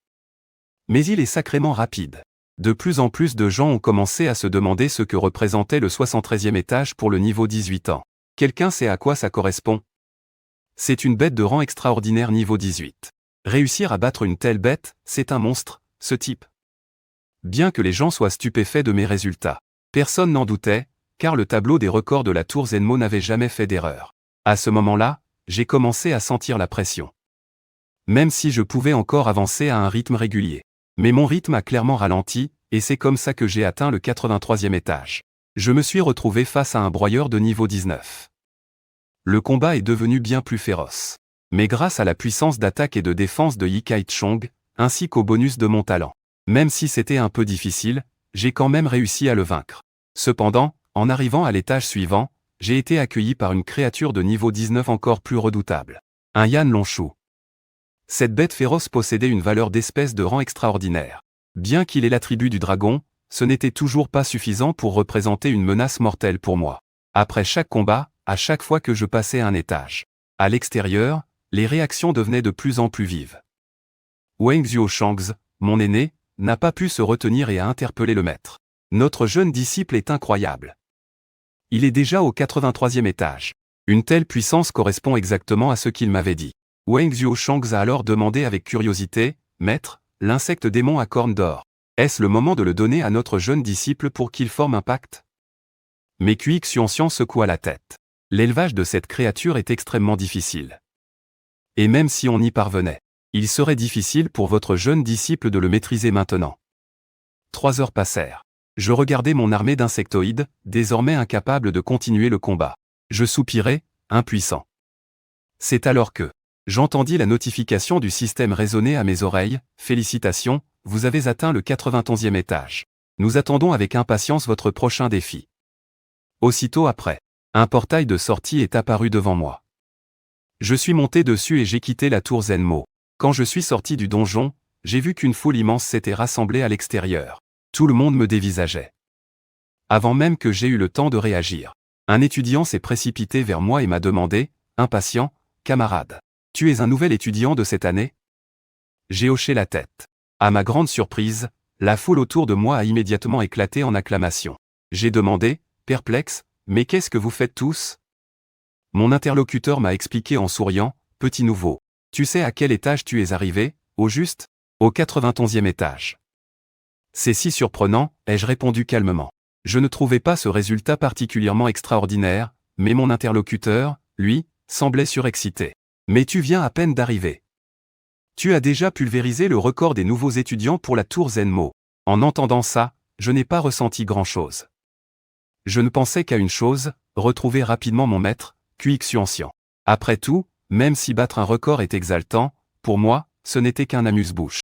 Mais il est sacrément rapide. De plus en plus de gens ont commencé à se demander ce que représentait le 73e étage pour le niveau 18 ans. Quelqu'un sait à quoi ça correspond? C'est une bête de rang extraordinaire niveau 18. Réussir à battre une telle bête, c'est un monstre, ce type. Bien que les gens soient stupéfaits de mes résultats, personne n'en doutait, car le tableau des records de la tour Zenmo n'avait jamais fait d'erreur. À ce moment-là, j'ai commencé à sentir la pression. Même si je pouvais encore avancer à un rythme régulier. Mais mon rythme a clairement ralenti, et c'est comme ça que j'ai atteint le 83e étage. Je me suis retrouvé face à un broyeur de niveau 19. Le combat est devenu bien plus féroce. Mais grâce à la puissance d'attaque et de défense de Yi Kaichong, ainsi qu'au bonus de mon talent. Même si c'était un peu difficile, j'ai quand même réussi à le vaincre. Cependant, en arrivant à l'étage suivant, j'ai été accueilli par une créature de niveau 19 encore plus redoutable. Un Yan Longshu. Cette bête féroce possédait une valeur d'espèce de rang extraordinaire. Bien qu'il ait l'attribut du dragon, ce n'était toujours pas suffisant pour représenter une menace mortelle pour moi. Après chaque combat, à chaque fois que je passais un étage. À l'extérieur, les réactions devenaient de plus en plus vives. Wang Xiaosheng, mon aîné, n'a pas pu se retenir et a interpellé le maître. Notre jeune disciple est incroyable. Il est déjà au 83e étage. Une telle puissance correspond exactement à ce qu'il m'avait dit. Wang Xiaosheng a alors demandé avec curiosité, « Maître, l'insecte démon à cornes d'or, est-ce le moment de le donner à notre jeune disciple pour qu'il forme un pacte ?» Mais QX Xuanxian secoua la tête. L'élevage de cette créature est extrêmement difficile. Et même si on y parvenait, il serait difficile pour votre jeune disciple de le maîtriser maintenant. 3 heures passèrent. Je regardais mon armée d'insectoïdes, désormais incapable de continuer le combat. Je soupirais, impuissant. C'est alors que j'entendis la notification du système résonner à mes oreilles. « Félicitations, vous avez atteint le 91e étage. Nous attendons avec impatience votre prochain défi. » Aussitôt après, un portail de sortie est apparu devant moi. Je suis monté dessus et j'ai quitté la tour Zenmo. Quand je suis sorti du donjon, j'ai vu qu'une foule immense s'était rassemblée à l'extérieur. Tout le monde me dévisageait. Avant même que j'aie eu le temps de réagir, un étudiant s'est précipité vers moi et m'a demandé, impatient, « Camarade, tu es un nouvel étudiant de cette année ?» J'ai hoché la tête. À ma grande surprise, la foule autour de moi a immédiatement éclaté en acclamations. J'ai demandé, perplexe, « Mais qu'est-ce que vous faites tous ?» Mon interlocuteur m'a expliqué en souriant, « Petit nouveau, tu sais à quel étage tu es arrivé, au juste ? Au 91e étage. » C'est si surprenant, ai-je répondu calmement. Je ne trouvais pas ce résultat particulièrement extraordinaire, mais mon interlocuteur, lui, semblait surexcité. « Mais tu viens à peine d'arriver. Tu as déjà pulvérisé le record des nouveaux étudiants pour la tour Zenmo. » En entendant ça, je n'ai pas ressenti grand-chose. Je ne pensais qu'à une chose, retrouver rapidement mon maître, Xuanxian. Après tout, même si battre un record est exaltant, pour moi, ce n'était qu'un amuse-bouche.